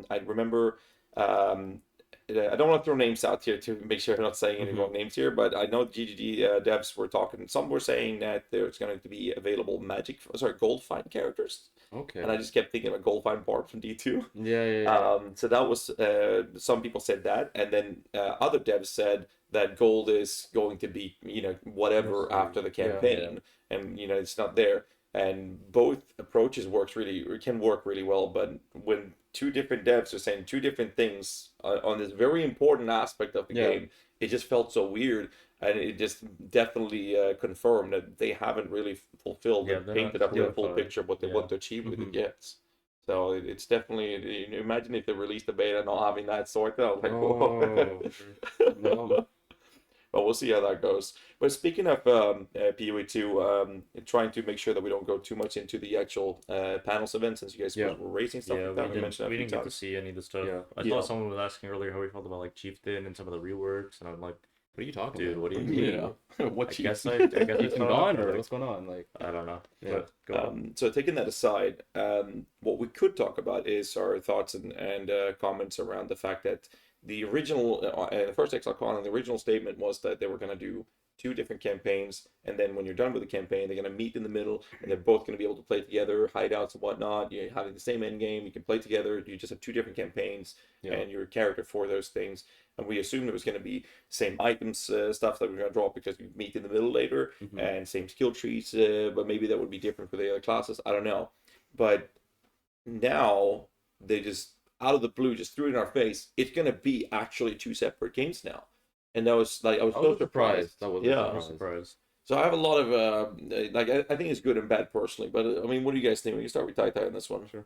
I remember, I don't want to throw names out here to make sure I'm not saying any wrong names here, but I know GGG devs were talking, some were saying that there's going to be available gold find characters. Okay. And I just kept thinking of gold find Barb from D2. Yeah. So that was, some people said that, and then other devs said that gold is going to be, whatever after the campaign, and it's not there. And both approaches can work really well, but when two different devs are saying two different things on this very important aspect of the game, it just felt so weird, and it just definitely confirmed that they haven't really fulfilled and painted up the full picture of what they want to achieve with it yet. So it's definitely, imagine if they released the beta not having that sorted out. Like, no. But we'll see how that goes. But speaking of PoE2, trying to make sure that we don't go too much into the actual panels event, since you guys were racing stuff like that. We didn't get to see any of the stuff. I saw someone was asking earlier how we felt about like Chieftain and some of the reworks, and I'm like, What are you talking Dude, about? what do you mean? Yeah. What I cheat? guess I guess He's it's been not gone, or like, what's going on? Like, I don't know. Yeah. But go on. So taking that aside, what we could talk about is our thoughts and comments around the fact that the original, the first Exilecon, and the original statement was that they were going to do 2 different campaigns, and then when you're done with the campaign, they're going to meet in the middle, and they're both going to be able to play together, hideouts and whatnot. You're having the same end game, you can play together. You just have 2 different campaigns, and your character for those things. And we assumed it was going to be same items, stuff that we're going to drop because we meet in the middle later, and same skill trees, but maybe that would be different for the other classes. I don't know. But now they just, out of the blue, just threw it in our face. It's going to be actually 2 separate games now. And that was like, I was so surprised. That was Yeah. I was surprised. So I have a lot of like I think it's good and bad personally, but I mean, what do you guys think? We can start with Tai on this one. Sure.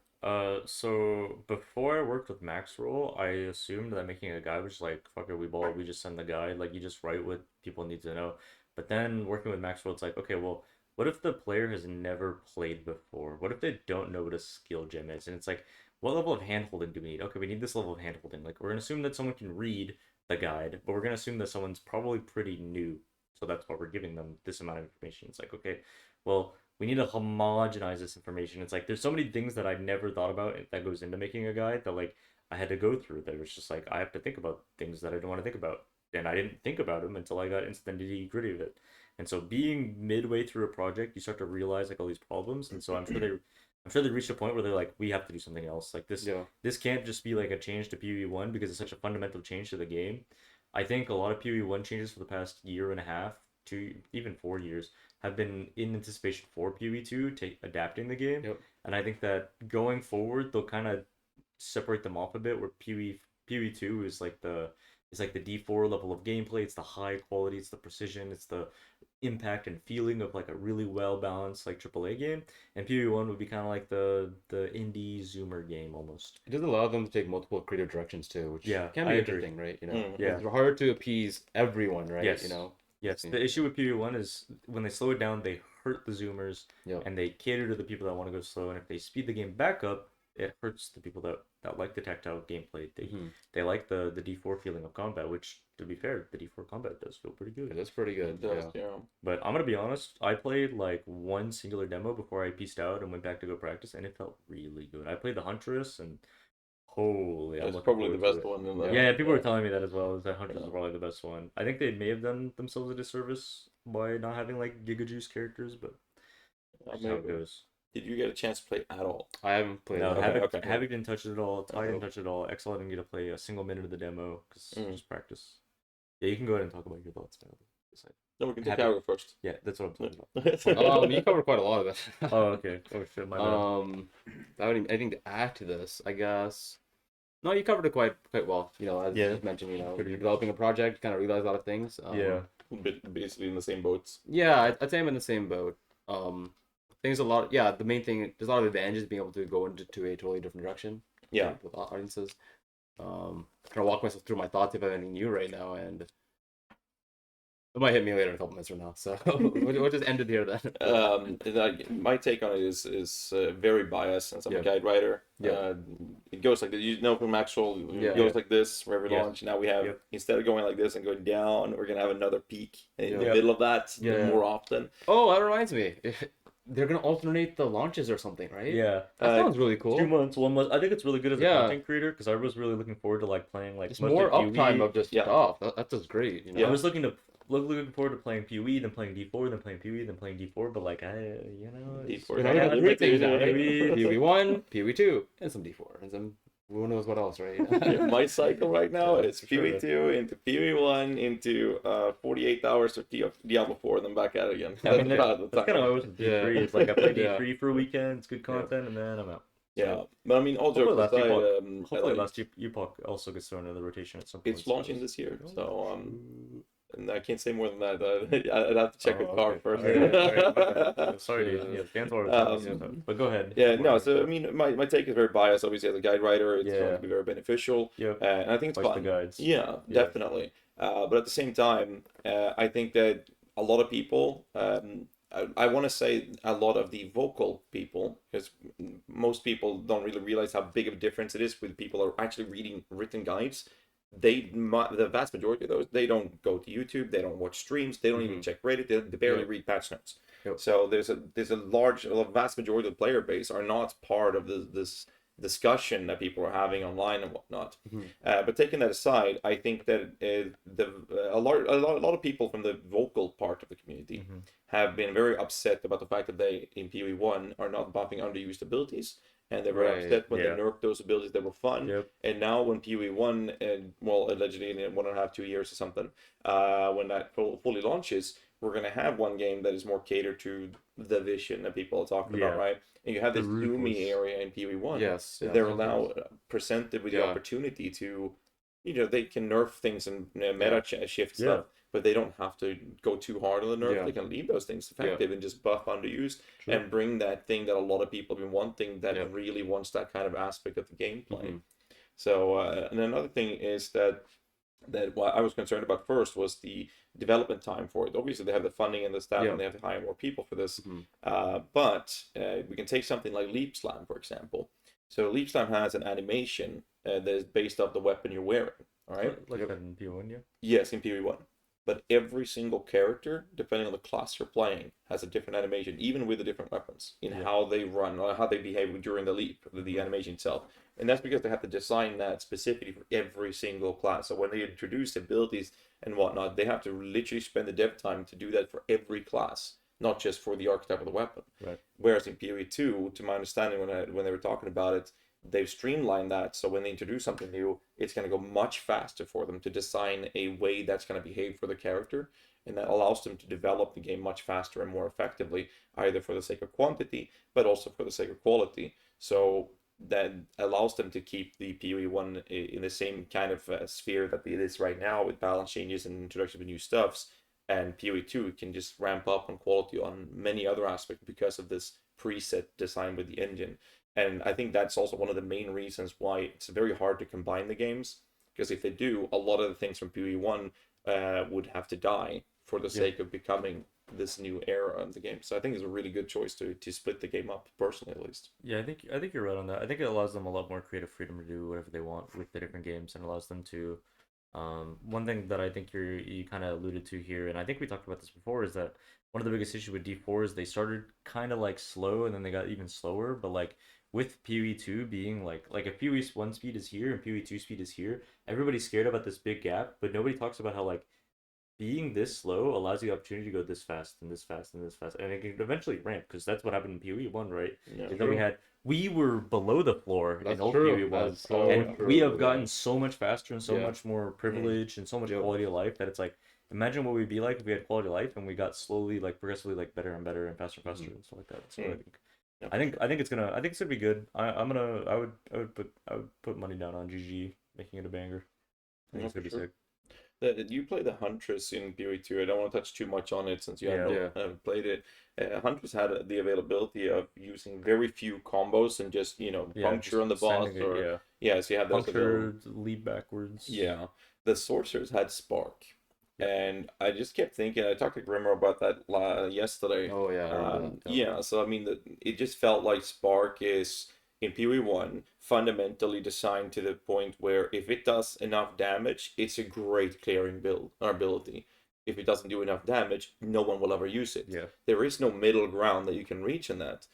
So before I worked with Meixsell, I assumed that making a guide was just like, fuck it, we just send the guide, like you just write what people need to know. But then working with Meixsell, it's like, okay, well, what if the player has never played before? What if they don't know what a skill gem is? And it's like, what level of handholding do we need? Okay, we need this level of handholding. Like we're gonna assume that someone can read the guide, but we're gonna assume that someone's probably pretty new. So that's why we're giving them this amount of information. It's like, okay, well, we need to homogenize this information. It's like, there's so many things that I never thought about that goes into making a guide that like I had to go through. That was just like, I have to think about things that I don't want to think about. And I didn't think about them until I got into the nitty gritty of it. And so being midway through a project, you start to realize like all these problems. And so I'm sure they reached a point where they're like, we have to do something else. Like this can't just be like a change to PoE1 because it's such a fundamental change to the game. I think a lot of PoE1 changes for the past year and a half, 2, even 4 years, have been in anticipation for PoE2 adapting the game. And I think that going forward, they'll kind of separate them off a bit, where PoE2 is like the D4 level of gameplay. It's the high quality, it's the precision, it's the impact and feeling of like a really well balanced like AAA game, and PoE1 would be kind of like the indie zoomer game almost. It does allow them to take multiple creative directions too, which can be interesting, right? You know, Yeah, it's hard to appease everyone, right? Yes. You know. Yes, the issue with PoE1 is when they slow it down, they hurt the zoomers, and they cater to the people that want to go slow. And if they speed the game back up, it hurts the people that like the tactile gameplay. They like the D4 feeling of combat, which, to be fair, the D4 combat does feel pretty good. It is pretty good. Yeah. But I'm gonna be honest, I played like one singular demo before I pieced out and went back to go practice, and it felt really good. I played the Huntress, and holy, That's probably the best one. Yeah, people were telling me that as well. That Huntress is probably the best one. I think they may have done themselves a disservice by not having like Giga Juice characters, but that's how it goes. Did you get a chance to play at all? I haven't played. No, Havoc didn't touch it at all. Ty didn't touch it at all. XL didn't get to play a single minute of the demo because just practice. Yeah, you can go ahead and talk about your thoughts now. No, we can take Havoc first. Yeah, that's what I'm talking about. You covered quite a lot of it. Oh, okay. Oh shit, my bad. I would anything to add to this, I guess. No, you covered it quite well. You know, as you mentioned, you know, you're developing a project, you kind of realize a lot of things. Basically in the same boats. Yeah, I'd say I'm in the same boat. Things a lot. Yeah, the main thing, there's a lot of advantages being able to go into a totally different direction. Yeah, with audiences. Kind of walk myself through my thoughts if I have anything new right now, and it might hit me later in a couple minutes from now. So we'll just end it here then. My take on it is very biased since I'm a guide writer. It goes like this. You know, from Meixsell, it goes like this for every launch. Now we have, instead of going like this and going down, we're gonna have another peak in the middle of that more often. Oh, that reminds me. They're gonna alternate the launches or something, right? Yeah, that sounds really cool. 2 months, 1 month. I think it's really good as a content creator because I was really looking forward to like playing like it's more uptime of just off. That's just great. You know? I was looking forward to playing PoE, then playing D4, then playing PoE, then playing D4. But like D4. Three things now, right? PoE1, PoE2, and some D4, and some who knows what else, right? My cycle right now is PoE2 into PoE1 into 48 hours of Diablo 4, and then back at it again. I mean, that's kind of always with D3. It's like I play D3 for a weekend, it's good content, and then I'm out. Yeah, but I mean, all jokes aside, hopefully last Epoch also gets thrown into the rotation at some point. It's launching this year, so and I can't say more than that. I'd have to check with Park first. Sorry, dude. Fans but go ahead. Yeah, no. So I mean, my take is very biased. Obviously, as a guide writer, it's going to be very beneficial. And I think it's fun. The guides. Yeah, definitely. But at the same time, I think that a lot of people, I want to say a lot of the vocal people, because most people don't really realize how big of a difference it is with people who are actually reading written guides the vast majority of those, they don't go to YouTube, they don't watch streams, they don't even check Reddit, they barely read patch notes. So there's a vast majority of the player base are not part of this discussion that people are having online and whatnot. But taking that aside, I think that a lot of people from the vocal part of the community have been very upset about the fact that they in PoE1 are not buffing underused abilities. And they were upset when they nerfed those abilities that were fun. And now when PoE1, allegedly in 1.5, 2 years or something, when that fully launches, we're going to have one game that is more catered to the vision that people are talking about, right? And you have this zoomy area in PoE1. They're now presented with the opportunity to, they can nerf things and meta shift stuff, but they don't have to go too hard on the nerf. They can leave those things effective and just buff underused and bring that thing that a lot of people have been wanting that really wants that kind of aspect of the gameplay. So, and another thing is that what I was concerned about first was the development time for it. Obviously, they have the funding and the staff, and they have to hire more people for this. But we can take something like Leap Slam, for example. So Leap Slam has an animation that is based off the weapon you're wearing. All right, like in PoE1, Yes, in PoE1. But every single character, depending on the class you're playing, has a different animation, even with the different weapons, in how they run or how they behave during the leap, the animation itself. And that's because they have to design that specifically for every single class. So when they introduce abilities and whatnot, they have to literally spend the dev time to do that for every class, not just for the archetype of the weapon. Whereas in PoE2, to my understanding, when they were talking about it, they've streamlined that, so when they introduce something new, it's going to go much faster for them to design a way that's going to behave for the character, and that allows them to develop the game much faster and more effectively, either for the sake of quantity, but also for the sake of quality. So that allows them to keep the PoE1 in the same kind of sphere that it is right now, with balance changes and introduction of new stuffs, and PoE2 can just ramp up on quality on many other aspects because of this preset design with the engine. And I think that's also one of the main reasons why it's very hard to combine the games, because if they do, a lot of the things from PoE1 would have to die for the sake of becoming this new era of the game. So I think it's a really good choice to split the game up, personally at least. Yeah, I think you're right on that. I think it allows them a lot more creative freedom to do whatever they want with the different games, and allows them to one thing that I think you kind of alluded to here, and I think we talked about this before, is that one of the biggest issues with D4 is they started kind of like slow, and then they got even slower. But like with PoE2 being like if PoE1 speed is here and PoE2 speed is here, everybody's scared about this big gap, but nobody talks about how like being this slow allows you the opportunity to go this fast and this fast and this fast, and it can eventually ramp, because that's what happened in PoE1, right? Is that we were below the floor in old PoE1, and we have gotten so much faster and so much more privileged and so much quality of life that it's like, imagine what we'd be like if we had quality of life and we got slowly, like progressively, like better and better and faster and faster and stuff like that. So I think it's gonna be good. I would put money down on GG making it a banger. I think it's gonna be sick. You play the Huntress in PoE2. I don't want to touch too much on it since you haven't played it. Huntress had the availability of using very few combos and just puncture on the boss, so you have those puncture, leap backwards. The sorcerers had Spark. And I just kept thinking, I talked to Grimmer about that yesterday. So I mean, it just felt like Spark is, in PoE1, fundamentally designed to the point where if it does enough damage, it's a great clearing build or ability. If it doesn't do enough damage, no one will ever use it. There is no middle ground that you can reach in that.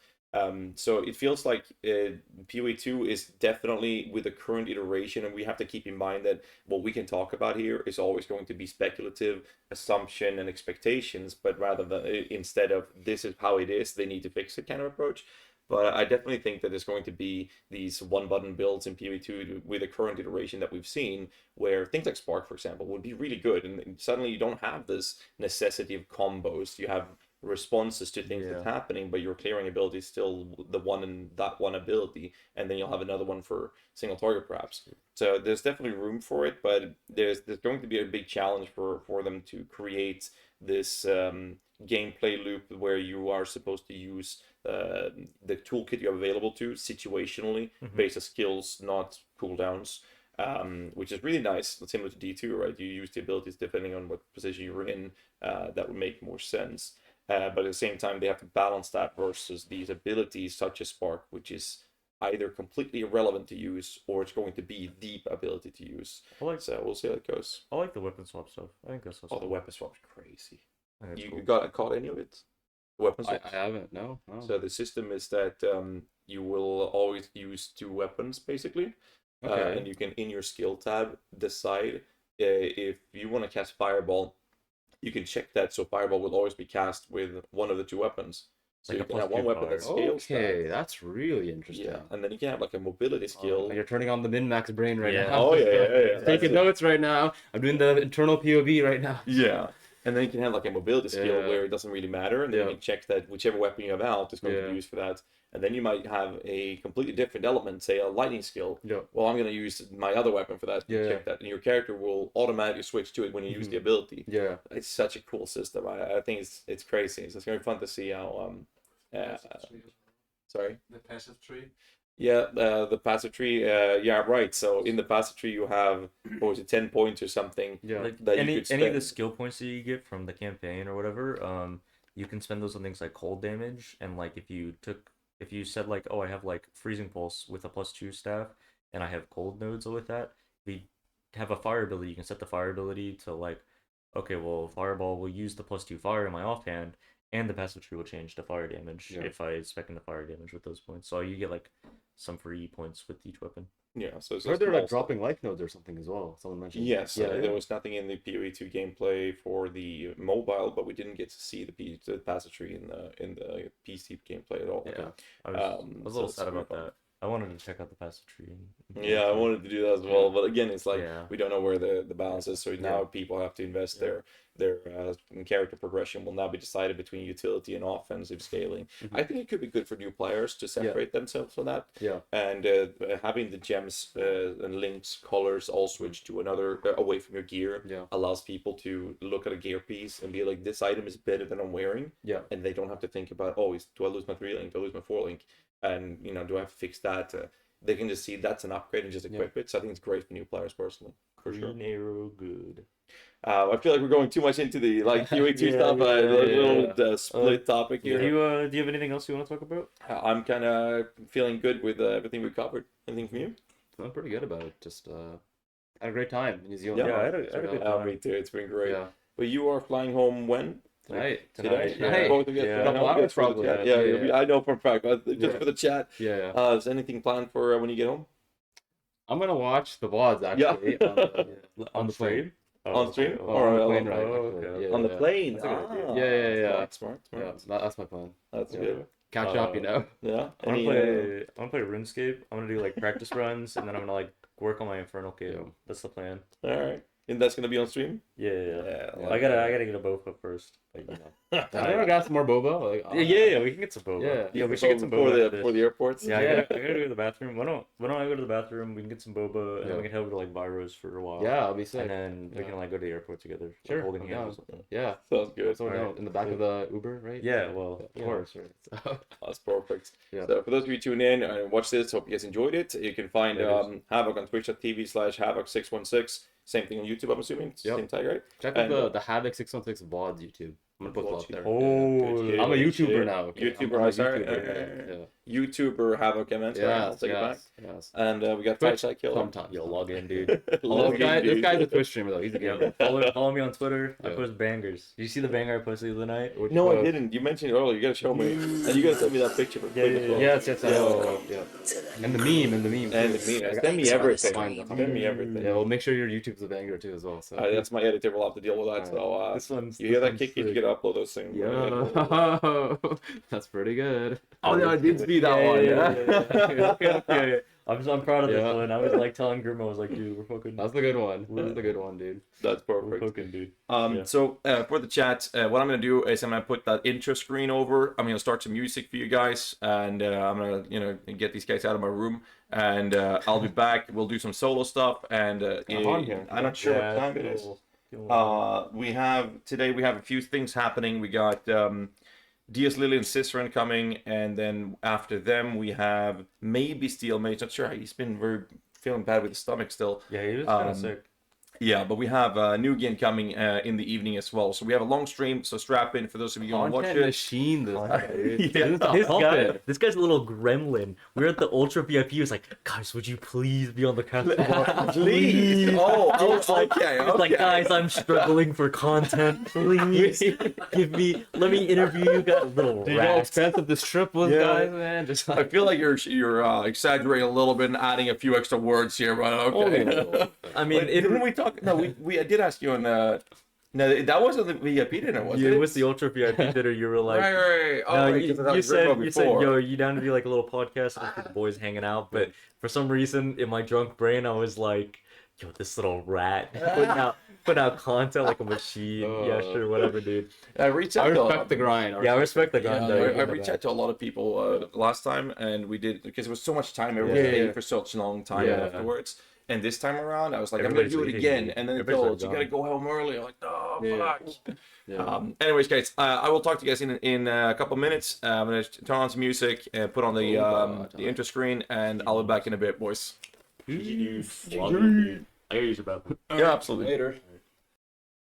So it feels like PoE2 is definitely, with the current iteration, and we have to keep in mind that what we can talk about here is always going to be speculative, assumption, and expectations, but rather than instead of this is how it is, they need to fix it kind of approach. But I definitely think that there's going to be these one-button builds in PoE2 with the current iteration that we've seen, where things like Spark, for example, would be really good, and suddenly you don't have this necessity of combos. You have responses to things that's happening, but your clearing ability is still the one and that one ability, and then you'll have another one for single target perhaps. So there's definitely room for it, but there's going to be a big challenge for them to create this gameplay loop where you are supposed to use the toolkit you have available to situationally based on skills, not cooldowns. Which is really nice, similar to D2, right? You use the abilities depending on what position you're in. That would make more sense. But at the same time, they have to balance that versus these abilities such as Spark, which is either completely irrelevant to use or it's going to be deep ability to use. So we'll see how it goes. I like the weapon swap stuff. I think that's the weapon swap's crazy. You cool. caught any of it? Weapon swaps? I haven't. No. So the system is that you will always use 2 weapons basically, and you can in your skill tab decide if you want to cast Fireball. You can check that, so Fireball will always be cast with one of the 2 weapons. So you can have one weapon that scales. Okay, that's really interesting. Yeah, and then you can have like a mobility skill. You're turning on the min-max brain right now. Oh yeah. Taking notes right now. I'm doing the internal POV right now. Yeah. And then you can have like a mobility skill where it doesn't really matter, and then you can check that whichever weapon you have out is going to be used for that. And then you might have a completely different element, say a lightning skill. Yeah. Well, I'm going to use my other weapon for that. Check that, and your character will automatically switch to it when you use the ability. Yeah. It's such a cool system. I think it's crazy. So it's going to be fun to see how. Sorry. The passive tree. Yeah, the passive tree. Yeah, right. So in the passive tree, you have what was it, 10 points or something? Yeah. Like that any you could spend. any of the skill points that you get from the campaign or whatever, you can spend those on things like cold damage, and like if you said like, oh, I have like freezing pulse with a +2 staff, and I have cold nodes with that. If you have a fire ability, you can set the fire ability to like, okay, well, fireball will use the +2 fire in my offhand, and the passive tree will change the fire damage if I spec in the fire damage with those points. So you get like some free points with each weapon. Yeah, so it's they're like dropping life nodes or something as well. Someone mentioned. Yes, there was nothing in the PoE2 gameplay for the mobile, but we didn't get to see the passive tree in the PC gameplay at all. Yeah, I was a little sad about that. I wanted to check out the passive tree. Yeah, I wanted to do that as well, but again, it's like we don't know where the balance is, so now people have to invest their character progression will now be decided between utility and offensive scaling. I think it could be good for new players to separate themselves from that. And having the gems and links colors all switch to another away from your gear allows people to look at a gear piece and be like, this item is better than I'm wearing. And they don't have to think about, do I lose my 3-link, do I lose my 4-link, and do I have to fix that? They can just see that's an upgrade and just equip it. So I think it's great for new players personally, for sure. Green arrow, good. I feel like we're going too much into the PoE2 stuff. A little split topic here. Do you have anything else you want to talk about? I'm kind of feeling good with everything we covered. Anything from you? I'm pretty good about it. Just had a great time in New Zealand. Yeah, I had a good time. Me too. It's been great. But you are flying home when? Tonight. Both of you a couple hours probably. I know for a fact, but just for the chat. Is anything planned for when you get home? I'm gonna watch the VODs actually on the plane. On stream or on the plane ride? On the plane. Smart. Yeah, that's my plan. That's good. Catch up, Yeah. I wanna play RuneScape. I'm gonna do like practice runs, and then I'm gonna like work on my Infernal Cave. That's the plan. All right. And that's gonna be on stream? Yeah. I gotta get a boba first. Like, I got some more boba. Like, we can get some boba. Yeah, we should get some boba for the airports. Yeah, I gotta go to the bathroom. Why don't I go to the bathroom? We can get some boba, and then we can head over to like Vyros for a while. Yeah, I'll be sick. And then we can like go to the airport together. Sure. Like, holding hands. Yeah, sounds good. In the back of the Uber, right? Yeah, well, of course. Right. That's perfect. Yeah. So for those of you tuning in and watch this, hope you guys enjoyed it. You can find Havoc on twitch.tv/Havoc616. Same thing on YouTube, I'm assuming. Same tag, right? Check out the Havoc 616 VODs YouTube. I'm gonna post it up there. Oh, I'm a YouTuber now. Okay? YouTuber, YouTuber Havoc events. I'll take it back. Yes. And we got Twitch Kill. Sometimes you'll log in, dude. This guy's a Twitch streamer though. He's a gamer. Follow me on Twitter. I post bangers. Did you see the banger I posted the other night? No, I didn't. You mentioned it earlier. You gotta show me, and you gotta send me that picture. Yes. And the meme. Send me everything. Send me everything. Yeah, well, make sure your YouTube's a banger too as well. So that's my editor. Will have to deal with that. So this one's. You hear that kick? You gotta upload those things. Yeah, that's pretty good. Oh yeah, I did see that one. Yeah. I'm proud of this one. I was like telling Grimo, I was like, dude, we're fucking. That's the good one. That's the good one, dude. That's perfect. We're fucking, dude. So for the chat, what I'm gonna do is I'm gonna put that intro screen over. I'm gonna start some music for you guys, and I'm gonna get these guys out of my room, and I'll be back. We'll do some solo stuff, and I'm not sure what time it is. We have a few things happening. We got DS Lily and Cicerin coming, and then after them we have maybe Steel Mage. Not sure. He's been feeling bad with his stomach still. Yeah, he was kind of sick. Yeah, but we have new game coming in the evening as well. So we have a long stream, so strap in for those of you who want to watch Content it. machine, this guy, dude. Yeah. This guy's a little gremlin. We're at the Ultra VIP. He was like, guys, would you please be on the cast tomorrow? Please. Oh, okay. It's like, guys, I'm struggling for content. Please let me interview you guys. Little Do you know how rats. expensive this trip was, guys, man? Just I feel like you're exaggerating a little bit and adding a few extra words here, but okay. I mean, didn't we talk? No, I did ask you on. No, that wasn't the VIP dinner, was it? it was the Ultra VIP dinner. You were like, right. Oh, no, right, 'cause I thought you said, before. yo, you down to do like a little podcast with the boys hanging out? But for some reason, in my drunk brain, I was like, yo, this little rat putting out content like a machine. Yeah, sure, whatever, dude. I reached out. I respect the grind. Yeah, I respect the grind. though. I reached out to a lot of people last time, and we did because it was so much time. Everyone stayed for such a long time afterwards. And this time around, I was like, Everybody's I'm gonna do it again. And then they told, you gotta go home early. I'm like, oh, fuck. Yeah. Anyways, guys, I will talk to you guys in a couple minutes. I'm gonna turn on some music and put on the intro screen, and I'll be back in a bit, boys. I hear you about that. Yeah, absolutely. Later.